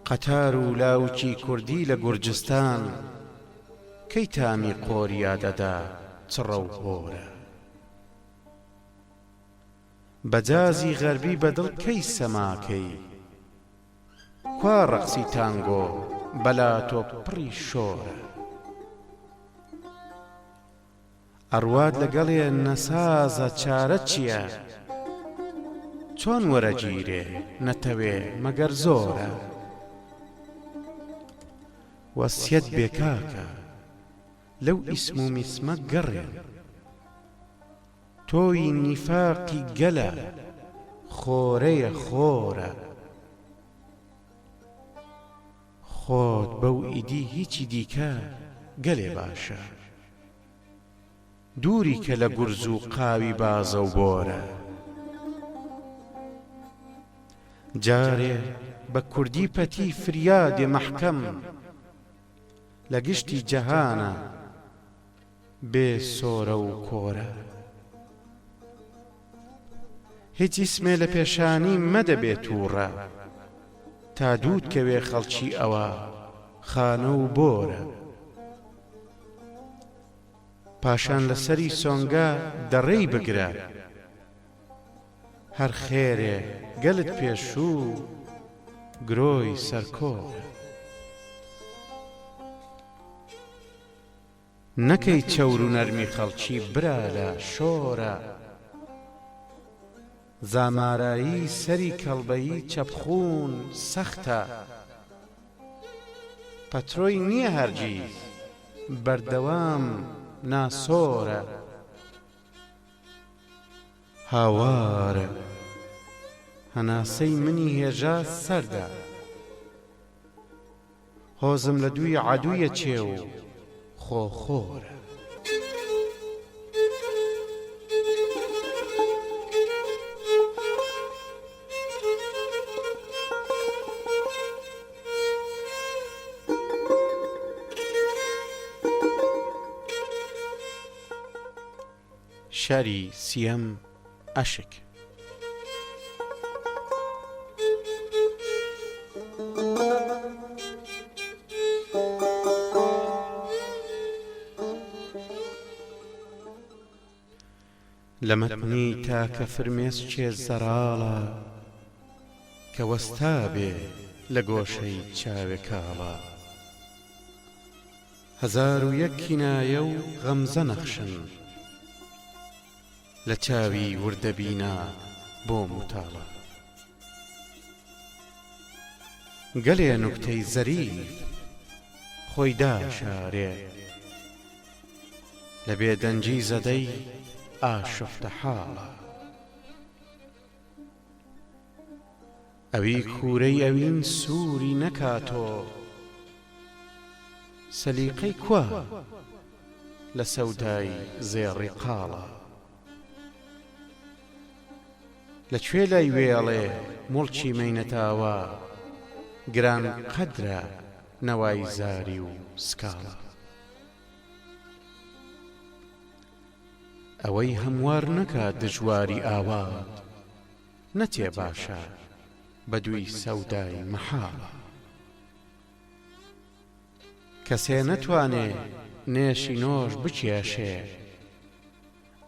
قەتار و لاوچی کوردی لە گورجستان کەی تامی قۆریا دەدا چڕە و هۆرە بەجازی غەربی بەدڵ کەی سەماکەی کوا ڕەقسی تانگۆ بەلا تۆ پڕی شۆرە ئەڕوات لەگەڵێ نەسازە چارە چییە چۆن وەرەگیرێ نەتەوێ مەگەر زۆرە وەسیەت بێکاکە لەو ئیسم و میسمە گەڕێن تۆی نیفاقی گەلە خۆرەیە خۆرە خۆت بەو ئیدی هیچی دیکە گەلێ باشە دووری کە لە گورز و قاوی بازە و بۆرە جارێ بە کوردی پەتی فریادێ مەحکەم لە گشتی جەهانە بێ سۆرە و کۆرە هیچ ئیسمێ لە پێشانی مەدەبێ تووڕە تا دوود کەوێ خەڵکی ئەوە خانە و بۆرە پاشان لەسەری سۆنگا دەڕێی بگرە هەر خێرێ گەلت پێشوو گرۆی سەرکۆرە نەکەی چەور و نەرمی خەڵکی برا لە شۆرە زامارایی سەری کەڵبەیی چەپخوون سەختە پەترۆی نییە هەرگیز بەردەوام ناسۆرە هاوارە هەناسەی منی هێژا سەردە هۆزم لە دووی عەدوویە چێ و خۆخۆرە شاری سیەم ئەشک لە مەتنی تاکە فرمێسکێ زەراڵە کە وەستا بێ لە گۆشەی چاوێ کاڵە. هەزار و یەک کینایە و غەمزە نەخشن لە چاوی وردەبینا بۆ موتاڵە. گەلێ نوکتەی زەریف خۆی داشارێ لە بێدەنجی زەدەی ئاشفتە حاڵە. ئەوی کوورەی ئەوین سووری نەکاتۆ سەلیقەی کوا لە سەودای زێڕی قاڵە. لەکوێ لای وێڵێ موڵکی مەینەتاوە گران قەدرە نەوای زاری و سکاڵە. ئەوەی هەموار نەکات دژواری ئاوات نەتێ باشە بەدووی سەودای مەحاڵە. کەسێ نەتوانێ نێشی نۆش بکێشێ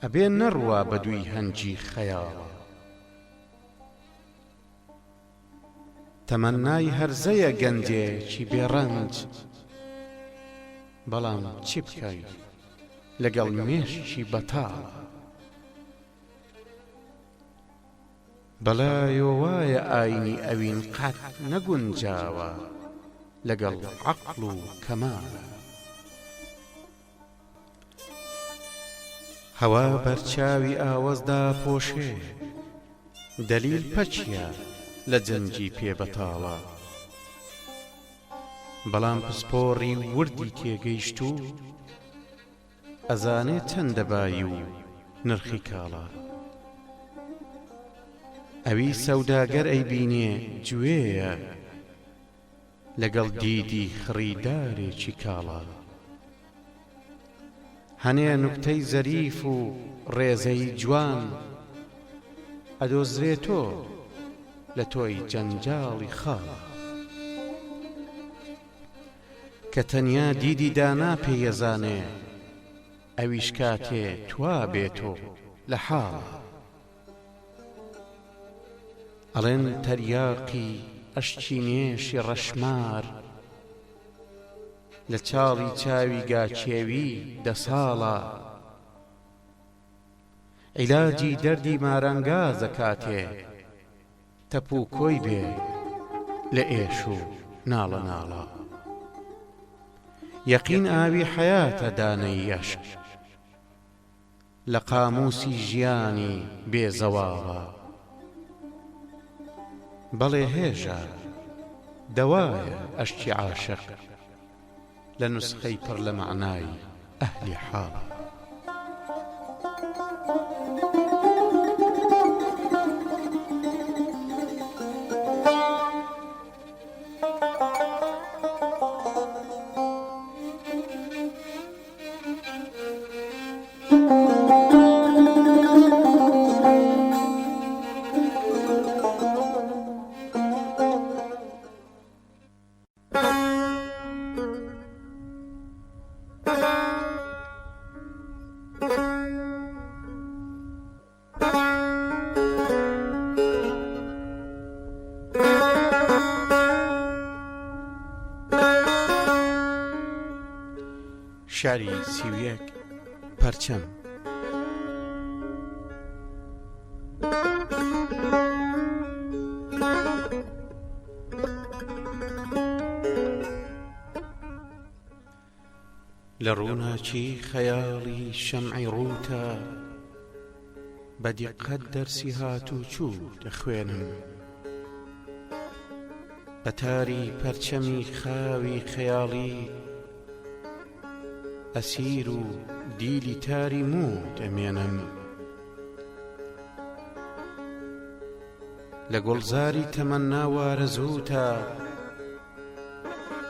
ئەبێ نەڕوا بەدووی هەنجی خەیاڵە. تەمەنای هەرزەیە گەندێکی بێڕەنج بەڵام چی بکەی لەگەڵ مێشکی بەتاڵە. بەلایۆ وایە ئاینی ئەوین قەت نەگونجاوە لەگەڵ عەقڵ و کەمالە. هەوا بەرچاوی ئاوەزدا پۆشێ دەلیل پەچیە لە جەنجی پێبەتاڵە. بەڵام پسپۆڕی وردی تێگەیشت و ئەزانێ چەندە بایی و نرخی کاڵە. ئەوی سەوداگەر ئەیبینێ گوێیە لەگەڵ دیدی خڕیدارێکی کاڵە. هەنێ نوکتەی زەریف و ڕێزەی جوان ئەدۆزرێتۆ لە تۆی جەنجاڵی خاڵە. کە تەنیا دیدی دانا پێیەزانێ ئەویش کاتێ توا بێتۆ لە حاڵە. ئەڵێن تەریاقی ئەشچینێشی ڕەشمار لە چاڵی چاوی گاچێوی دەساڵە. عیلاجی دەردی مارەنگازە کاتێ تەپ و کۆی بێ لە ئێش و ناڵە ناڵە. یەقین ئاوی حەیاتە دانەی عەشق لە قاموسی ژیانی بێزەواڵە. بەڵێ هێژە دەوایە ئەشکی عاشق لە نوسخەی پڕ لە مەعنای ئەهلی حاڵە. شاری سیویەک پەرچەم. لە ڕووناکی خەیاڵی شەمعی ڕووتە بە دیقەت دەرسی هاتووچوو دەخوێنم. بە تاری پەرچەمی خاوی خەیاڵی ئەسیر و دیلی تاری مو دەمێنم. لە گوڵزاری تەمەنا وارەزووتە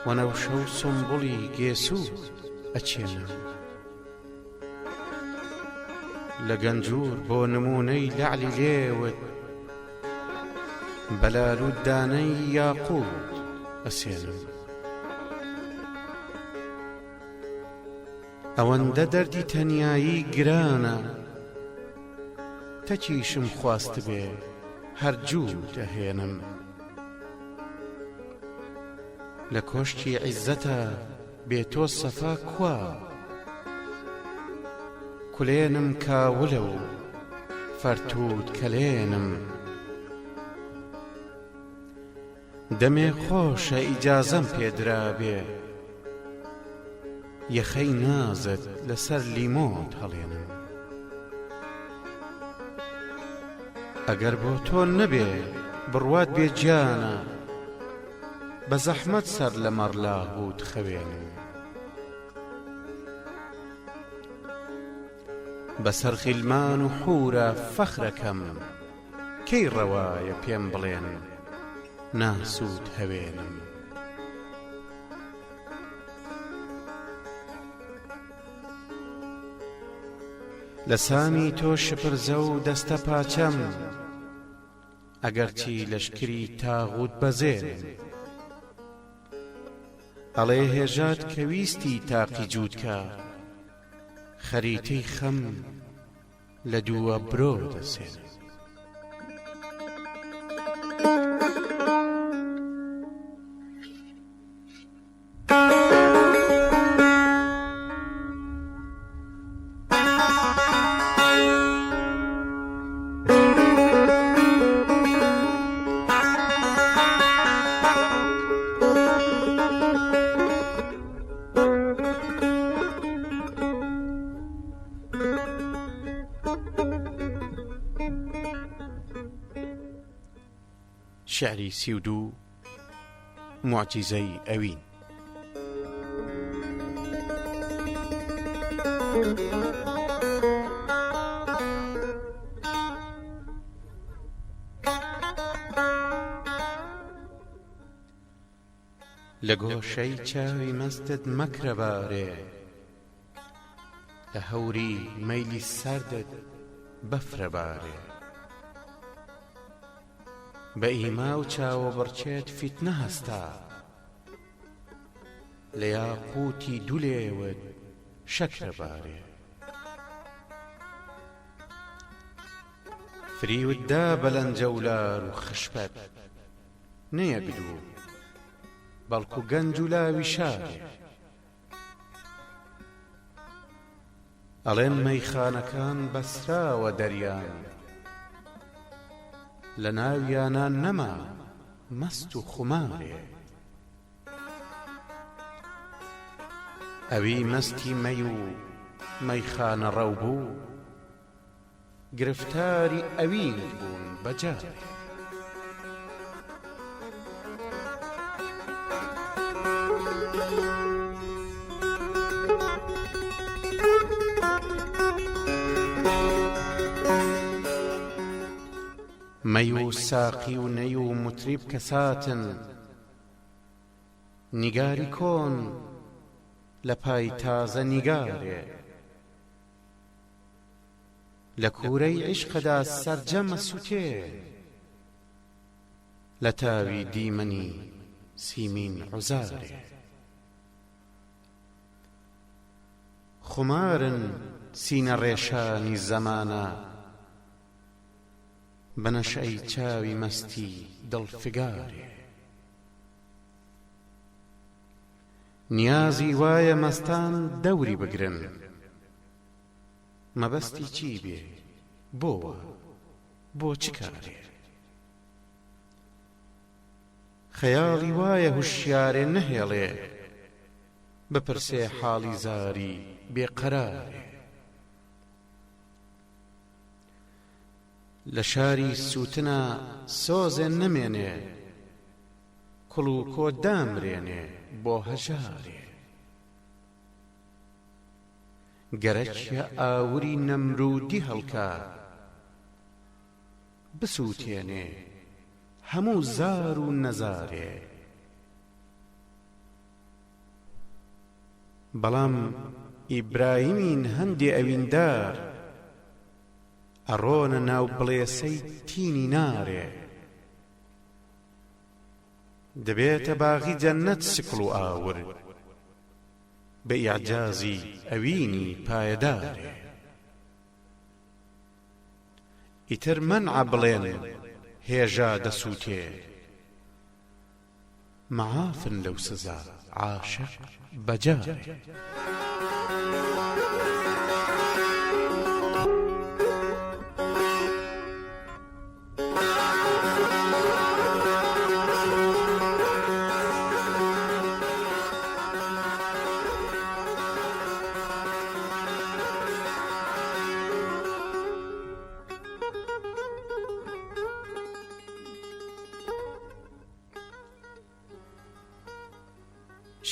وەنەوشە و سمبوڵی گێسوو ئەچێنم. لە گەنجور بۆ نمونەی لەعلی لێوت بەلال و دانەی یاقووت ئەسێنم. ئەوەندە دەردی تەنیایی گرانە تەکیشم خواست بێ هەرجوو دەهێنم لە کۆشتی عیززەتە بێ تۆ سەفا کوا کولێنم کاولە و فەرتووت کەلێنم دەمێ خۆشە ئیجازەم پێدرابێ یەخەی نازت لەسەر لیمۆت هەڵێنم ئەگەر بۆ تۆ نەبێ بڕوات بێ گیانە بە زەحمەت سەر لە مەڕلا بوت خەوێنم بەسەر خیلمان و حورە فەخرەکەم کەی ڕەوایە پێم بڵێن ناسوود هەوێنم لە سامی تۆ شپرزە و دەستە پاچەم ئەگەرچی لەشکری تاغوت بەزێرم ئەڵێ هێژات کە ویستی تاقی جوودکە خەریتەی خەم لە دووە برۆ دەسێنم شعری 32 معجزەی ئەوین لە گۆشەی چاوی مەستت مەکرە بارێ لە هەوری مەیلی سەردت بەفرە بارێ بە ئیما و چاوە بڕچێت فیتنە هەستا لە یاقوتی دولێوت شەکرە بارێ فریوددا بەلەنجەولار و خشپەت نەیەکدوو بەڵکو گەنج و لاوی شارێ ئەڵێن مەیخانەکان بەسراوە دەریان لە ناویانان نەما مەست و خومارێ ئەوی مەستی مەی و مەیخانە ڕەو بوو گرفتاری ئەوینت بوون بەجارێ مەی و ساقی و نەی و متریب کەساتن نیگاری کۆن لە پای تازە نیگارێ لە کوورەی عیشقەدا سەرجەمە سوتێ لە تاوی دیمەنی سیمین عوزارێ خومارن سینە ڕێشانی زەمانە بەنەشەی چاوی مەستی دڵفگارێ نیازی وایە مەستان دەوری بگرن مەبەستی چی بێ بۆوە بۆ چ کارێ خەیاڵی وایە هوشیارێ نەهێڵێ بپرسێ حاڵی زاری بێقەرارێ لە شاری سوتنە سۆزێ نەمێنێ کوڵ و کۆ دامرێنێ بۆ هەژارێ گەرەکیە ئاوری نەمرودی هەڵکا بسووتێنێ هەموو زار و نەزارێ بەڵام ئیبراهیمین هەندێ ئەویندار ئەڕۆنە ناو بڵێسەی تینی نارێ دەبێتە باغی جەننەت سکڵ و ئاور بە ئیعجازی ئەوینی پایەدارێ ئیتر منع بڵێن هێژا دەسووتێ معافن لەو سزا عاشق بەجارێ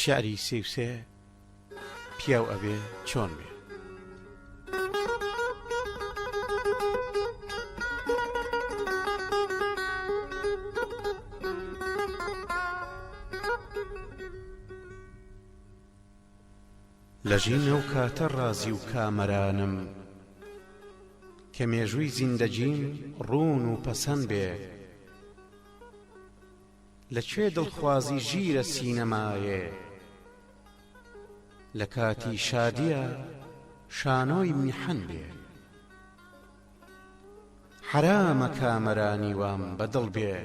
شعری سێوسێ پیاو ئەبێ چۆن بێ لە ژینە و کاتە ڕازی و کامەرانم کە مێژووی زیندەجیم ڕوون و پەسەند بێ لەکوێ دڵخوازی ژیرە سینەمایێ لە کاتی شادیە شانۆی میحەن بێ حرامە کامەرانی وام بەدڵ بێ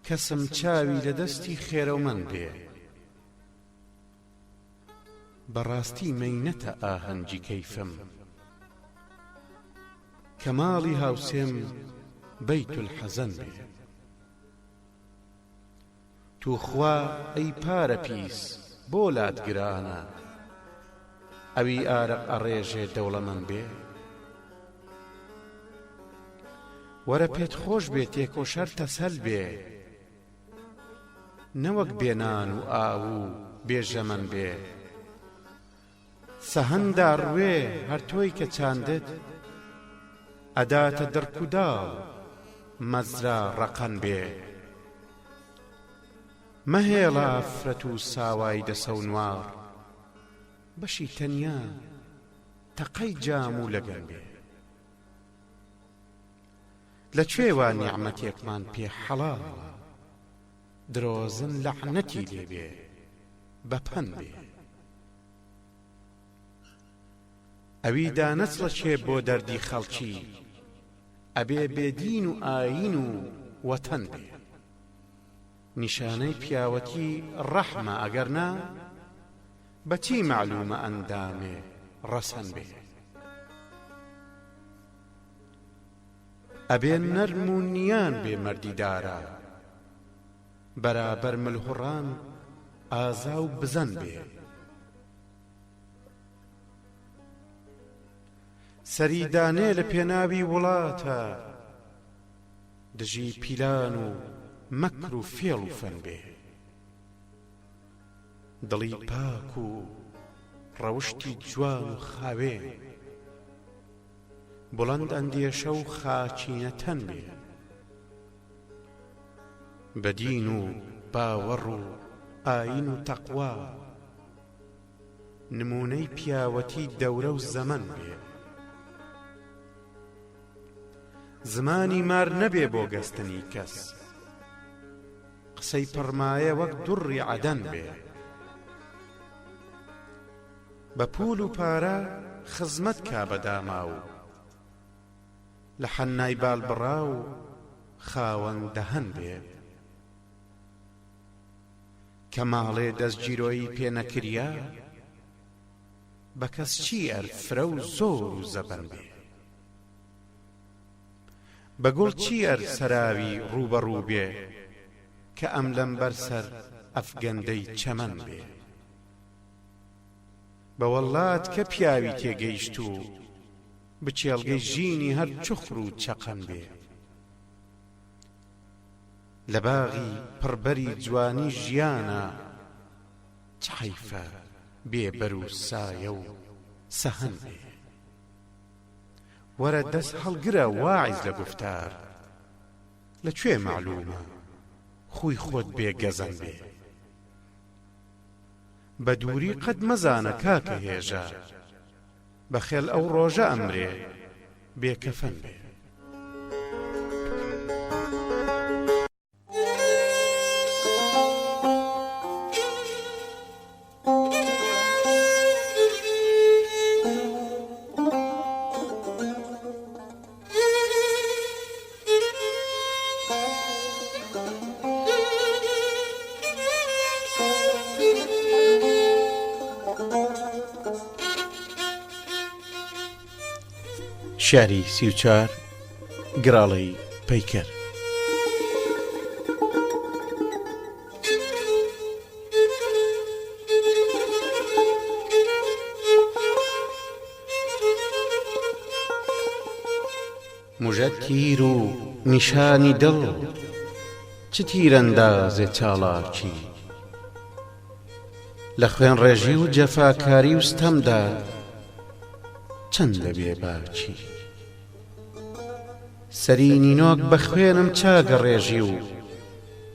کەسم چاوی لە دەستی خێرەومەند بێ بەڕاستی مەینەتە ئاهەنگی کەیفم کەماڵی هاوسێم بەیت الحەزەن بێ توخوا ئەی پارە پیس بۆ لاتگرانە ئەوی ئارەق ئەڕێژێ دەوڵەمەند بێ وەرە پێت خۆش بێ تێکۆشەر تەسەل بێ نەوەک بێنان و ئاو و بێژەمەند بێ سەهەندا ڕوێ هەر تۆی کە چاندت ئەداتە دڕک و داڵ مەزرا ڕەقەن بێ مەهێڵە ئافرەت و ساوای دەسە و نوار بەشی تەنیا تەقەی جام و لەگەن بێ لەکوێ وا نیعمەتێکمان پێ حەڵاڵە درۆزن لەعنەتی لێبێ بەپەند بێ ئەوی دانەچڵە چێ بۆ دەردی خەڵکی ئەبێ بێدین و ئاین و وەتەن بێ نیشانەی پیاوەتی ڕەحمە ئەگەرنا بەچی معلومە ئەندامێ ڕەسەن بێ ئەبێ نەرم و نیان بێ مەردی دارە بەرابەر ملهوڕان ئازا و بزەن بێ سەریدانێ لە پێناوی وڵاتە دژی پیلان و مەکر و فێڵ و فەن بێ دڵی پاک و ڕەوشتی جوان و خاوێ بڵند ئەندێشە و خاچینەتەن بێ بەدین و باوەڕ و ئاین و تەقوا نمونەی پیاوەتی دەورە و زەمەن بێ زمانی مار نەبێ بۆ گەستنی کەس قسەی پڕمایە وەک دوڕی عەدەن بێ بە پول و پارە خزمەت کا بەداما و لە حەنای بالبڕا و خاوەن دەهەن بێ کە ماڵێ دەستگیرۆیی پێ نەکریا بە کەس چی ئەرفرە و زۆر و زەبەن بێ بە گوڵ چی ئەر سەراوی ڕوبەڕوو بێ کە ئەم لەمبەر سەر ئەفگەندەی چەمەن بێ بە وەڵات کە پیاوی تێگەیشت و بچێڵگەی ژینی هەر چوخر و چەقەن بێ لە باغی پڕبەری جوانی ژیانە چ حەیفە بێبەر و سایە و سەهەن بێ وەرە دەست هەڵگرە واعیز لە گفتار لەکوێ معلومە خوی خۆت بێگەزەن بێ بە دووری قەت مەزانە کاکە هێژە بەخێل ئەو ڕۆژە ئەمرێ بێکەفەن بێ شعری 34 گراڵەی پەیکەر. موژە تیر و نیشانی دڵ، چ تیرەندازێ چاڵاکی، لە خوێن ڕێژی و جەفاکاری و ستەمدا چەند لەبێ باکی. سەری نینۆک بە خوێنم چاگەڕێژی و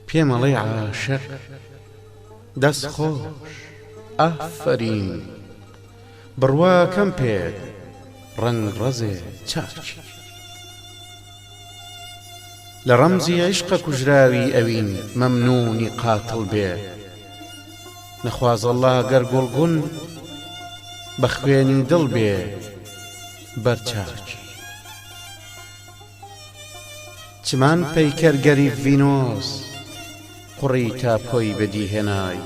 پێمەڵێ عاشق دەست خۆش ئافەرین، بڕواکەم پێت ڕەنگ ڕەزێ چاکی. لە ڕەمزی عیشقە کوژراوی ئەوین مەمنونی قاتڵ بێ، نەخوازەڵڵا گەر گوڵگون بە خوێنی دڵ بێ بەرچاکی. چمان پەیکەر گەریب ڤینۆس قوڕی تاپۆی بەدیهێنای،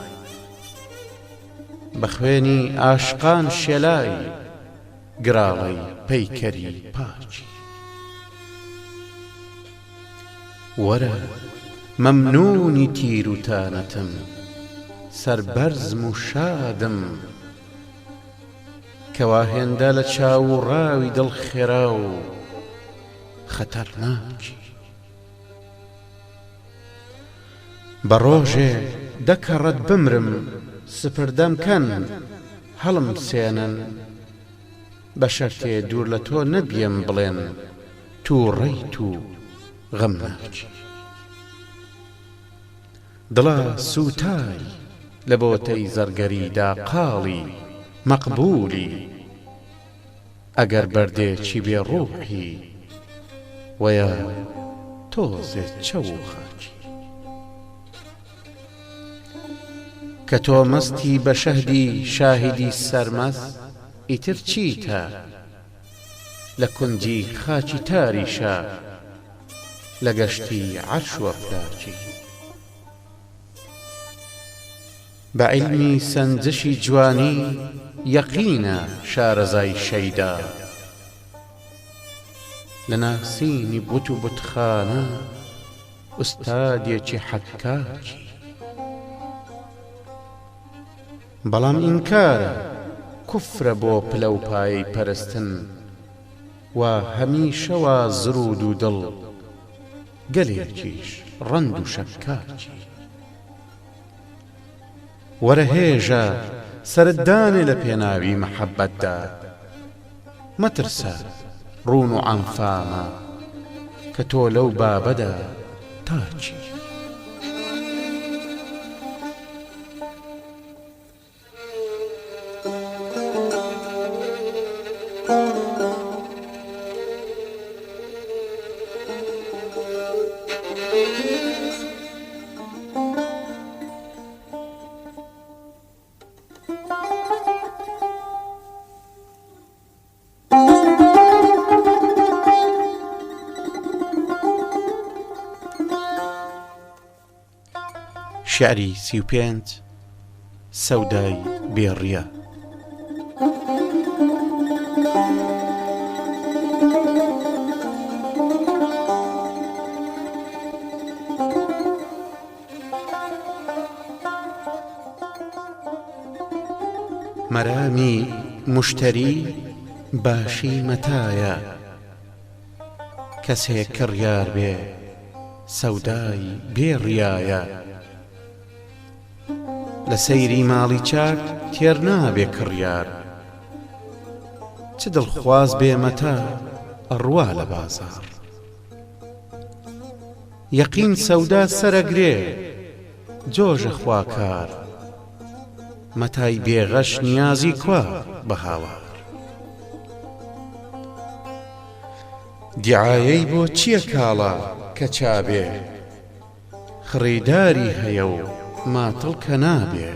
بە خوێنی ئاشقان شێلای گراڵەی پەیکەری پاکی. وەرە مەمنونی تیر و تانەتم، سەربەرزم و شادم، کەوا هێندە لە چاو و ڕاوی دڵ خێرا و خەتەرناکی. بە ڕۆژێ دەکەڕەت بمرم سپردەم کەن هەڵم سێنن، بە شەرتێ دوور لە تۆ نەبیێم بڵێن تووڕەیت و غەم ناکی. دڵە سوتای لە بۆتەی زەرگەریدا قاڵی مەقبولی، ئەگەر بەردێکی بێ ڕوحی وەیە تۆزێت چەو و خاکی. کە تۆ مەستی بە شەهدی شاهیدی سەرمەست، ئیتر چیتە لە کونجی خاکی تاریشە لە گەشتی عەرش و ئەفلاکی. بە عیلمی سەنجشی جوانی یەقینە شارەزای شەیدا، لە ناسینی بوت و بوتخانە ئوستادێکی حەکاکی. بەڵام ئینکارە کوفرە بۆ پلە و پایەی پەرستن، و هەمیشەوە زرود و دڵ گەلێکیش ڕەند و شەکاکی. وەرە هێژە سەردانێ لە پێناوی مەحەبەتدا، مەترسە ڕون و عەنفامە کە تۆ لەو بابەدا تاچی. شعری 35 سەودای بێڕیە. مەرامی موشتەری باشی مەتایە، کەسێک کڕیار بێ سەودای بێڕیایە. لە سەیری ماڵی چاک تێر نابێ کڕیار، چ دڵخواز بێ مەتا ئەڕوا لە بازار. یەقین سەودا سەرەگرێ جۆژە خواکار، مەتای بێغەش نیازی کوا بە هاوار. دیعایەی بۆ چییە کاڵا کە چابێ، خڕیداری هەیە و ماتڵ کە نابێ.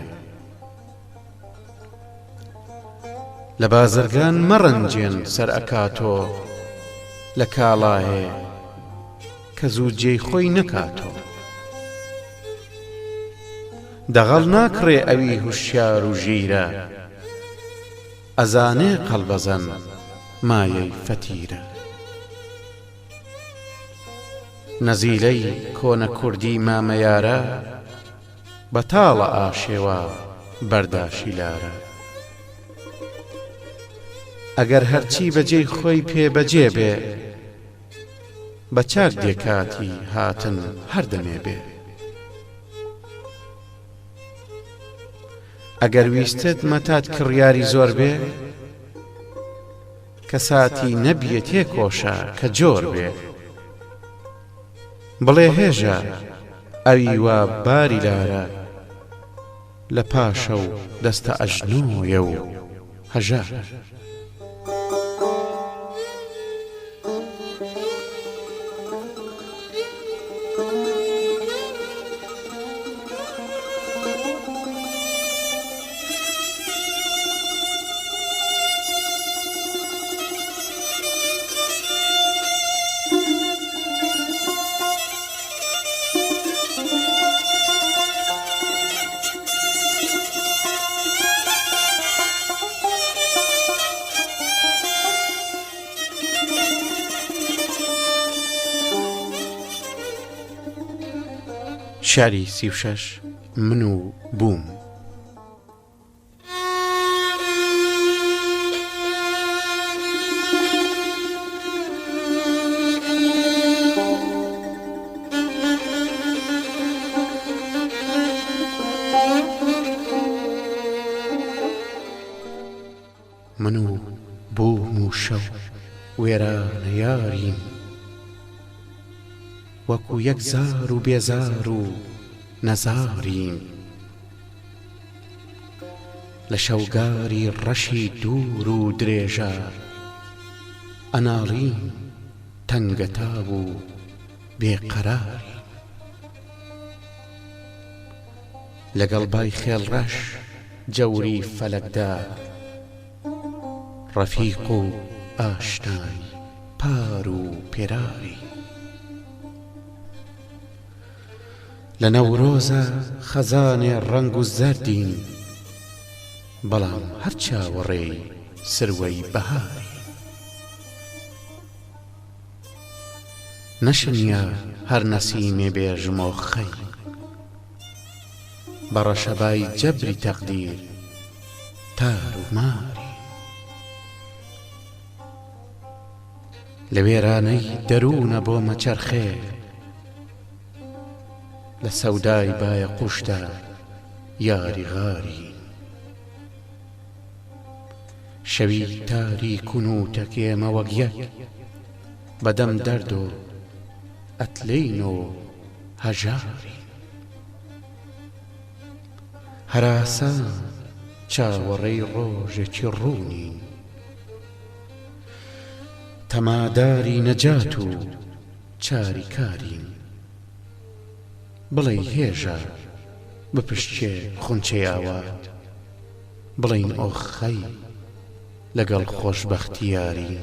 لە بازرگان مەڕەنجێن سەر ئەکاتۆ، لە کاڵایێ کە زوو جێی خۆی نەکاتۆ. دەغەڵ ناکڕێ ئەوی هوشیار و ژیرە، ئەزانێ قەڵبەزەن مایەی فەتیرە. نەزیلەی کۆنە کوردی مامەیارە بەتاڵە ئاشێوە بەرداشی لارە ئەگەر هەرچی بەجێی خۆی پێ بەجێ بێ بە چاک دێکاتی هاتن هەردەمێ بێ ئەگەر ویستت مەتات کڕیاری زۆر بێ کە ساتی نەبیە تێکۆشە کە جۆر بێ بڵێ هێژە ئەوی وا باری لارە لە پاشە و دەستە ئەژنۆیە و هەژار شاری 36 من و بووم من و بووم و شەو وێرانە یاریم وەکو یەک زار و بێزار و نەزاریم لە شەوگاری ڕەشی دوور و درێژار ئەناڵیم تەنگەتاو و بێقەراری لەگەڵ بای خێڵڕەش جەوری فەلەکدا ڕەفیق و ئاشنای پار و پێراری لە نەورۆزە خەزانێ ڕەنگ و زەردین بەڵام هەر چاوەڕێی سروەی بەهاری نەشنیە هەر نەسیمێ بێژمۆ خەی بە ڕەشەبای جەبری تەقدیر تار و ماری لە وێرانەی دەروونە بۆ مەچەرخێ لە سەودای بایە قوشتە یاری غاری شەوی تاریک و نوتەکێمە وەک یەک بەدەم دەرد و ئەتلەین و هەژاری هەراسان چاوەڕێی ڕۆژێکی ڕوونی تەماداری نەجات و چاریکارین بڵێ هێژە بپشتێ خونچەی ئاوات بڵێن ئۆخەی لەگەڵ خۆشبەختیاری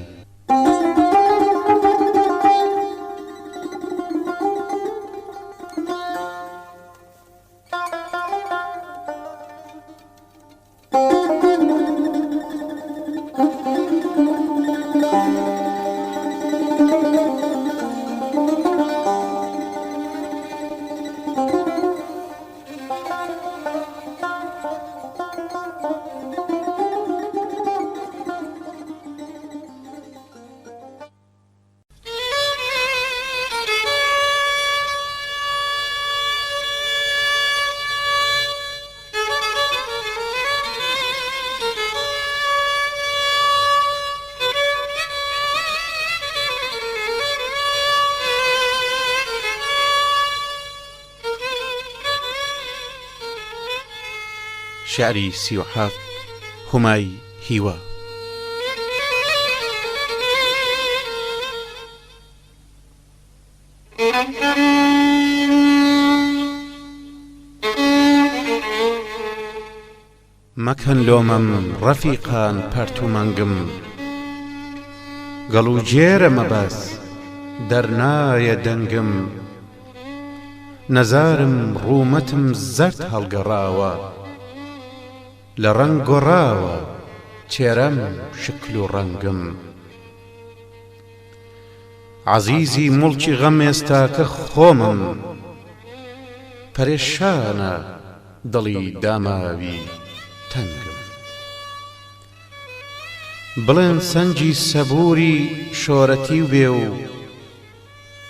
شعری 37 همای هیوا مەکەن لۆمەم ڕەفیقان پەرت و مەنگم گەڵ و جێرە مەبەس دەرنایە دەنگم نەزارم ڕوومەتم زەرد هەڵگەڕاوە لە ڕەنگ عەزیزی موڵکی غەم ئێستاکە خۆمم، پەرێشانە دڵی داماوی تەنگم. بڵێن سەنگی سەبووری شۆرەتی و بێ و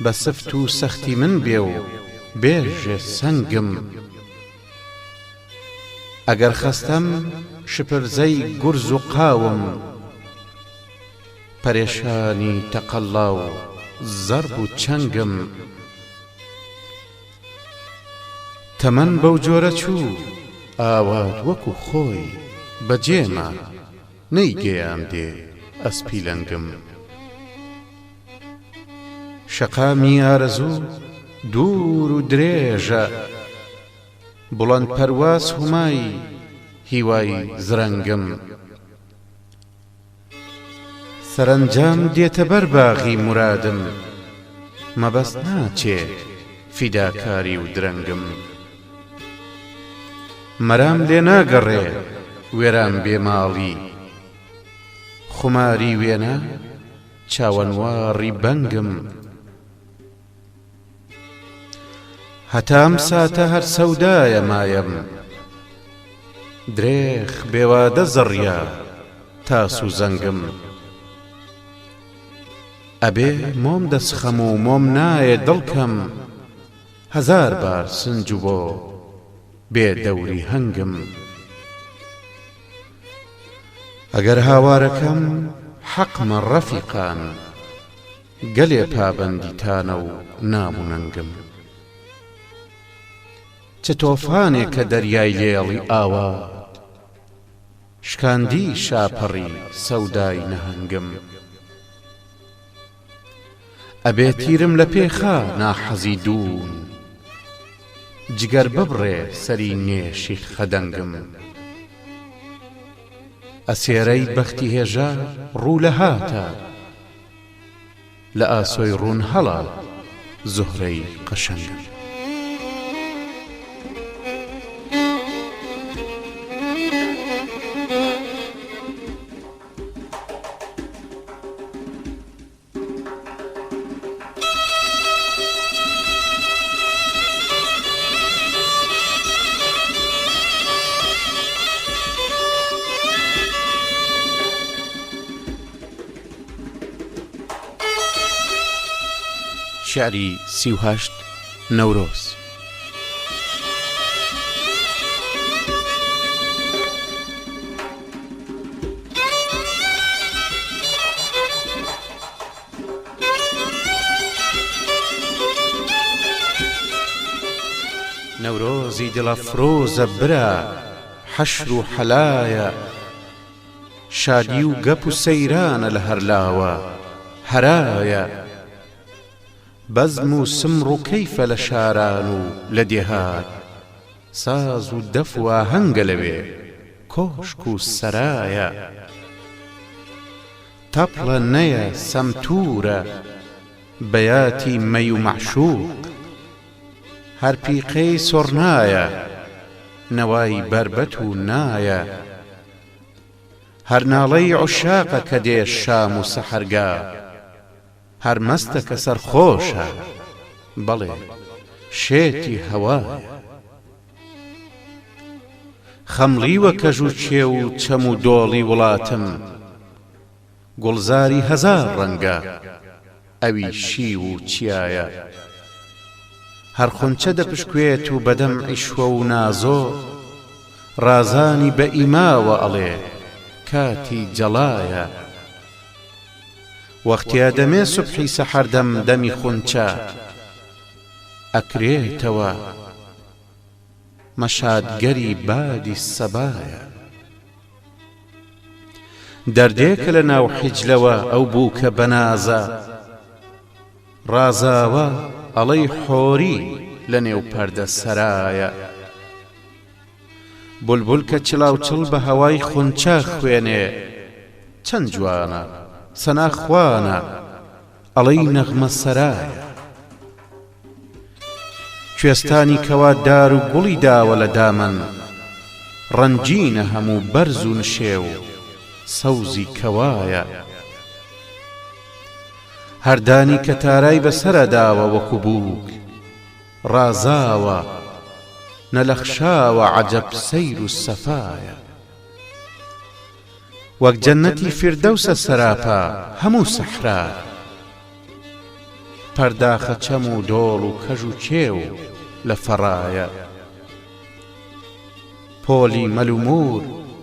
بە سفت و سەختی من بێ و بێژێ سەنگم. ئەگەر خەستەم شپرزەی گورز و قاوم، پەرێشانی تەقەڵا و زەرب و چەنگم. تەمەن بەو جۆرە چوو ئاوات وەکو خۆی بەجێمە نەیگەیاندێ ئەسپی لەنگم. شەقامی ئارەزوو دوور و درێژە، بڵەند پەرواز هومای هیوای زرەنگم. سەرەنجام دێتە بەر باغی مرادم، مەبەست ناچێ فیداکاری و درەنگم. مەرام لێ ناگەڕێ وێران بێماڵی، خوماری وێنە چاوەنواری بەنگم. هەتام ساتە هەر سەودایە مایم، درێخ بێوادە زەڕیا تاس و زەنگم. ئەبێ مۆم دەسخەم و مۆم نایە دڵکەم، هەزار بار سنج و بۆ بێ دەوری هەنگم. ئەگەر هاوارەکەم حەقمە ڕەفیقان، گەلێ پابەندیتانە و نام و نەنگم. چ تۆفانێک کە دەریای لێڵی ئاوا، شکاندی شاپەڕی سەودای نەهەنگم. ئەبێ تیرم لە پێخا ناحەزی دوون، جگەر ببڕێ سەری نێشی خەدەنگم. ئەسێرەی بەختی هێژە ڕوو لە هاتە، لە ئاسۆی ڕوون هەڵا زوهرەی قەشەنگم. شعری 38 نەورۆز. نەورۆزی دڵەفرۆزە برا حەشر و حەلایە، شادی و گەپ و سەیرانە لە هەر لاوە هەرایە. بەزم و سمڕ و کەیفە لە شاران و لە دێهات، ساز و دەف و ئاهەنگە لەوێ کۆشک و سەرایە. تەپڵە نەیە سەمتورە بەیاتی مەی و مەعشوق، هەر پیقەی سۆڕنایە نەوای بربەت و نایە. هەر ناڵەی عوشاقە کە دێ شام و سەحەرگا، هەر مەستە کە سەرخۆشە بەڵێ شێتی هەوایە. خەمڵیوە کەژ و چێ و چەم و دۆڵی وڵاتم، گوڵزاری هەزار ڕەنگە ئەوی شی و چیایە. هەر خونچە دەپشکوێت و بەدەم عیشوە و نازۆ، ڕازانی بە ئیماوە ئەڵێ کاتی جەڵایە. وەختیا دەمێ سوبحی سەحەردەم دەمی خونچە، ئەکرێتەوە مەشادگەری بادی سەبایە. دەردێکە لە ناو حیجلەوە ئەو بووکە بەنازە، ڕازاوە ئەڵەی حۆری لە نێو پەردە سەرایە. بولبول کە چڵاوچڵ بە هەوای خونچە خوێنێ، چەند جوانە سەناخوانە ئەڵەی نەغمە سەرایە. کوێستانی کەوا دار و گوڵی داوە لە دامن، ڕەنجینە هەموو بەرز و نشێ و سەوزی کەوایە. هەردانی کە تارای بەسەرەداوە وەکو بووک ڕازاوە نەلەخشاوە عەجەب سەیر و سەفایە وەک جەننەتی فیردەوسە سەراپا هەموو سەحرا پەرداخە چەم و دۆڵ و کەژ و کێو لە فەڕایە پۆلی مەل و مور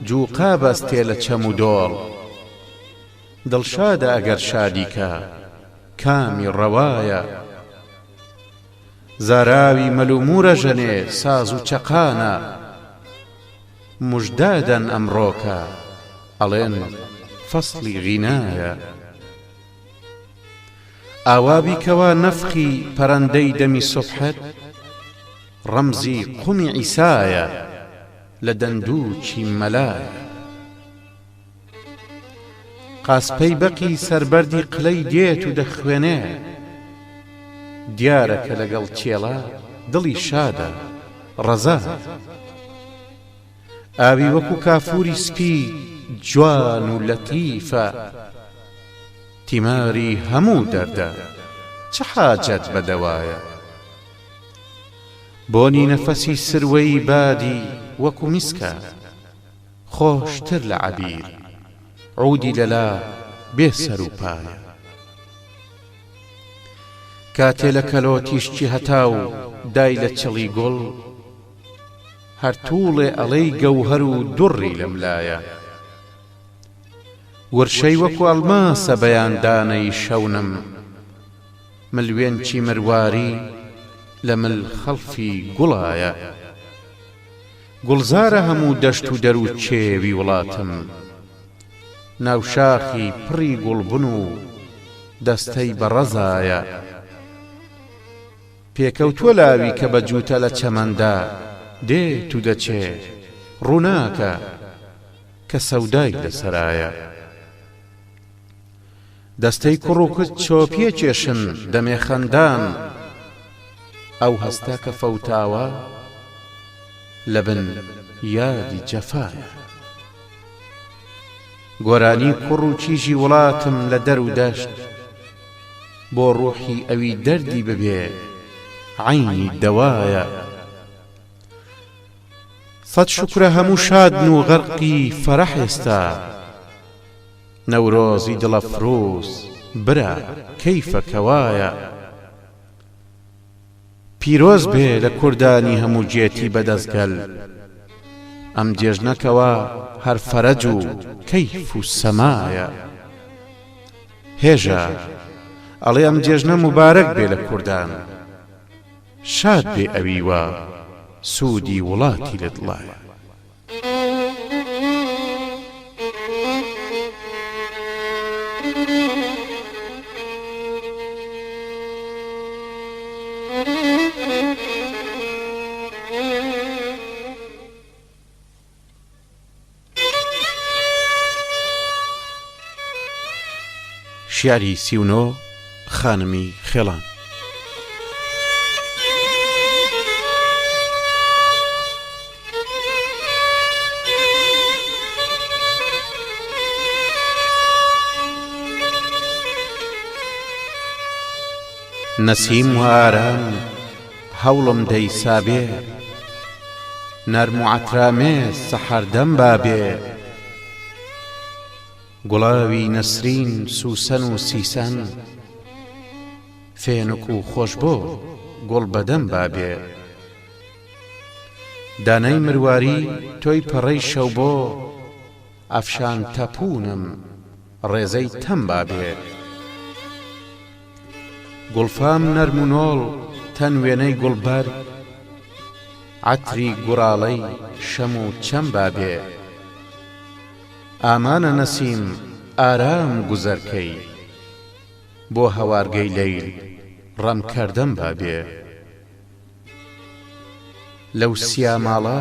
جووقا بەستێ لە چەم و دۆڵ دڵشادە ئەگەر شادیکە کامی ڕەوایە زاراوی مەل و مورە ژەنێ ساز و چەقانە موژدادەن ئەمڕۆکە ئەڵێن فەسڵی غینایە ئاوابی کەوا نەفخی پەرەندەی دەمی سوبحەت ڕەمزی قومی عیسایە لە دەندووچی مەلایە قاسپەی بەقی سەربەردی قلەی دێت و دەخوێنێ دیارە کە لەگەڵ چێڵە دڵی شادە ڕەزا ئاوی وەکو کافووری سپی جوان و لەتیفە تیماری هەموو دەردە چه حاجەت بەدەوایە بۆنی نەفەسی سروەی بادی وەکو میسکە خۆشتر لە عەبیر عودی لەلا بێ سەر و پایە کاتێ لە کەلۆتیشتی هەتاو دای لە چڵی گوڵ هەر تووڵێ ئەڵەی گەوهەر و دوڕی لەملایە ورشەی وەکو ئەڵماسە بەیاندانەی شەونم ملوێنچی مرواری لە مل خەڵفی گوڵایە گوڵزارە هەموو دەشت و دەر و چێوی وڵاتم ناوشاخی پڕی گوڵبن و دەستەی بەڕەزایە پێکەوتووە لاوی کە بە جووتە لە چەمەندا دێت و دەچێ ڕووناکە کە سەودای لەسەرایە دەستەی کوڕ و کچ چۆپیە کێشن دەمێ خەندان ئەو هەستە کە فەوتاوە لە بن یادی جەفایە گۆرانی کوڕ و چیژی وڵاتم لە دەر و دەشت بۆ ڕوحی ئەوی دەردی ببێ عەینی دەوایە سەد شوکرە هەموو شادن و غەرقی فەرەح ئێستا نەورۆزی دڵەفرۆز برا کەیفە کەوایە پیرۆز بێ لە کوردانی هەموو جێتی بەدەستگەل ئەم جێژنەکەوە هەر فەرەج و کەیف و سەمایە هێژە ئەڵێ ئەم جێژنە موبارەک بێ لە کوردان شاد بێ ئەویوە سوودی وڵاتی لە دڵایە شیاری 39 خانمی خێڵان نەسیم و ئارام هەوڵم دەیسابێ نەرم و عەترامێز سەحەردەم بابێ گوڵاوی نەسرین سوسەن و سیسەن فێنک و خۆش بۆ گوڵ بەدەم بابێ دانەی مرواری تۆی پەڕەی شەو بۆ ئەفشان تەپوونم ڕێزەی تەم بابێ گوڵفام نەرم و نۆڵ تەن وێنەی گوڵبەر عەتری گوڕاڵەی شەم و چەم بابێ ئامانە نەسیم ئارام گوزەرکەی بۆ هەوارگەی لەیل ڕەمکەردەم بابێ لەو سیاماڵە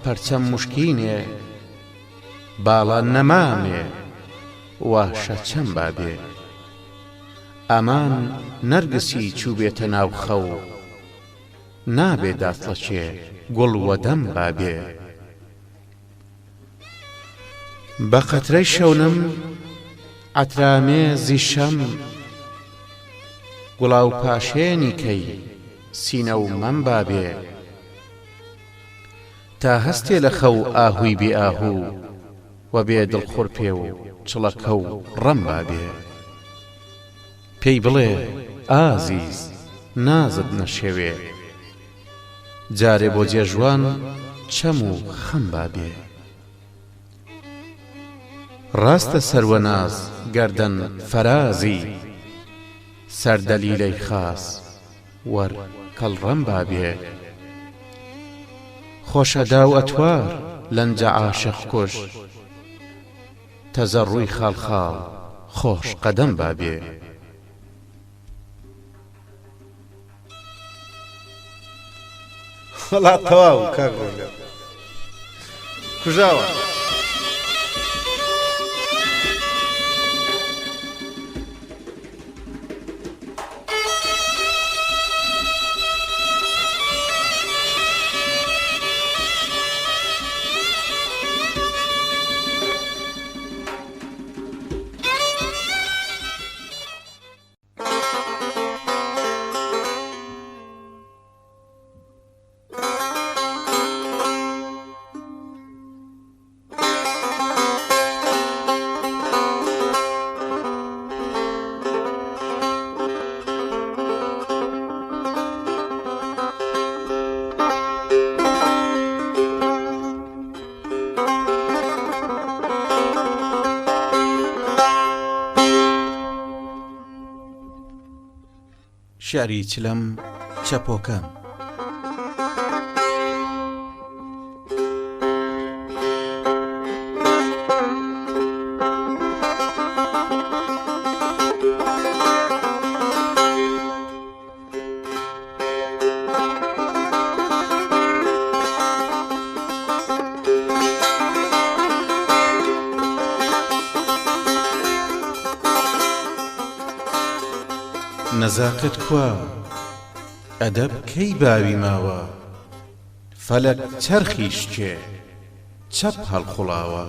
پەرچەم موشکینێ باڵا نەمامێ واشە چەم بابێ ئامان نەرگسی چوو بێتە ناو خەو نابێ داتڵەچێ گوڵ وەدەم بابێ بە قەترەی شەونم عەترامێزی شەم گوڵاو پاشێنی کەی سینە و مەم بابێ تا هەستێ لە خەو ئاهووی بێ ئاهوو و بێ دڵخۆر پێ و چڵەکە و ڕەم بابێ پێی بڵێ ئازیز نازت نەشێوێ جارێ بۆ جێژوان چەم و خەم بابێ ڕاستە سەروەناز گەردەن فەرازی سەردەلیلەی خاس وەر کەڵڕەم بابێ خۆشە دا و ئەتوار لەنجە عاشق کوش تەزەڕووی خاڵخاڵ خۆش قەدەم بابێ وڵا تەواو کاک ڕۆژێ کوژاوە شعری چلەم چەپۆکەم نەزاکت کوا ئەدەب کەی باوی ماوە فەلەک چەرخیش کێ چەپ هەڵخوڵاوە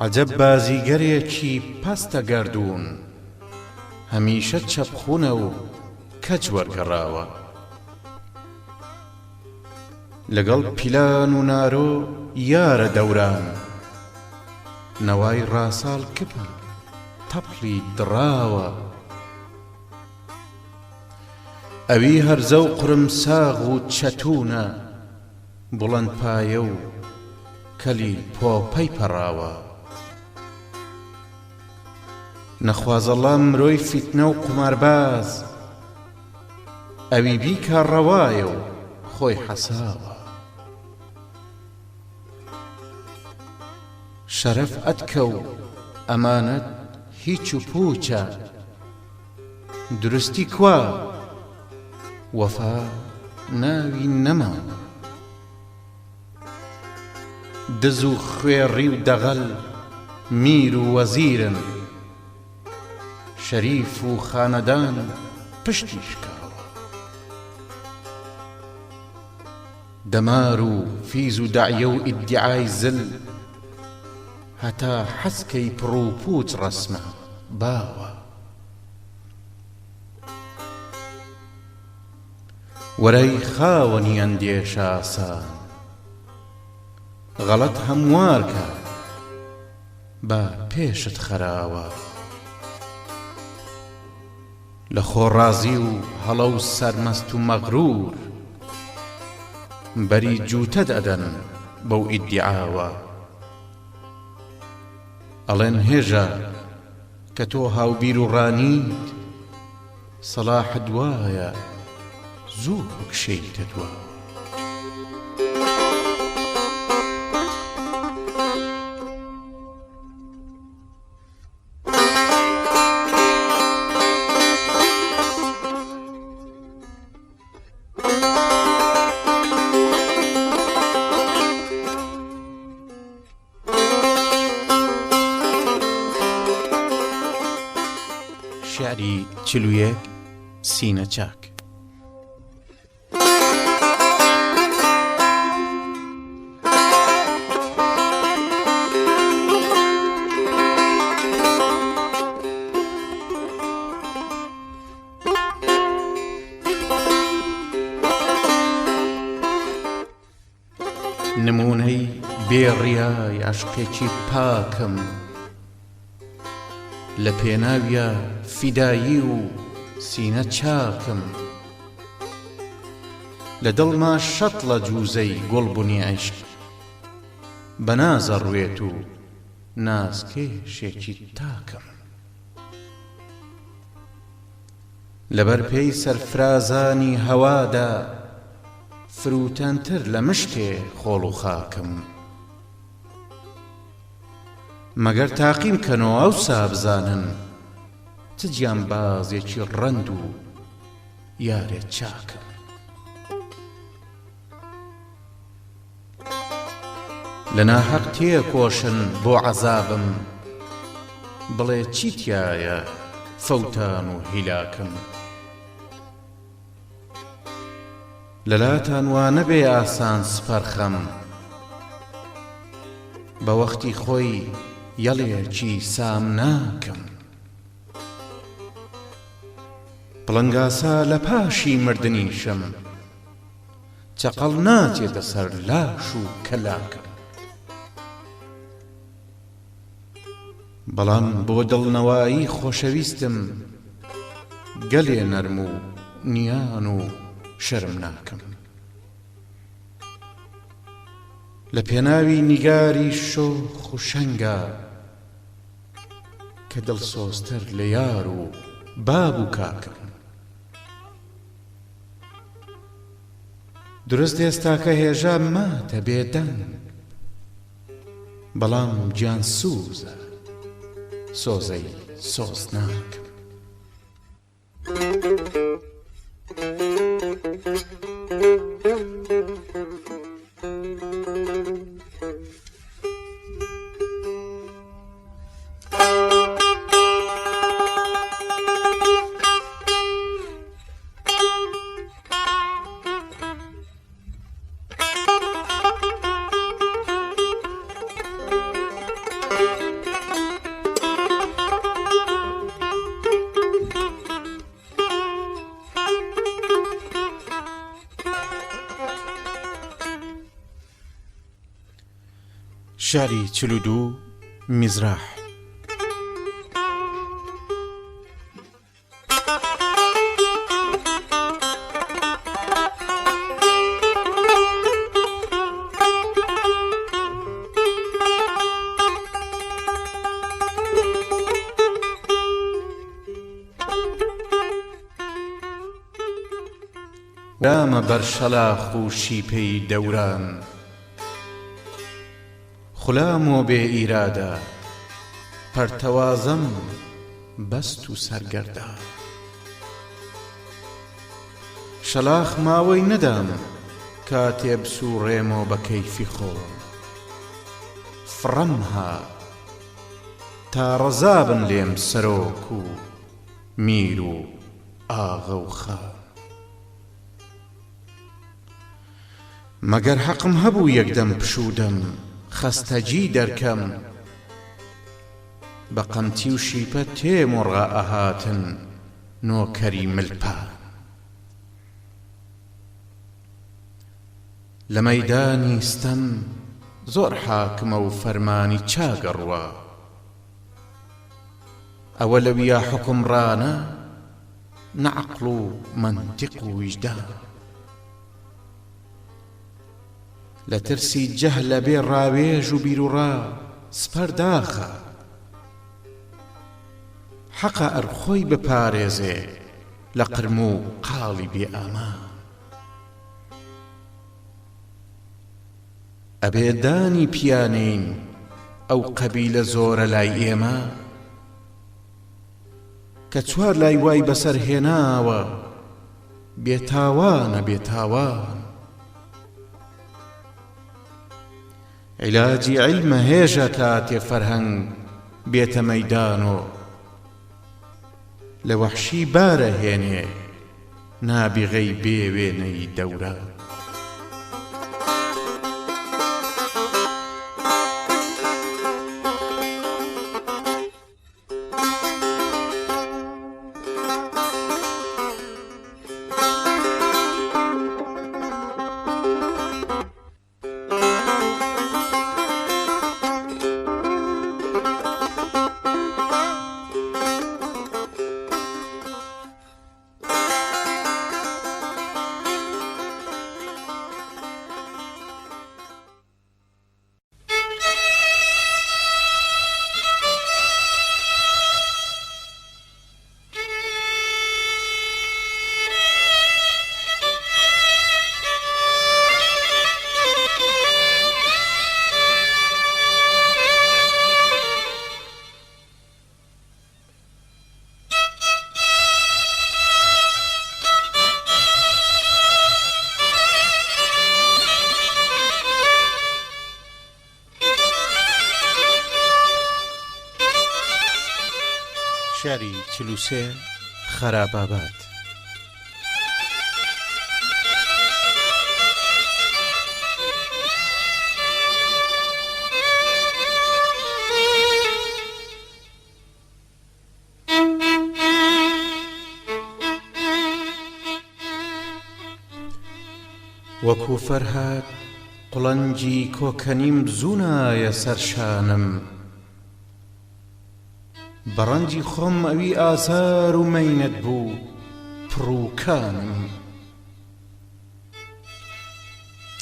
عەجەب بازیگەرێکی پەستە گەردوون هەمیشە چەپخونە و کەچ وەرگەڕاوە لەگەڵ پیلان و نارۆ یارە دەوران نەوای ڕاساڵ کپە تەپڵی دڕاوە ئەوی هەرزە و قورمساغ و چەتونە بڵەند پایە و کەلی پۆپەی پەڕاوە نەخوازەڵا مرۆی فیتنە و قومارباز ئەوی بیکە ڕەوایە و خۆی حەساوە شەرەف ئەتکە و ئەمانەت هیچ و پوچە درستی کوا وەفا ناوی نەماوە دز و خوێڕی و دەغەل میر و وەزیرن شەریف و خانەدان پشتی شکاوە دەمار و فیز و داعیە و ئیدعای زل هەتا حەسکەی پڕ و پوچ ڕەسمە باوە وەرەی خاوەنی ئەندێشە ئاسان غەڵەت هەموار کە با پێشت خەراوە لە خۆڕازی و هەڵە و سەرمەست و مەغرور بەری جووتەت ئەدەن بەو ئیدعاوە ئەڵێن هێژە کە تۆ هاوبیر و ڕانیت سەلاحت وایە زوو بکشەیتە دووە شعری 41 سینە چاک نمونەی بێڕیای عەشقێکی پاکم، لە پێناویە فیدایی و سینە چاکم، لە دڵما شەتڵە جوزەی گوڵبوونی عیشق، بە نازە ڕوێت و نازکێشێکی تاکم. لەبەر پێی سەرفرازانی هەوادا فروتەنتر لە مشتێ خۆڵ و خاکم، مەگەر تاقیم کەنەوە ئەوسا بزانن چ گیانبازێکی ڕەند و یارێک چاکم. لە ناحەق تێکۆشن بۆ عەزابم، بڵێ چیتیایە فەوتان و هیلاکم. لەلاتان وا نەبێ ئاسان سپەرخەم، بە وەختی خۆی یەڵێکی سام ناکەم. پڵنگاسا لە پاشی مردنیشم، چەقەڵ ناچێتە سەر لاش و کەلاکم. بەڵام بۆ دڵنەوایی خۆشەویستم، گەلێ نەرم و نیان و شەرم ناکەم. لە پێناوی نیگاری شۆخ و شەنگە، کە دڵسۆزتر لە یار و باب و کاکم. درست ئێستاکە هێژە ماتە بێدەنگ، بەڵام گیان سووزە سۆزەی سۆز ناکەم. شعری 42 میزراح. دامە بەر شەلاخ و شیپەی دەوران، خولامۆ بێ ئیرادە پەرتەوازەم بەست و سەرگەردە. شەلاخ ماوەی نەدام کاتێ بسوڕێمەوە بە کەیفی خۆم، فڕەم ها تا ڕەزابن لێم سەرۆک و میر و ئاغە و خام. مەگەر حەقم هەبوو یەکدەم پشودەم خەستەجی دەرکەم، بە قەمتی و شیپە تێمۆڕا ئەهاتن نۆکەری ملپا. لە مەیدانی ستەم زۆر حاکمە و فەرمانی چاگەڕوە، ئەوە لەویا حوکمڕانە نەعەقڵ و مەنتیق و ویجدان. لە ترسی جەهلە بێ ڕاوێژ و بیرروڕا سپەر داخە، حەقە ئەرخۆی بپارێزێ لە قرم و قاڵی بێ ئامان. ئەبێ دانی پیانین ئەو قەبیلە زۆرە لای ئێمە، کە چوار لای وای بەسەر هێناوە بێتاوانە بێتاوان. عیلاجی عیلمە هێژە کاتێ فەرهەنگ بێتە مەیدانۆ، لە وەحشی بارە هێنێ نابیغەی بێ وێنەی دەورە. شاری 43 خەراباباد. وەکوو فەرهاد قوڵەنجی کۆکەنیم زوونایە سەرشانم، بەڕەنجی خۆم ئەوی ئازار و مەینەت بوو پڕووکانم.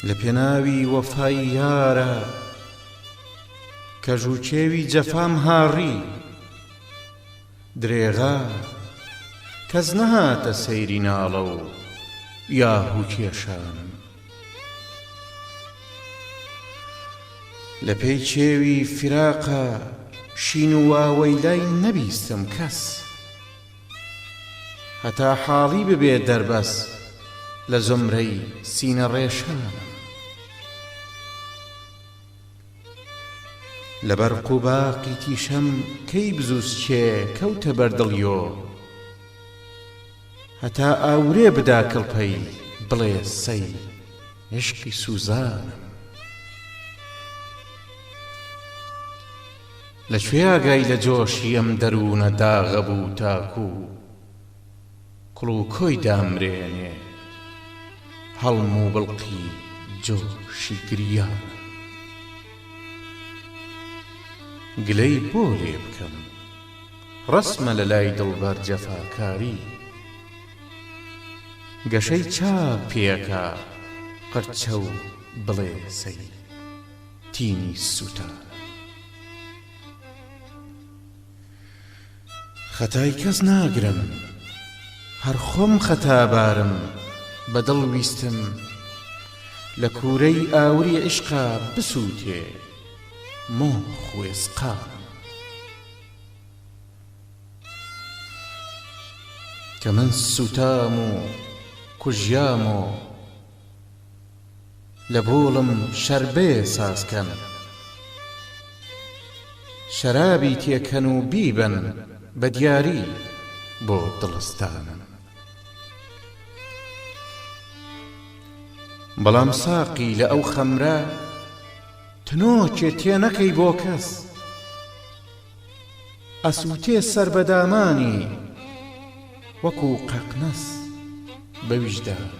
لە پێناوی وەفای یارە کە ژووچێوی جەفام هاڕی، درێغا کەس نەهاتە سەیری ناڵە و یاهوو کێشانم. لە پێی چێوی فراقە شین و واوەی لای نەبیستم کەس، هەتا حاڵی ببێ دەربەس لە زمرەی سینە ڕێشانم. لە بەرق و باقی تیشەم کەی بزووسچێ کەوتە بەردڵیۆ، هەتا ئاورێ بدا کڵپەی بڵێ سەی عشقی سوزانم. لەکوێ ئاگای لە جۆشی ئەم دەروونە داغە بوو تاکو و کڵ و کۆی دامرێنێ هەڵم و بڵقی جۆشی گریان. گلەی بۆ لێ بکەم ڕەسمە لە لای دڵبەر جەفاکاری، گەشەی چاک پێکا قرچە و بڵێ سەی تینی سووتان. خەتای کەس ناگرم هەر خۆم خەتابارم، بەدڵ ویستم لە کوورەی ئاوری عشقا بسووتێ مۆخ وێسقام. کە من سوتام و کوژیام و لە بۆڵم شەربێ سازکەن، شەرابی تێکەن و بیبن بە دیاری بۆ دڵستانم. بەڵام ساقی لە ئەو خەمرە تنۆکێ تێ نەکەی بۆ کەس، ئەسووتێ سەر بەدامانی وەکوو قەقنەس بە ویژدانم.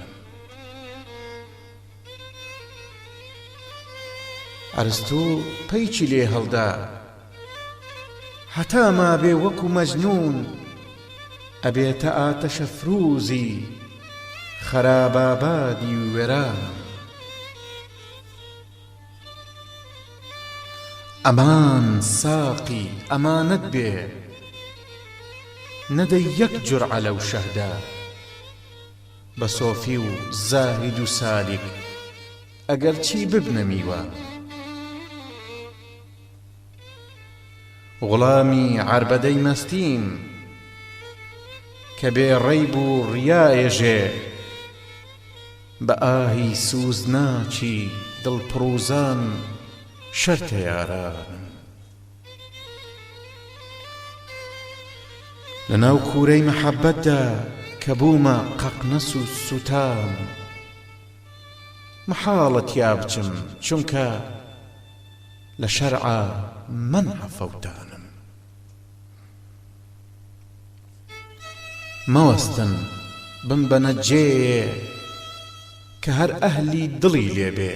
ئەرستوو پەیچی لێ هەڵدا هەتا مابێ وەکو مەجنون، ئەبێتە ئاتەشە فرۆزی خەرابابادی وێرانم. ئەمان ساقی ئەمانەت بێ نەدەی یەک جورعە لەو شەهدا، بە سۆفی و زاهید و سالیک ئەگەر چی ببنە میوان. غوڵامی عەربەدەی مەستیم کە بێ ڕێی بوو ڕیایەژێ، بە ئاهی سوزناچی دڵپڕوزان شەرتە یارانم. لەناو کوورەی مەحەبەتدا کە بوومە قەقنەس و سوتام، مەحاڵە تیا بچم چونکە لە شەرعە مەنعە فەوتانم. مەوەستن بم بەنە جێیێ کە هەر ئەهلی دڵی لێبێ،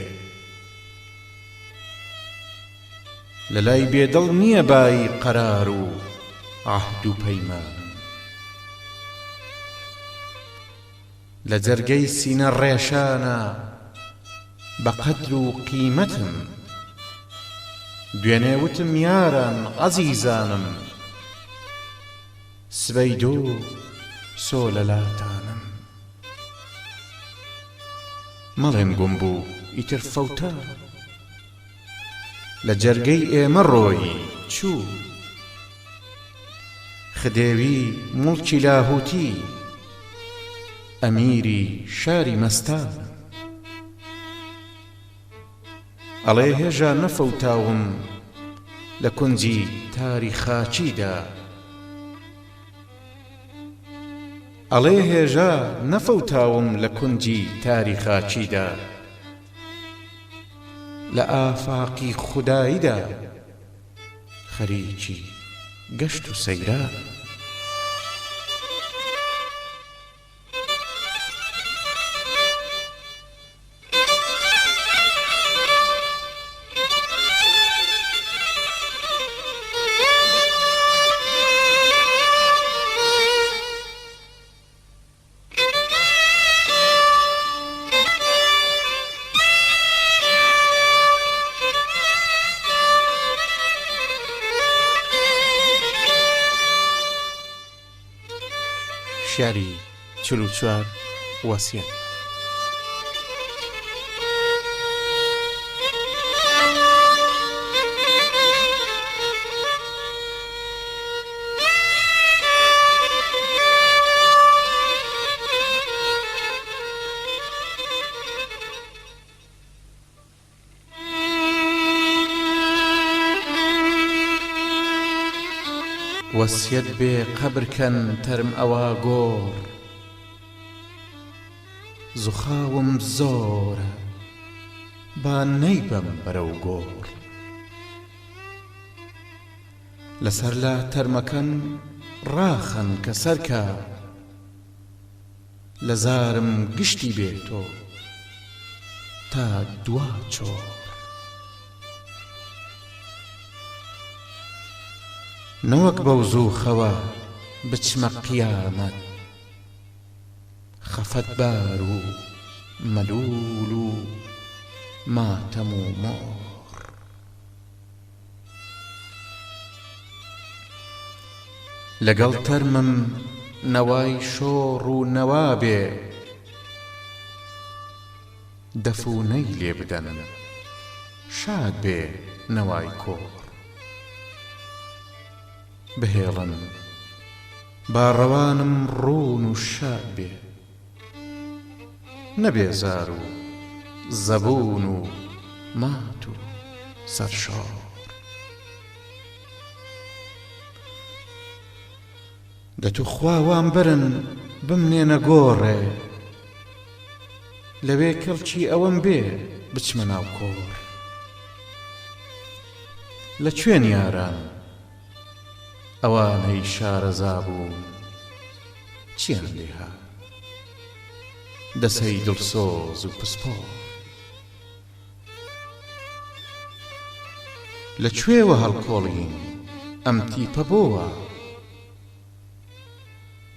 لە لای بێدڵ نییە بای قەرار و عەهد و پەیمانم. لە جەرگەی سینە ڕێشانە بە قەدر و قیمەتم، دوێنێ وتم یاران عەزیزانم، سبەی دۆ سۆ لە لاتانم. مەڵێن گوم بوو ئیتر فەوتە، لە جەرگەی ئێمە ڕۆیی چوو، خدێوی موڵکی لاهووتی ئەمیری شاری مەستان. ئەڵێ هێژە نەفەوتاوم لە کونجی تاری خاچیدا، ئەڵێ هێژە نەفەوتاوم لە کونجی تاریخاچیدا، لە ئافاقی خوداییدا خەریکی گەشت و سەیرە. شیاری 44 وەسیەت. وەسیەت بێ قەبرکەن تەرم ئەوە گۆڕ، زوخاوم زۆرە با نەیبەم بەرەو گۆڕ. لەسەر لا تەرمەکەن ڕاخەن کە سەرکە، لە زارم گشتی بێتۆ تا دوا چۆر. نەوەک بەو زووخەوە بچمە قیامەت، خەفەتبار و مەلوول و ماتەم و مۆڕ. لەگەڵ تەرمم نەوای شۆڕ و نەوا بێ، دەفوونەی لێ بدەن شاد بێ نەوای کۆڕ. بهێڵن با ڕەوانم ڕوون و شاد بێ، نەبێ زار و زەبوون و مات و سەرشۆڕ. دەتوخوا وام برن بمنێنە گۆڕێ، لەوێ کەڵکی ئەوەم بێ بچمە ناو کۆڕ. لە کوێن یاران ئەوانەی شارەزا بوون چیان لێها، دەسەی دڵسۆز و پسپۆڕ. لەکوێوە هەڵکۆڵین ئەم تیپە بۆوە،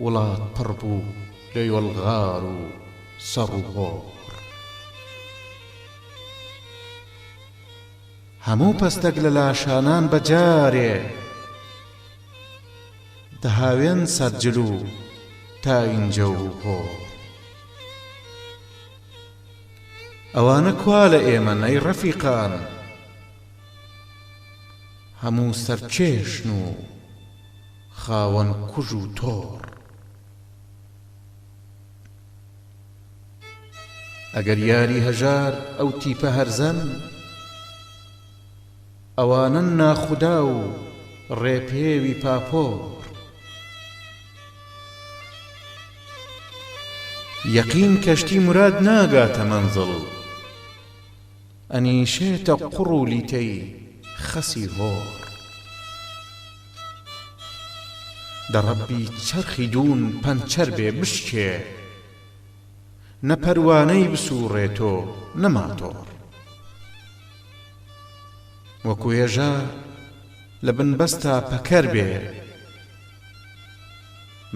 وڵات پڕ بوو لە یۆڵغار و سەڕ و هۆڕ. هەموو پەستەک لە لاشانان بەجارێ، دەهاوێن سەرجلو تا ئینجە و هۆڕ. ئەوانە کوا لە ئێمە نەی ڕەفیقان، هەموو سەرکێشن و خاوەن کوژ و تۆڕ. ئەگەر یاری هەژار ئەو تیپە هەرزەن، ئەوانن ناخودا و ڕێپێوی پاپۆڕ. یەقین کەشتی مراد ناگاتە مەنزڵ، ئەنیشێتە قوڕ و لیتەی خەسی هۆڕ. دەڕەبی چەرخی دوون پەنچەر بێ بشکێ، نە پەروانەی بسووڕێتۆ نەماتۆڕ. وەکو هێژە لە بنبەستا پەکەر بێ،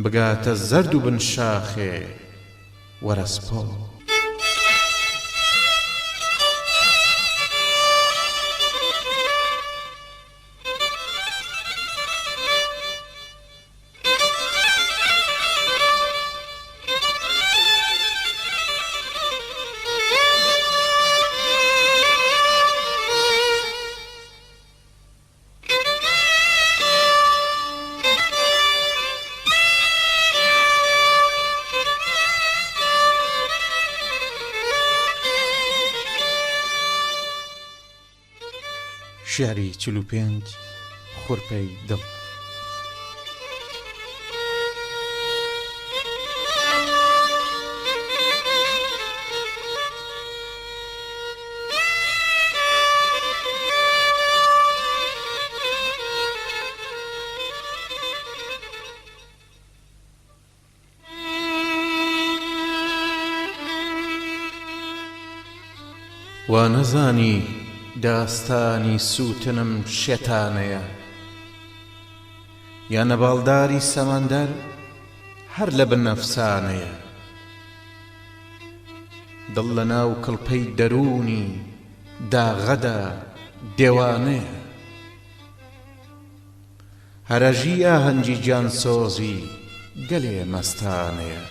بگاتە زەرد و بنشاخێ وەرەسپۆ. شیاری 45 خوڕپەی دڵ. وا نەزانی داستانی سووتنم شێتانەیە، یا نەباڵداری سەمەندەر هەر لە بن ئەفسانەیە. دڵ لە ناو کڵپەی دەرونی داغەدا دێوانەیە، هەرەژی ئاهەنگی گیانسۆزی گەلێ مەستانەیە.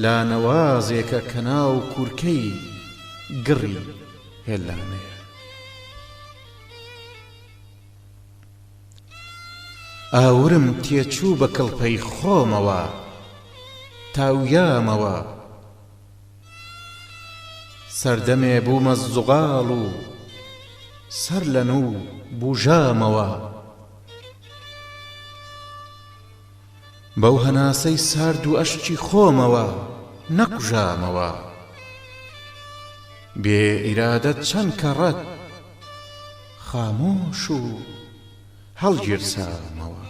لانەوازێکە کە ناو کورکەی گڕی هێلانەیە. ئاورم تێچوو بە کڵپەی خۆمەوە تاویامەوە، سەردەمێ بوومە زوغاڵ و سەر لە نوو بوژامەوە. بەو هەناسەی سارد و ئەشکی خۆمەوە نەکوژامەوە، بێ ئیرادەت چەند کەڕەت خامۆش و هەڵگیرسامەوە.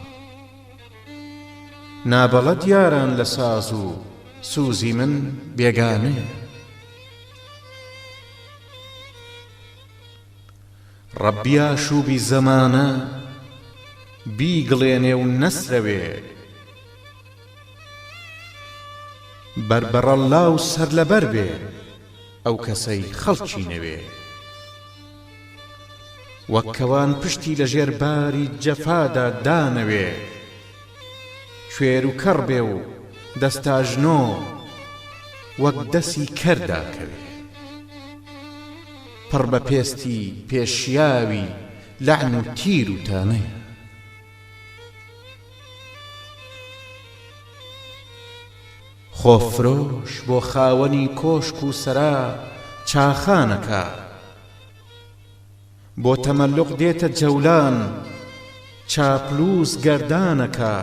نابەڵەت یاران لە ساز و سوزی من بێگانەیە، ڕەبیا شووبی زەمانە بیگڵێنێ و نەسرەوێ، بربەڕەڵا و سەر لەبەر بێ ئەو کەسەی خەڵکی نەوێ. وەک کەوان پشتی لە ژێرباری جەفادا دانەوێ، کوێر و کەڕ بێ و دەستاژنۆ وەک دەسی کەرداکەوێ. پڕ بە پێستی پێشیاوی لەعن و تیر و تانەیە. خۆفرۆش بۆ خاوەنی کۆشک و سەرا چاخانەکە، بۆ تەمەلوق دێتە جەولان چاپلوس گەردانەکە.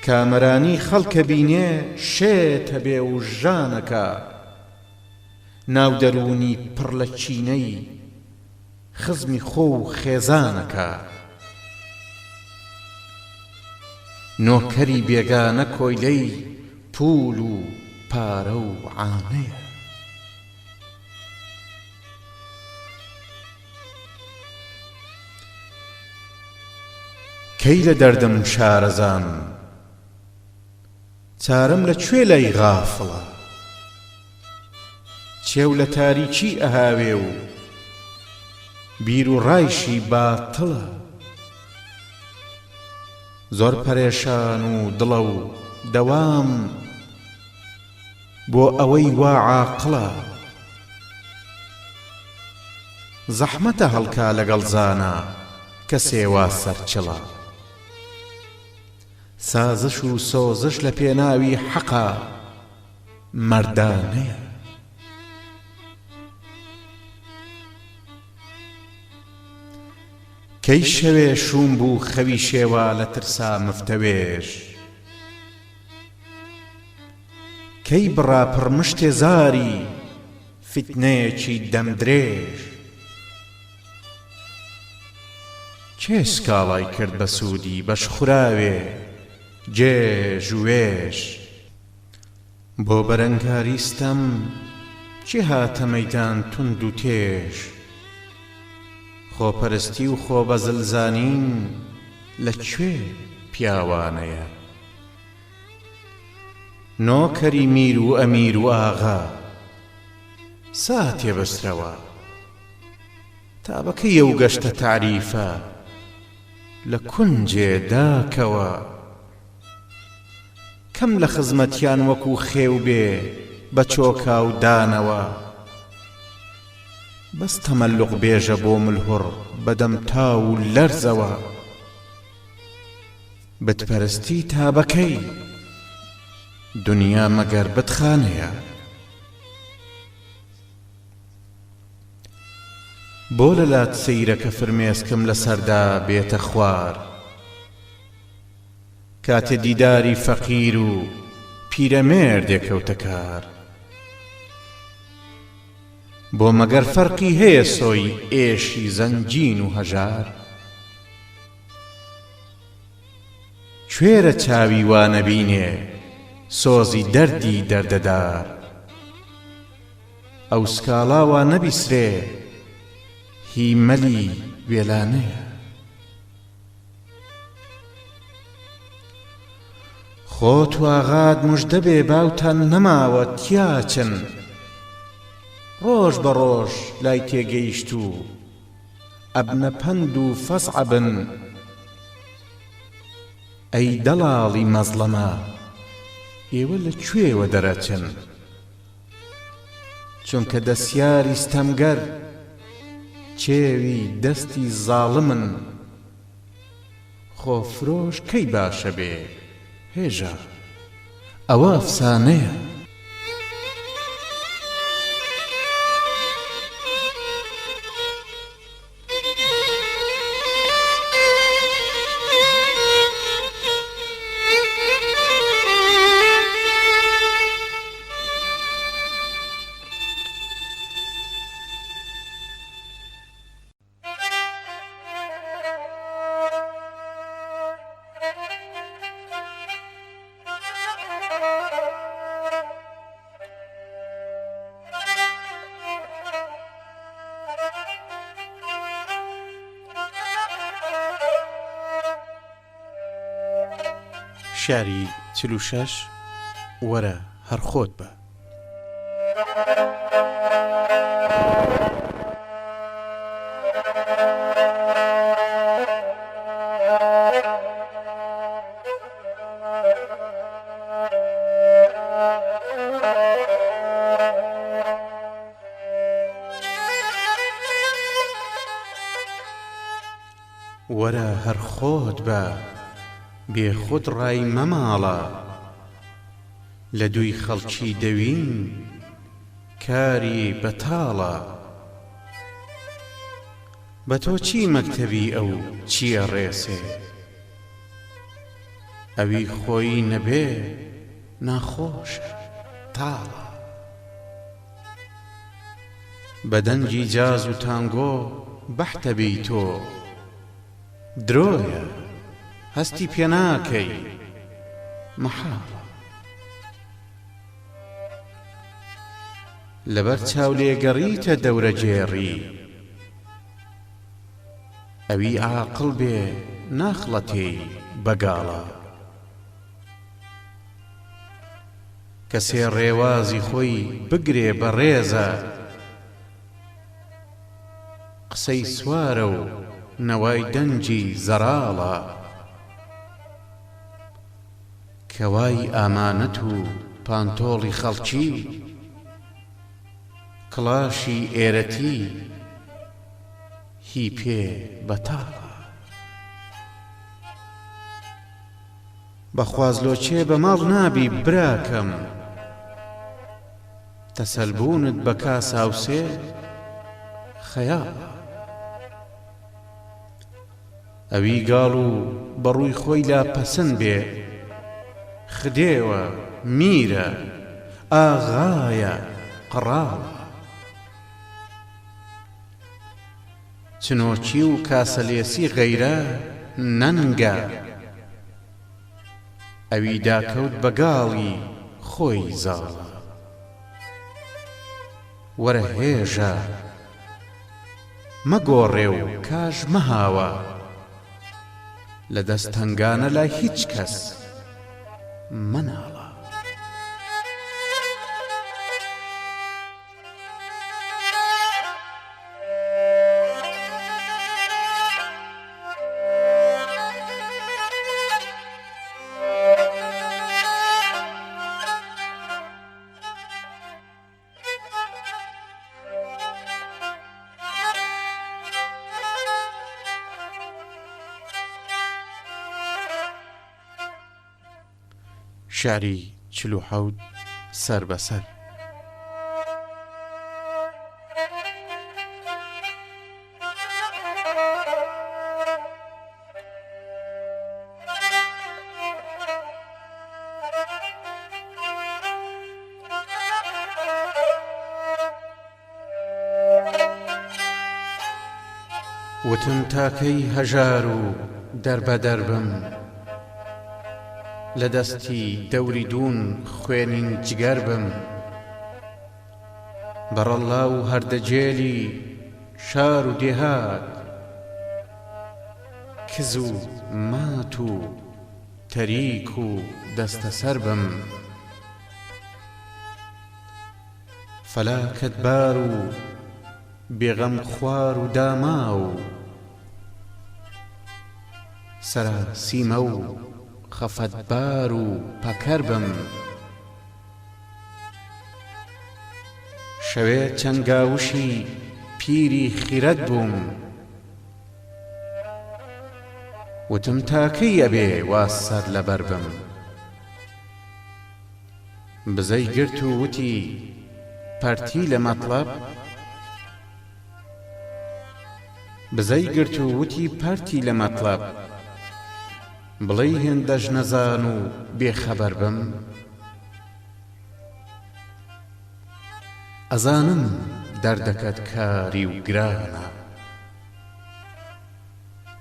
کامەرانی خەڵکە بینێ شێتە بێ و ژانەکە، ناو دەرونی پڕ لە چینەی خزمی خۆ و خێزانەکە. نۆکەری بێگانە کۆیلەی پول و پارە و عانەیە. کەی لە دەردم شارەزان چارەم لەکوێ لای غافڵە، چێو لە تاریکی ئەهاوێ و بیر و ڕایشی باتڵە. زۆر پەرێشان و دڵە و دەوام بۆ ئەوەی وا عاقڵە، زەحمەتە هەڵکا لەگەڵ زانە کە سێوا سەرچڵە. سازش و سۆزش لە پێناوی حەقە مەردانەیە. کەی شەوێ شوم بوو خەوی شێوە لە ترسا مفتەوێش، کەی بڕا پڕمشتێ زاری فتنەیەکی دەمدرێژ. کێ سکاڵای کرد بە سوودی بەشخوراوێ جێژ و وێش. بۆ بەرەنگاریستەم چی هاتە مەیدان توند و تێژ، خۆپەرستی و خۆبەزلزانین لەکوێ پیاوانەیە. نۆکەری میر و ئەمیر و ئاغا ساتێ بەسترەوە، تابەکەیە و گەشتە تعریفە لە کونجێ داکەوە. کەم لە خزمەتیان وەکو خێو بێ بە چۆکا و دانەوە، بەس تەمەلوق بێژە بۆ ملهوڕ بەدەم تاو و لەرزەوە. بتپەرستی تابەکەی دنیا مەگەر بتخانەیە. بۆ لەلات سەیرەکە فرمێسکم لە سەردا بێتە خوار، کاتێ دیداری فەقیر و پیرەمێردێکەوتە کار. بۆ مەگەر فەرقی هەیە سۆی ئێشی زەنجین و هەژار. کوێرە چاوی وا نەبینێ سۆزی دەردی دەردەدار ئەو سکاڵاوە نەبیسرێ هی مەلی وێلانەیە خۆت و ئاغات موژدە بێ باوتان نەماوە تیاچن ڕۆژ بە ڕۆژ لای تێگەیشت و ئەبنە پەند و فەسعەبن ئەی دەڵاڵی مەزڵەمە ئێوە لەکوێوە دەرەچن چونکە دەسیاری ستەمگەر چێوی دەستی زاڵمن خۆفرۆش کەی باشە بێ هێژە ئەوە ئەفسانەیە شاری 46 وەرە هەر خۆت بە وەرە هەر خۆت بە بێخود ڕای مەماڵە لە دووی خەڵکی دەوین کاری بەتاڵە بە تۆ چی مەکتەبی ئەو چییە ڕێسێ ئەوی خۆی نەبێ ناخۆشە تاڵە بە دەنگی جاز و تانگۆ بەحتەبی تۆ درۆیە هەستی پێ ناکەی مەحاڵە لەبەر چاو لێگەڕیتە دەورە جێڕی ئەوی عاقڵ بێ ناخڵەتێی بەگاڵە کەسێ ڕێوازی خۆی بگرێ بە ڕێزە قسەی سوارە و نەوای دەنجی زەراڵە کەوای ئامانەت و پانتۆڵی خەڵکی کڵاشی ئێرەتی هی پێ بەتاڵە بەخوازلۆچێ بە ماڵ نابی براکەم تەسەلبوونت بە کاساوسێ خەیاڵە ئەوی گاڵ و بەڕووی خۆی لا پەسەند بێ خدێوە میرە ئاغایە قڕاڵە چنۆچی و کاسەلێسی غەیرە نەنگە ئەوی داکەوت بە گاڵی خۆی زاڵە وەرە هێژە مەگۆڕێ و کاژ مەهاوە لە دەستەنگانە لای هیچ کەس مەناڵە شاری 47 سەر بەسەر وتم تاکەی هەژار و دەربە دەربم لە دەستی دەوری دوون خوێنین جگەر بم بەڕەڵا و هەردەجێلی شار و دێهات کز و مات و تەریک و دەستە سەر بم فەلاکەت بار و بێغەم خوار و داما و سەرا سیمە و خەفەتبار و پەکەر بم شەوێ چەنگاوشی پیری خیرەت بووم وتم تاکەی ئەبێ وا سەر لەبەر بم بزەی گرت و وتی پەرتی لە مەطلەب بزەی گرت و وتی پەرتی لە مەطلەب بڵێی هێندەش نەزان و بێخەبەر بم ئەزانم دەردەکەت کاری و گرانە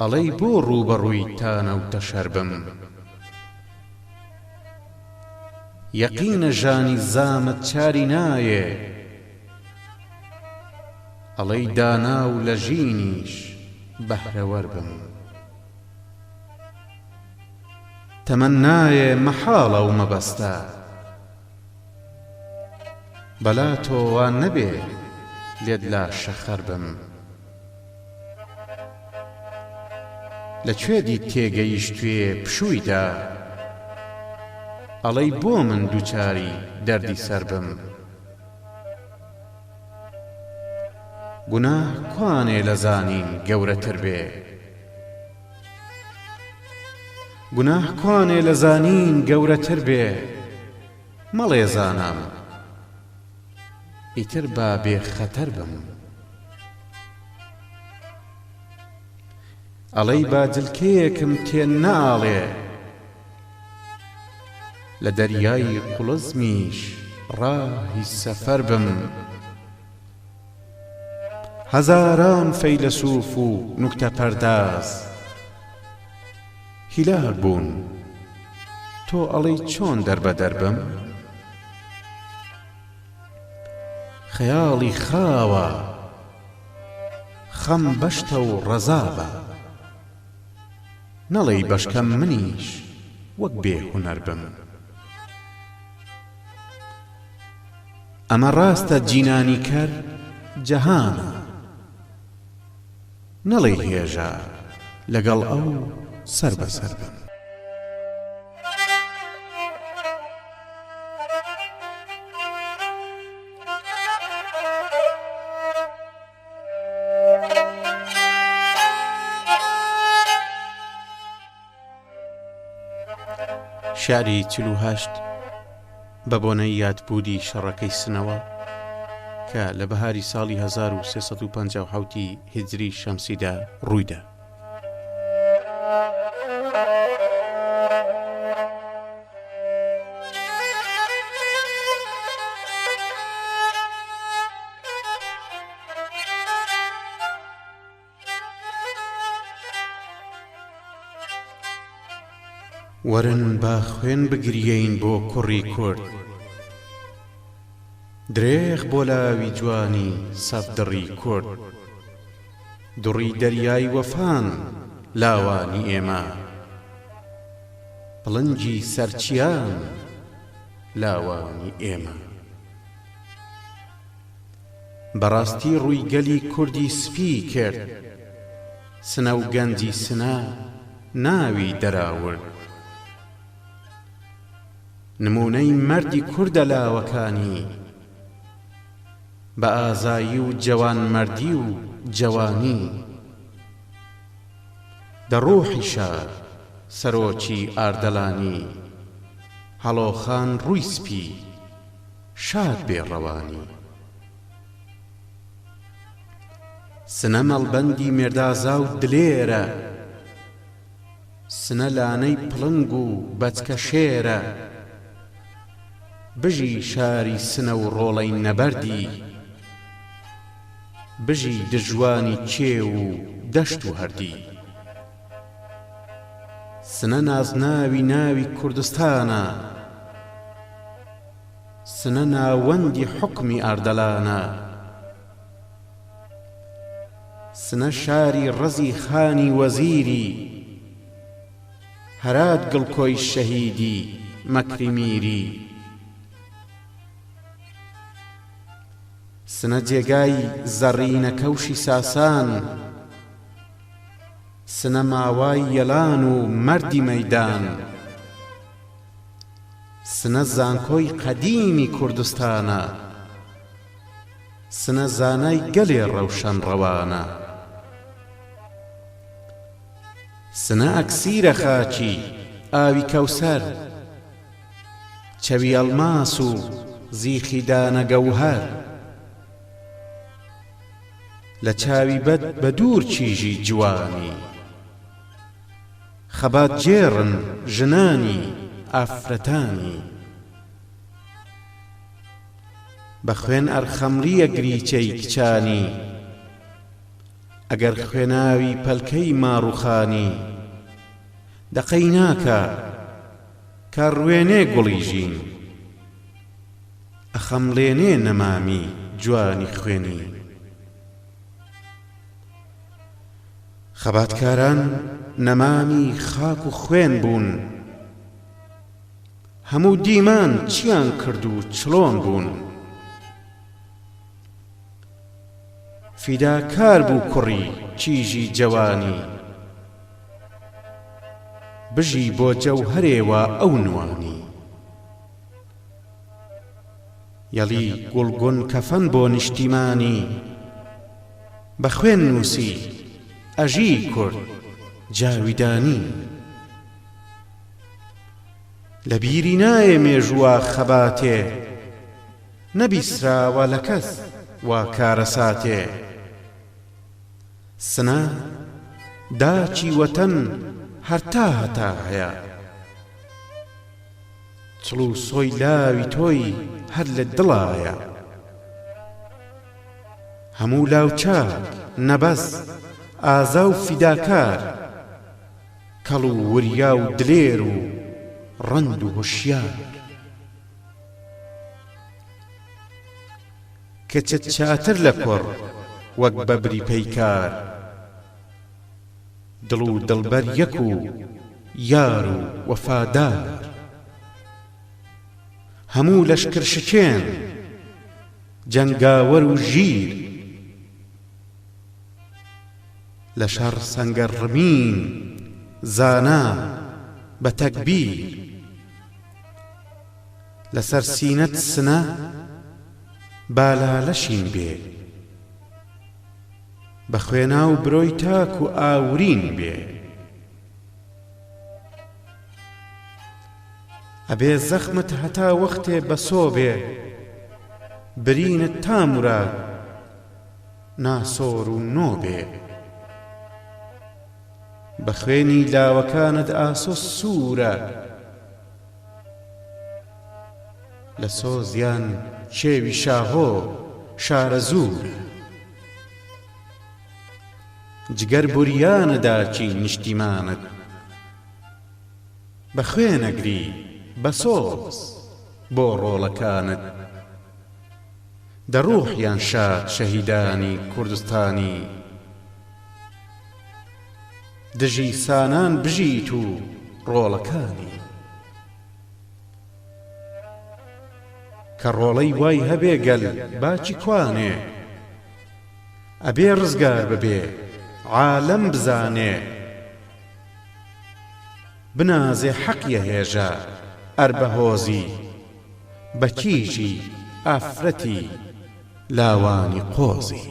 ئەڵەی بۆ ڕووبەڕووی تانەوتە شەر بم یەقینە ژانی زامت چاری نایێ ئەڵەی دانا و لە ژینیش بەهرەوەر بم تەمەنایێ مەحاڵە و مەبەستە بەلا تۆ وان نەبێ لێت لاشە خەر بم لەکوێ دیت تێگەیشتوێ پشوویدا ئەڵەی بۆ من دووچاری دەردی سەر بم گوناه کوانێ لە زانین گەورەتر بێ گوناه کوانێ لە زانین گەورەتر بێ مەڵێ زانام ئیتر با بێخەتەر بم ئەڵەی با جلکەیەکم تێن ناڵێ لە دەریای قوڵزمیش ڕاهی سەفەر بم هەزاران فەیلسوف و نوکتە پەرداز هیلال بوون تۆ ئەڵەی چۆن دەربەدەر بم خەیاڵی خاوە خەم بەشتە و ڕەزابە نەڵێی بەشکەم منیش وەک بێهونەر بم ئەمە ڕاستە جینانی کەر جەهانە نەڵێی هێژە لەگەڵ ئەو سەر بەسەر بم شاری 48 بە بۆنەی یادبوودی شەڕەکەی سنەوە کە لە بەهاری ساڵی 1357 هیجری شەمسیدا ڕوویدا. وەرن با خوێن بگریەین بۆ کوڕی کورد درێغ بۆ لاوی جوانی سەفدڕی کورد دوڕی دەریای وەفان لاوانی ئێمە پڵنجی سەرچیان لاوانی ئێمە بەڕاستی ڕوویگەلی کوردی سپی کرد سنە و گەنجی سنە ناوی دەراورد نمونەی مەردی کوردە لاوەکانی بە ئازایی و جەوانمەردی و جەوانی دەڕۆحی شار سەرۆکی ئاردەلانی هەڵۆخان ڕووی سپی شاد بێڕەوانی سنە مەڵبەندی مێردازا و دلێرە سنە لانەی پڵنگ و بەچکە شێرە بژی شاری سنە و ڕۆڵەی نەبەردی بژی دژوانی کێو و دەشت و هەردی سنە نازناوی ناوی کوردستانە، سنە ناوەندی حوکمی ئاردەلانە، سنە شاری ڕەزی خانی وەزیری، هەرات گڵکۆی شەهیدی مەکری میری، سنە جێگای زەڕینە کەوشی ساسان، سنە ماوای یەلان و مەردی مەیدان، سنە زانکۆی قەدیمی کوردستانە، سنە زانای گەلێ ڕەوشەن ڕەوانە، سنە ئەکسیرە خاچی ئاوی کەوسەر، چەوی ئەڵماس و زیخی دانە گەوهەر، لە چاوی بەد بە دوور چیژی جوانی، خەبات جێڕن ژنانی ئافرەتانی، بە خوێن ئەرخەمریە گریچەی کچانی، ئەگەر خوێناوی پەلکەی ماڕوخانی، دەقەی ناکە کاڕوێنێ گوڵی ژین، ئەخەمڵێنێ نەمامی جوانی خوێنی. خەباتکاران نەمامی خاک و خوێن بوون، هەموو دیمان چیان کرد و چڵۆن بوون، فیداکار بوو کوڕی چیژی جەوانی، بژی بۆ جەوهەرێوە ئەو نوانی، یەڵی گوڵگون کەفەن بۆ نیشتیمانی، بە خوێن نووسی ئەژی کورد جاویدانی، لە بیری نایە مێژووە خەباتێ، نەبیسراوە لە کەس وا کارە ساتێ، سنە داچی وەتەن هەرتا هەتا هەیە، چڵ و سۆی لاوی تۆی هەر لە دڵایە، هەموو لاوچاک نەبەس ئازا و فیداکار، کەڵ و وریا و دلێر و ڕەند و هوشیار، کەچت چاتر لە کوڕ وەک بەبری پەیکار، دڵ و دڵبەر یەک و یار و وەفادار، هەموو لەشکر شکێن جەنگاوەر و ژیر، لە شەڕ سەنگەر ڕمین زانا بە تەکبیر، لەسەر سینەت سنە بالالەشین بێ، بە خوێنا و برۆی تاک و ئاورین بێ، ئەبێ زەخمت هەتا وەختێ بەسۆ بێ، برینت تا موراد ناسۆر و نۆ بێ، بە خوێنی لاوەکانت ئاسۆ سوورە، لە سۆزیان شێوی شاهۆ شارە زوور، جگەر بوریانە داچی نیشتیمانت، بە خوێنەگری بە سۆز بۆ ڕۆڵەکانت، دەڕوحیان شاد شەهیدانی کوردستانی، دژی سانان بژیت و ڕۆڵەکانی، کە ڕۆڵەی وای هەبێ گەل باچی کوانێ، ئەبێ ڕزگار ببێ عالەم بزانێ، بنازێ حەقیە هێژە ئەر بە هۆزی، بە کیژی ئافرەتی لاوانی قۆزی.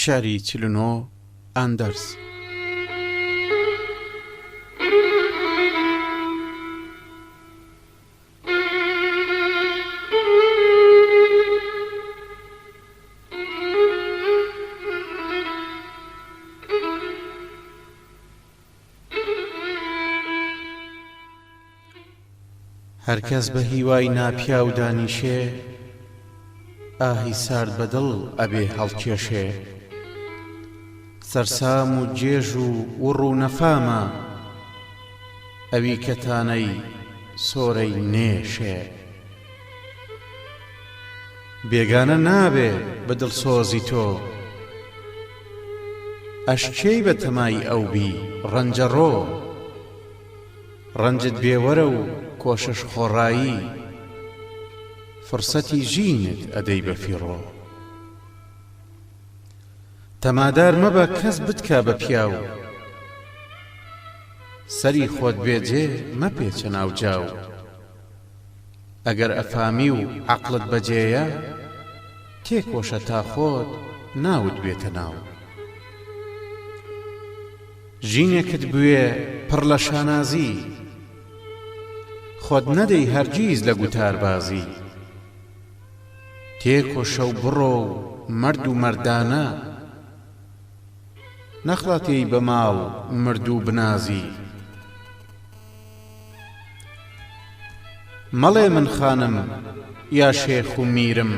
شاری 49 ئاندەرس. هەرکەس بە هیوای ناپیا و دانیشێ، ئاهی سارد بەدڵ ئەبێ هەڵکێشێ. سەرسام و جێژ و وڕ و نەفامە، ئەوی کەتانەی سۆرەی نێشێ. بێگانە نابێ بە دڵسۆزی تۆ، ئەشکێی بە تەمای ئەو بی ڕەنجەڕۆ. ڕەنجت بێوەرە و کۆشش خۆڕایی، فرسەتی ژینت ئەدەی بە فیڕۆ. تەمادار مەبە کەس بتکا بە پیاو، سەری خۆت بێجێ مەپێچە ناو جاو. ئەگەر ئەفامی و عەقڵت بەجێیە، تێکۆشە تا خۆت ناوت بێتە ناو. ژینێکت بوێ پڕ لە شانازی، خۆت نەدەی هەرگیز لە گوتاربازی. تێکۆشە و بڕۆ و مەرد و مەردانە، نەخڵەتێی بە ماڵ مرد و بنازی. مەڵێ من خانم یا شێخ و میرم،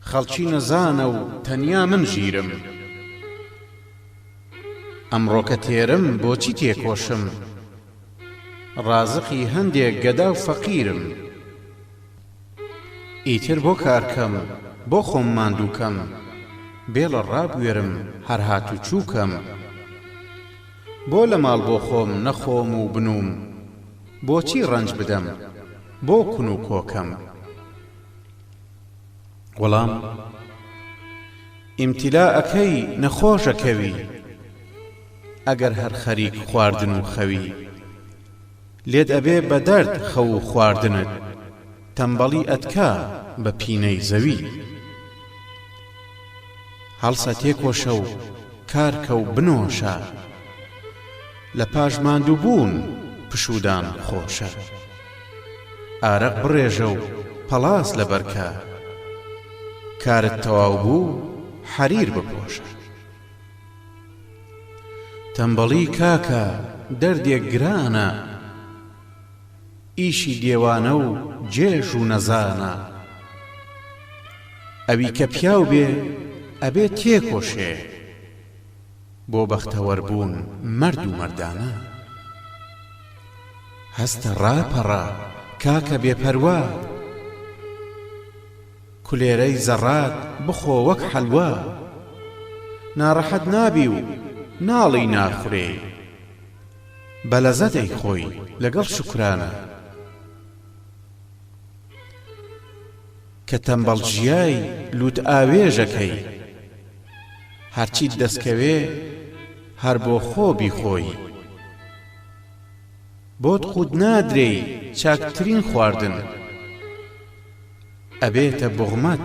خەڵکی نەزانە و تەنیا من ژیرم. ئەمڕۆ کە تێرم بۆچی تێکۆشم، ڕازقی هەندێک گەدا و فەقیرم. ئیتر بۆ کارکەم بۆ خۆم ماندووکەم، بێڵە ڕابوێرم هەر هات و چووکەم. بۆ لە ماڵ بۆ خۆم نەخۆم و بنووم، بۆچی ڕەنج بدەم بۆ کون و کۆکەم. وەڵام ئیمتیلاءەکەی نەخۆشەکەوی، ئەگەر هەر خەریک خواردن و خەوی. لێت ئەبێ بە دەرد خەو و خواردنت، تەمبەڵی ئەتکا بە پینەی زەوی. هەڵسە تێکۆشە و کارکە و بنۆشە، لە پاش ماندووبوون پشودان خۆشە. ئارەق بڕێژە و پەلاس لەبەرکە، کارت تەواو بوو حەریر بپۆشە. تەمبەڵی کاکە دەردێک گرانە، ئیشی دێوانە و جێژ و نەزانە. ئەوی کە پیاو بێ ئەبێ تێکۆشێ، بۆ بەختەوەربوون مرد و مەردانە. هەستە ڕاپەڕە کاکە بێپەروا، کولێرەی زەڕات بخۆ وەک حەلوا. ناڕەحەت نابی و ناڵی ناخورێ، بە لەزەتەی خۆی لەگەڵ شوکرانە. کە تەمبەڵ ژیای لوت ئاوێژەکەی، هەرچیت دەستکەوێ هەر بۆ خۆ بیخۆی. بۆت قوت نادرێی چاکترین خواردن، ئەبێتە بوغمەت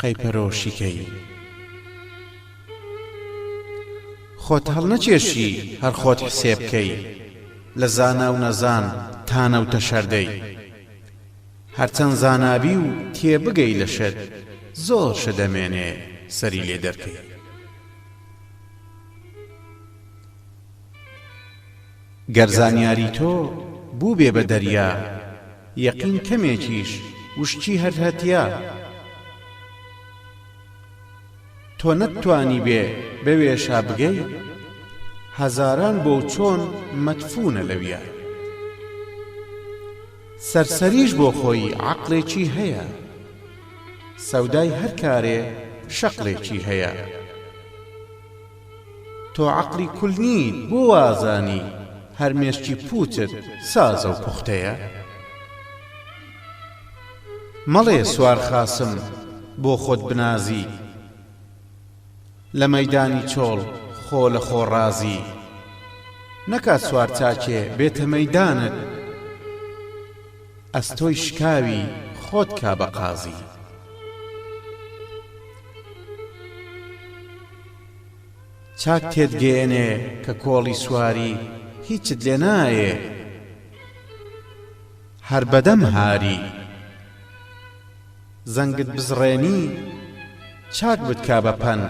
قەیپەرۆشیکەی. خۆت هەڵنەچێشی هەر خۆت حسێبکەی، لە زانا و نەزان تانە و تەشەردەی. هەرچەند زانابی و تێبگەی لە شت، زۆر شەدەمێنێ سەری لێ دەرکەی. گەرزانیاری تۆ بوو بێ بە دەریا، یەقین کەمێکیش وشتی هەر هەتیا. تۆ نەتوانی بێ بەوێشا بگەی، هەزاران بۆ چۆن مەدفونە لەویا. سەرسەریش بۆ خۆی عەقڵێکی هەیە، سەودای هەر کارێ شەقڵێکی هەیە. تۆ عەقڵی کول نیت بۆ وازانی، هەر مێشکی پووتت سازە و پوختەیە. مەڵێ سوار خاسم بۆ خۆت بنازی، لە مەیدانی چۆڵ خۆ لە خۆ ڕازی. نەکات سوار چاکێ بێتە مەیدانت، ئەستۆی شکاوی خۆت کا بە قازی. چاک تێدگەێنێ کە کۆڵی سواری هیچت لێ نایێ هەر بەدەم هاری زەنگت بزڕێنی چاک بتکا بە پەن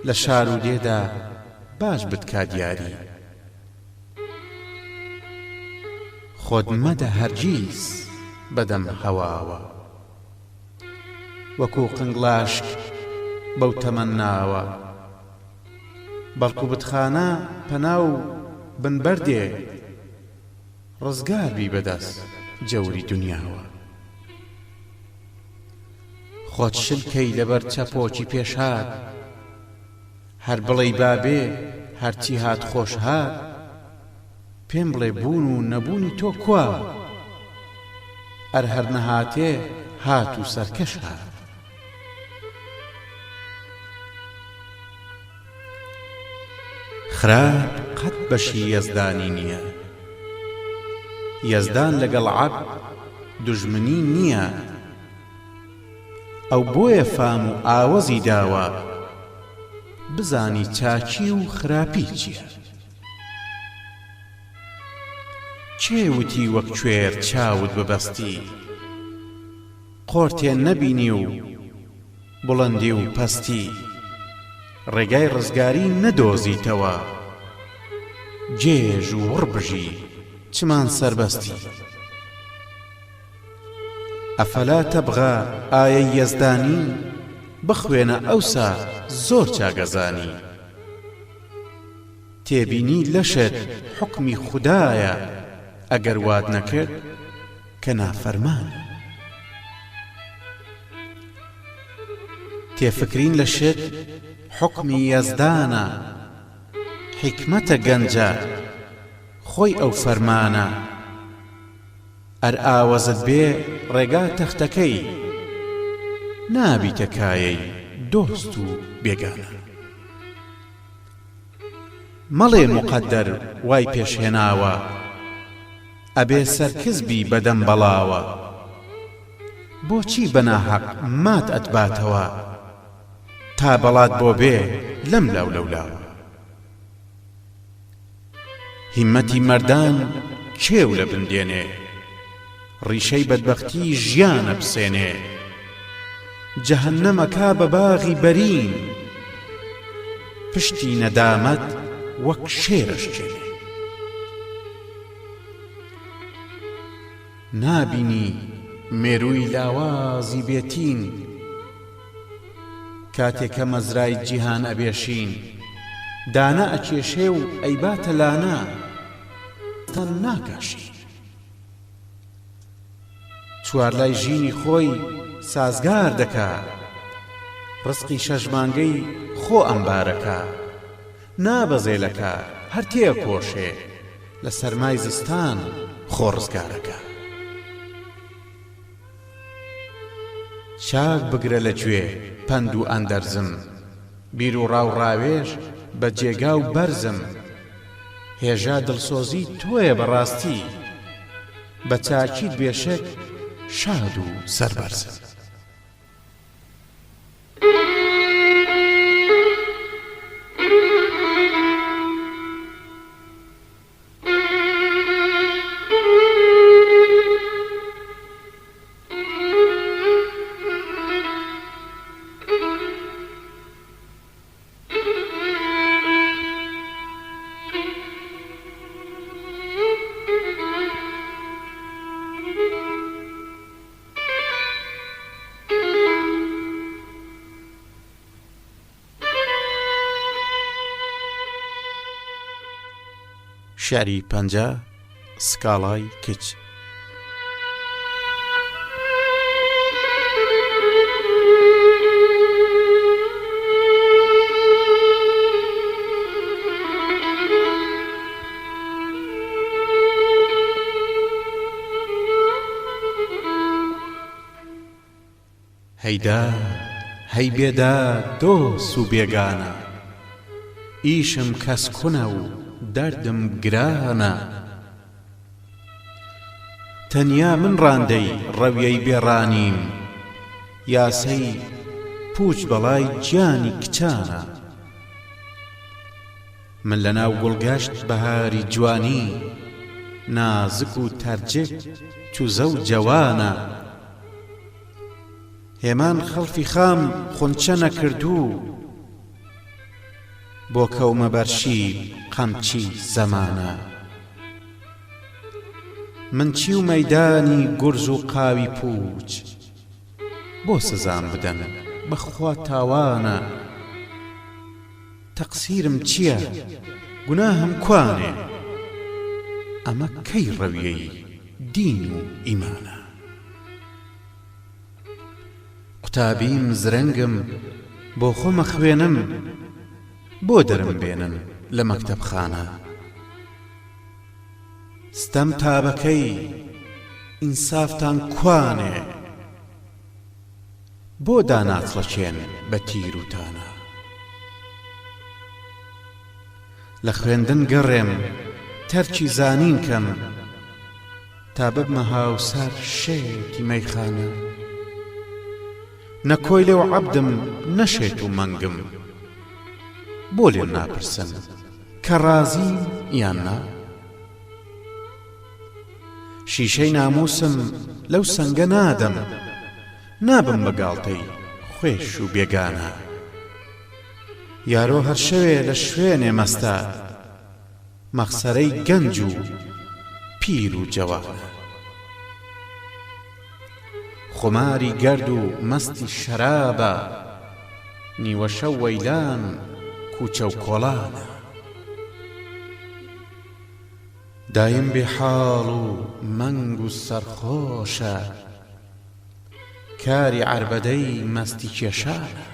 لە شار و دێدا باش بتکا دیاری خۆت مەدە هەرگیز بەدەم هەواوە وەکو قنگلاشک بەو تەمەناوە بەڵکو بتخانە پەناو بنبەردێ ڕزگار بی بەدەست جەوری دنیاوە خۆت شلکەی لەبەر چەپۆکی پێشهات هەر بڵێی بابێ هەرچی هات خۆش هات پێم بڵێ بوون و نەبوونی تۆ کوا ئەر هەر نەهاتێ هات و سەرکەش هات خراپ قەت بەشی یەزدانی نییە یەزدان لەگەڵ عەبد دوژمنی نییە ئەو بۆیە فام و ئاوەزی داوە بزانی چاکی و خراپی چییە چێ وتی وەک کوێر چاوت ببەستی قۆرتێن نەبینی و بڵندی و پەستی ڕێگای ڕزگاری نەدۆزیتەوە جێژ و وڕبژی چمان سەربەستی ئەفەلا تەبغا ئایەی یەزدانی بخوێنە ئەوسا زۆر چاگەزانی تێبینی لەشت حوکمی خودایە ئەگەر وات نەکرد کە نافەرمانە تێفکرین لە شت حوکمی یەزدانە حیکمەتە گەنجە خۆی ئەو فەرمانە ئەر ئاوەزت بێ ڕێگا تەختەکەی نابیتە کایەی دۆست و بێگانە مەڵێ موقەدەر وای پێشهێناوە ئەبێ سەرکزبی بەدەم بەڵاوە بۆچی بەناحەق مات ئەتباتەوە تا بەڵات بۆ بێ لەم لاو لەولاوە هیمەتی مەردان کێو لە بندێنێ ڕیشەی بەدبەختی ژیانە بسێنێ جەهەنەمەکا بە باغی بەرین پشتی نەدامەت وەک شێرەشکێنێ نابینی مێرووی لاوازی بێتین کاتێکە مەزرای جیهان ئەبێشین دانە ئەکێشێ و ئەیباتە لانە تەن ناکاشی چوارلای ژینی خۆی سازگار دەکا ڕزقی شەژمانگەی خۆ ئەمبارەکە نابەزێلەکە هەر تێکۆشێ لە سەرمای زستان خۆ ڕزگارەکە چاک بگرە لە گوێ پەند و ئەندەرزم بیر و ڕاو ڕاوێژ بە جێگا و بەرزم هێژا دڵسۆزی تۆیە بەڕاستی بە چاکیت بێشک شاد و سەربەرزم شعری 50 سکاڵای کچ هەیدا هەی بێدا دۆست و بێگانە ئیشم کەس کونە و دەردم گرانە تەنیا من ڕاندەی ڕەویەی بێڕانیم یاسەی پوچ بەڵای گیانی کچانە من لەناو گوڵگەشت بەهاری جوانی نازک و تەرجێک چوزە و جەوانە هێمان خەڵفی خام خونچە نەکردوو بۆ کەومە بەرشی قەمچی زەمانە من چی و مەیدانی گورز و قاوی پوچ بۆ سزام بدەن بەخوا تاوانە تەقسیرم چییە گوناهم کوانێ ئەمە کەی ڕەویەی دین و ئیمانە قوتابیم زرەنگم بۆ خۆمە خوێنم بۆ دەرم بێنن لە مەکتەبخانە ستەم تابەکەی ئینسافتان کوانێ بۆ داناچڵەچێن بە تیر و تانە لە خوێندن گەڕێم تەرکی زانین کەم تا ببمە هاوسەر شێتی مەیخانە نەکۆی لێو عەبدم نەشێت و مەنگم بۆ لێم ناپرسن کە ڕازی یان نا شیشەی ناموسم لەو سەنگە نادەم نابم بەگاڵتەی خوێش و بێگانە یارۆ هەر شەوێ لە شوێنێ مەستە مەخسەرەی گەنج و پیر و جەوانە خماری گەرد و مەستی شەرابە نیوە شەو وەیلان کوچە و کۆڵانە دایم بێحاڵ و مەنگ و سەرخۆشە کاری عەربەدەی مەستی کێشانە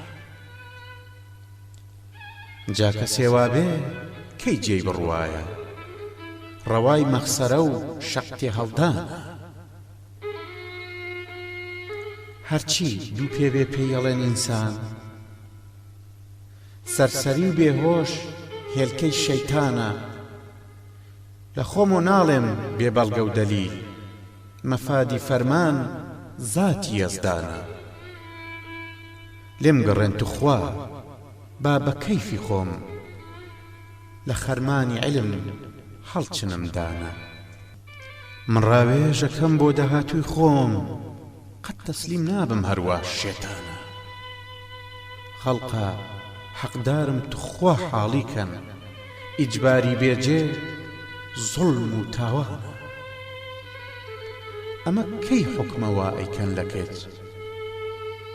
جا کەسێ وا بێ کەی جێی بڕوایە ڕەوای مەخسەرە و شەقتی هەڵدانە هەرچی دوو پێبێ پێیەڵێن ئینسان سەرسەری و بێهۆش هێلکەی شەیتانە لە خۆم و ناڵێم بێبەڵگە و دەلیل مەفادی فەرمان زاتی یەزدانە لێم گەڕێن توخوا با بە کەیفی خۆم لە خەرمانی عیلم هەڵچنم دانە من ڕاوێژەکەم بۆ داهاتووی خۆم قەت تەسلیم نابم هەروە شێتانە خەڵقە حەقدارم توخوا حاڵی کەن ئیجباری بێجێ زوڵم و تاوانە ئەمە کەی حوکمەوە ئەیکەن لە کێچ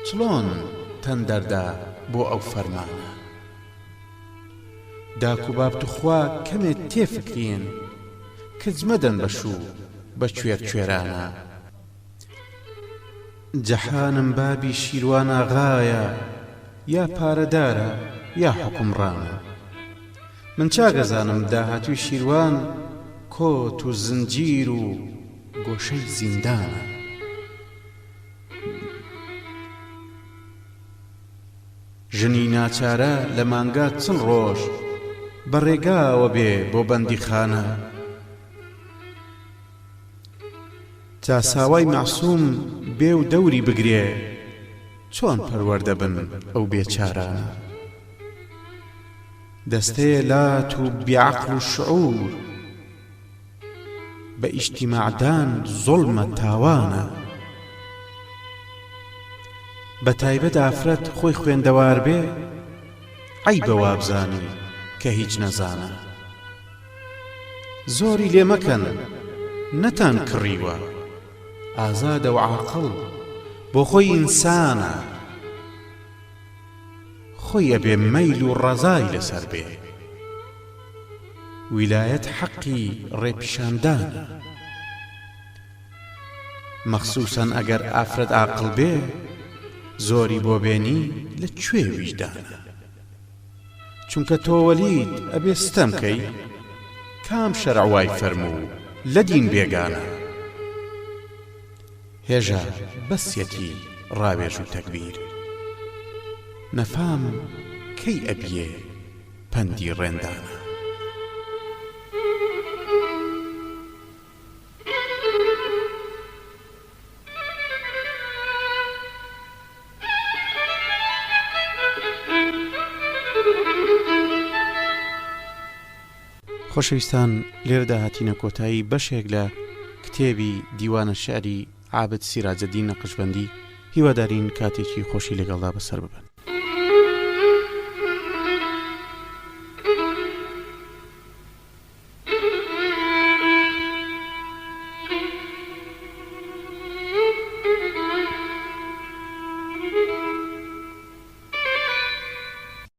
چڵۆن تەندەردا بۆ ئەو فەرمانە داک و باب توخوا کەمێ تێفکرین کچ مەدەن بەشوو بە کوێر کوێرانە جەحانم بابی شیروان ئاغایە یا پارەدارە یا حوکمڕانە من چاگەزانم داهاتووی شیروان کۆت و زنجیر و گۆشەی زیندانە ژنی ناچارە لە مانگا چل ڕۆژ بەڕێگاوە بێ بۆ بەندیخانە تا ساوای مەعسووم بێ و دەوری بگرێ چۆن پەروەردە بن ئەو بێچارانە دەستەیە لات و بیعقل و شعور بە ئیجتیماعدان زوڵمە تاوانە بە تایبەت ئافرەت خۆی خوێندەوار بێ عەیبە وابزانی کە هیچ نەزانە زۆری لێ مەکەن نەتان کڕیوە ئازادە و عاقڵ بۆ خۆی ئینسانە خۆی ئەبێ مەیل و ڕەزای لەسەر بێ ویلایەت حەقی ڕێپیشاندانە مەخسووسەن ئەگەر ئافرەت عاقڵ بێ زۆری بۆ بێنی لەکوێ ویجدانە چونکە تۆ وەلید ئەبێ ستەمکەی کام شەرع وای فەرموو لە دین بێگانە هێژە بەسیەتی ڕاوێژ و تەکبیر نەفام کەی ئەبیێ پەندی ڕێندانە خۆشەویستان لێرەدا هاتینە کۆتایی بەشێک لە کتێبی دیوانە شعری عابد سیراجەدین نەقشبەندی. هیوادارین کاتێکی خۆشی لەگەڵدا بەسەر ببن.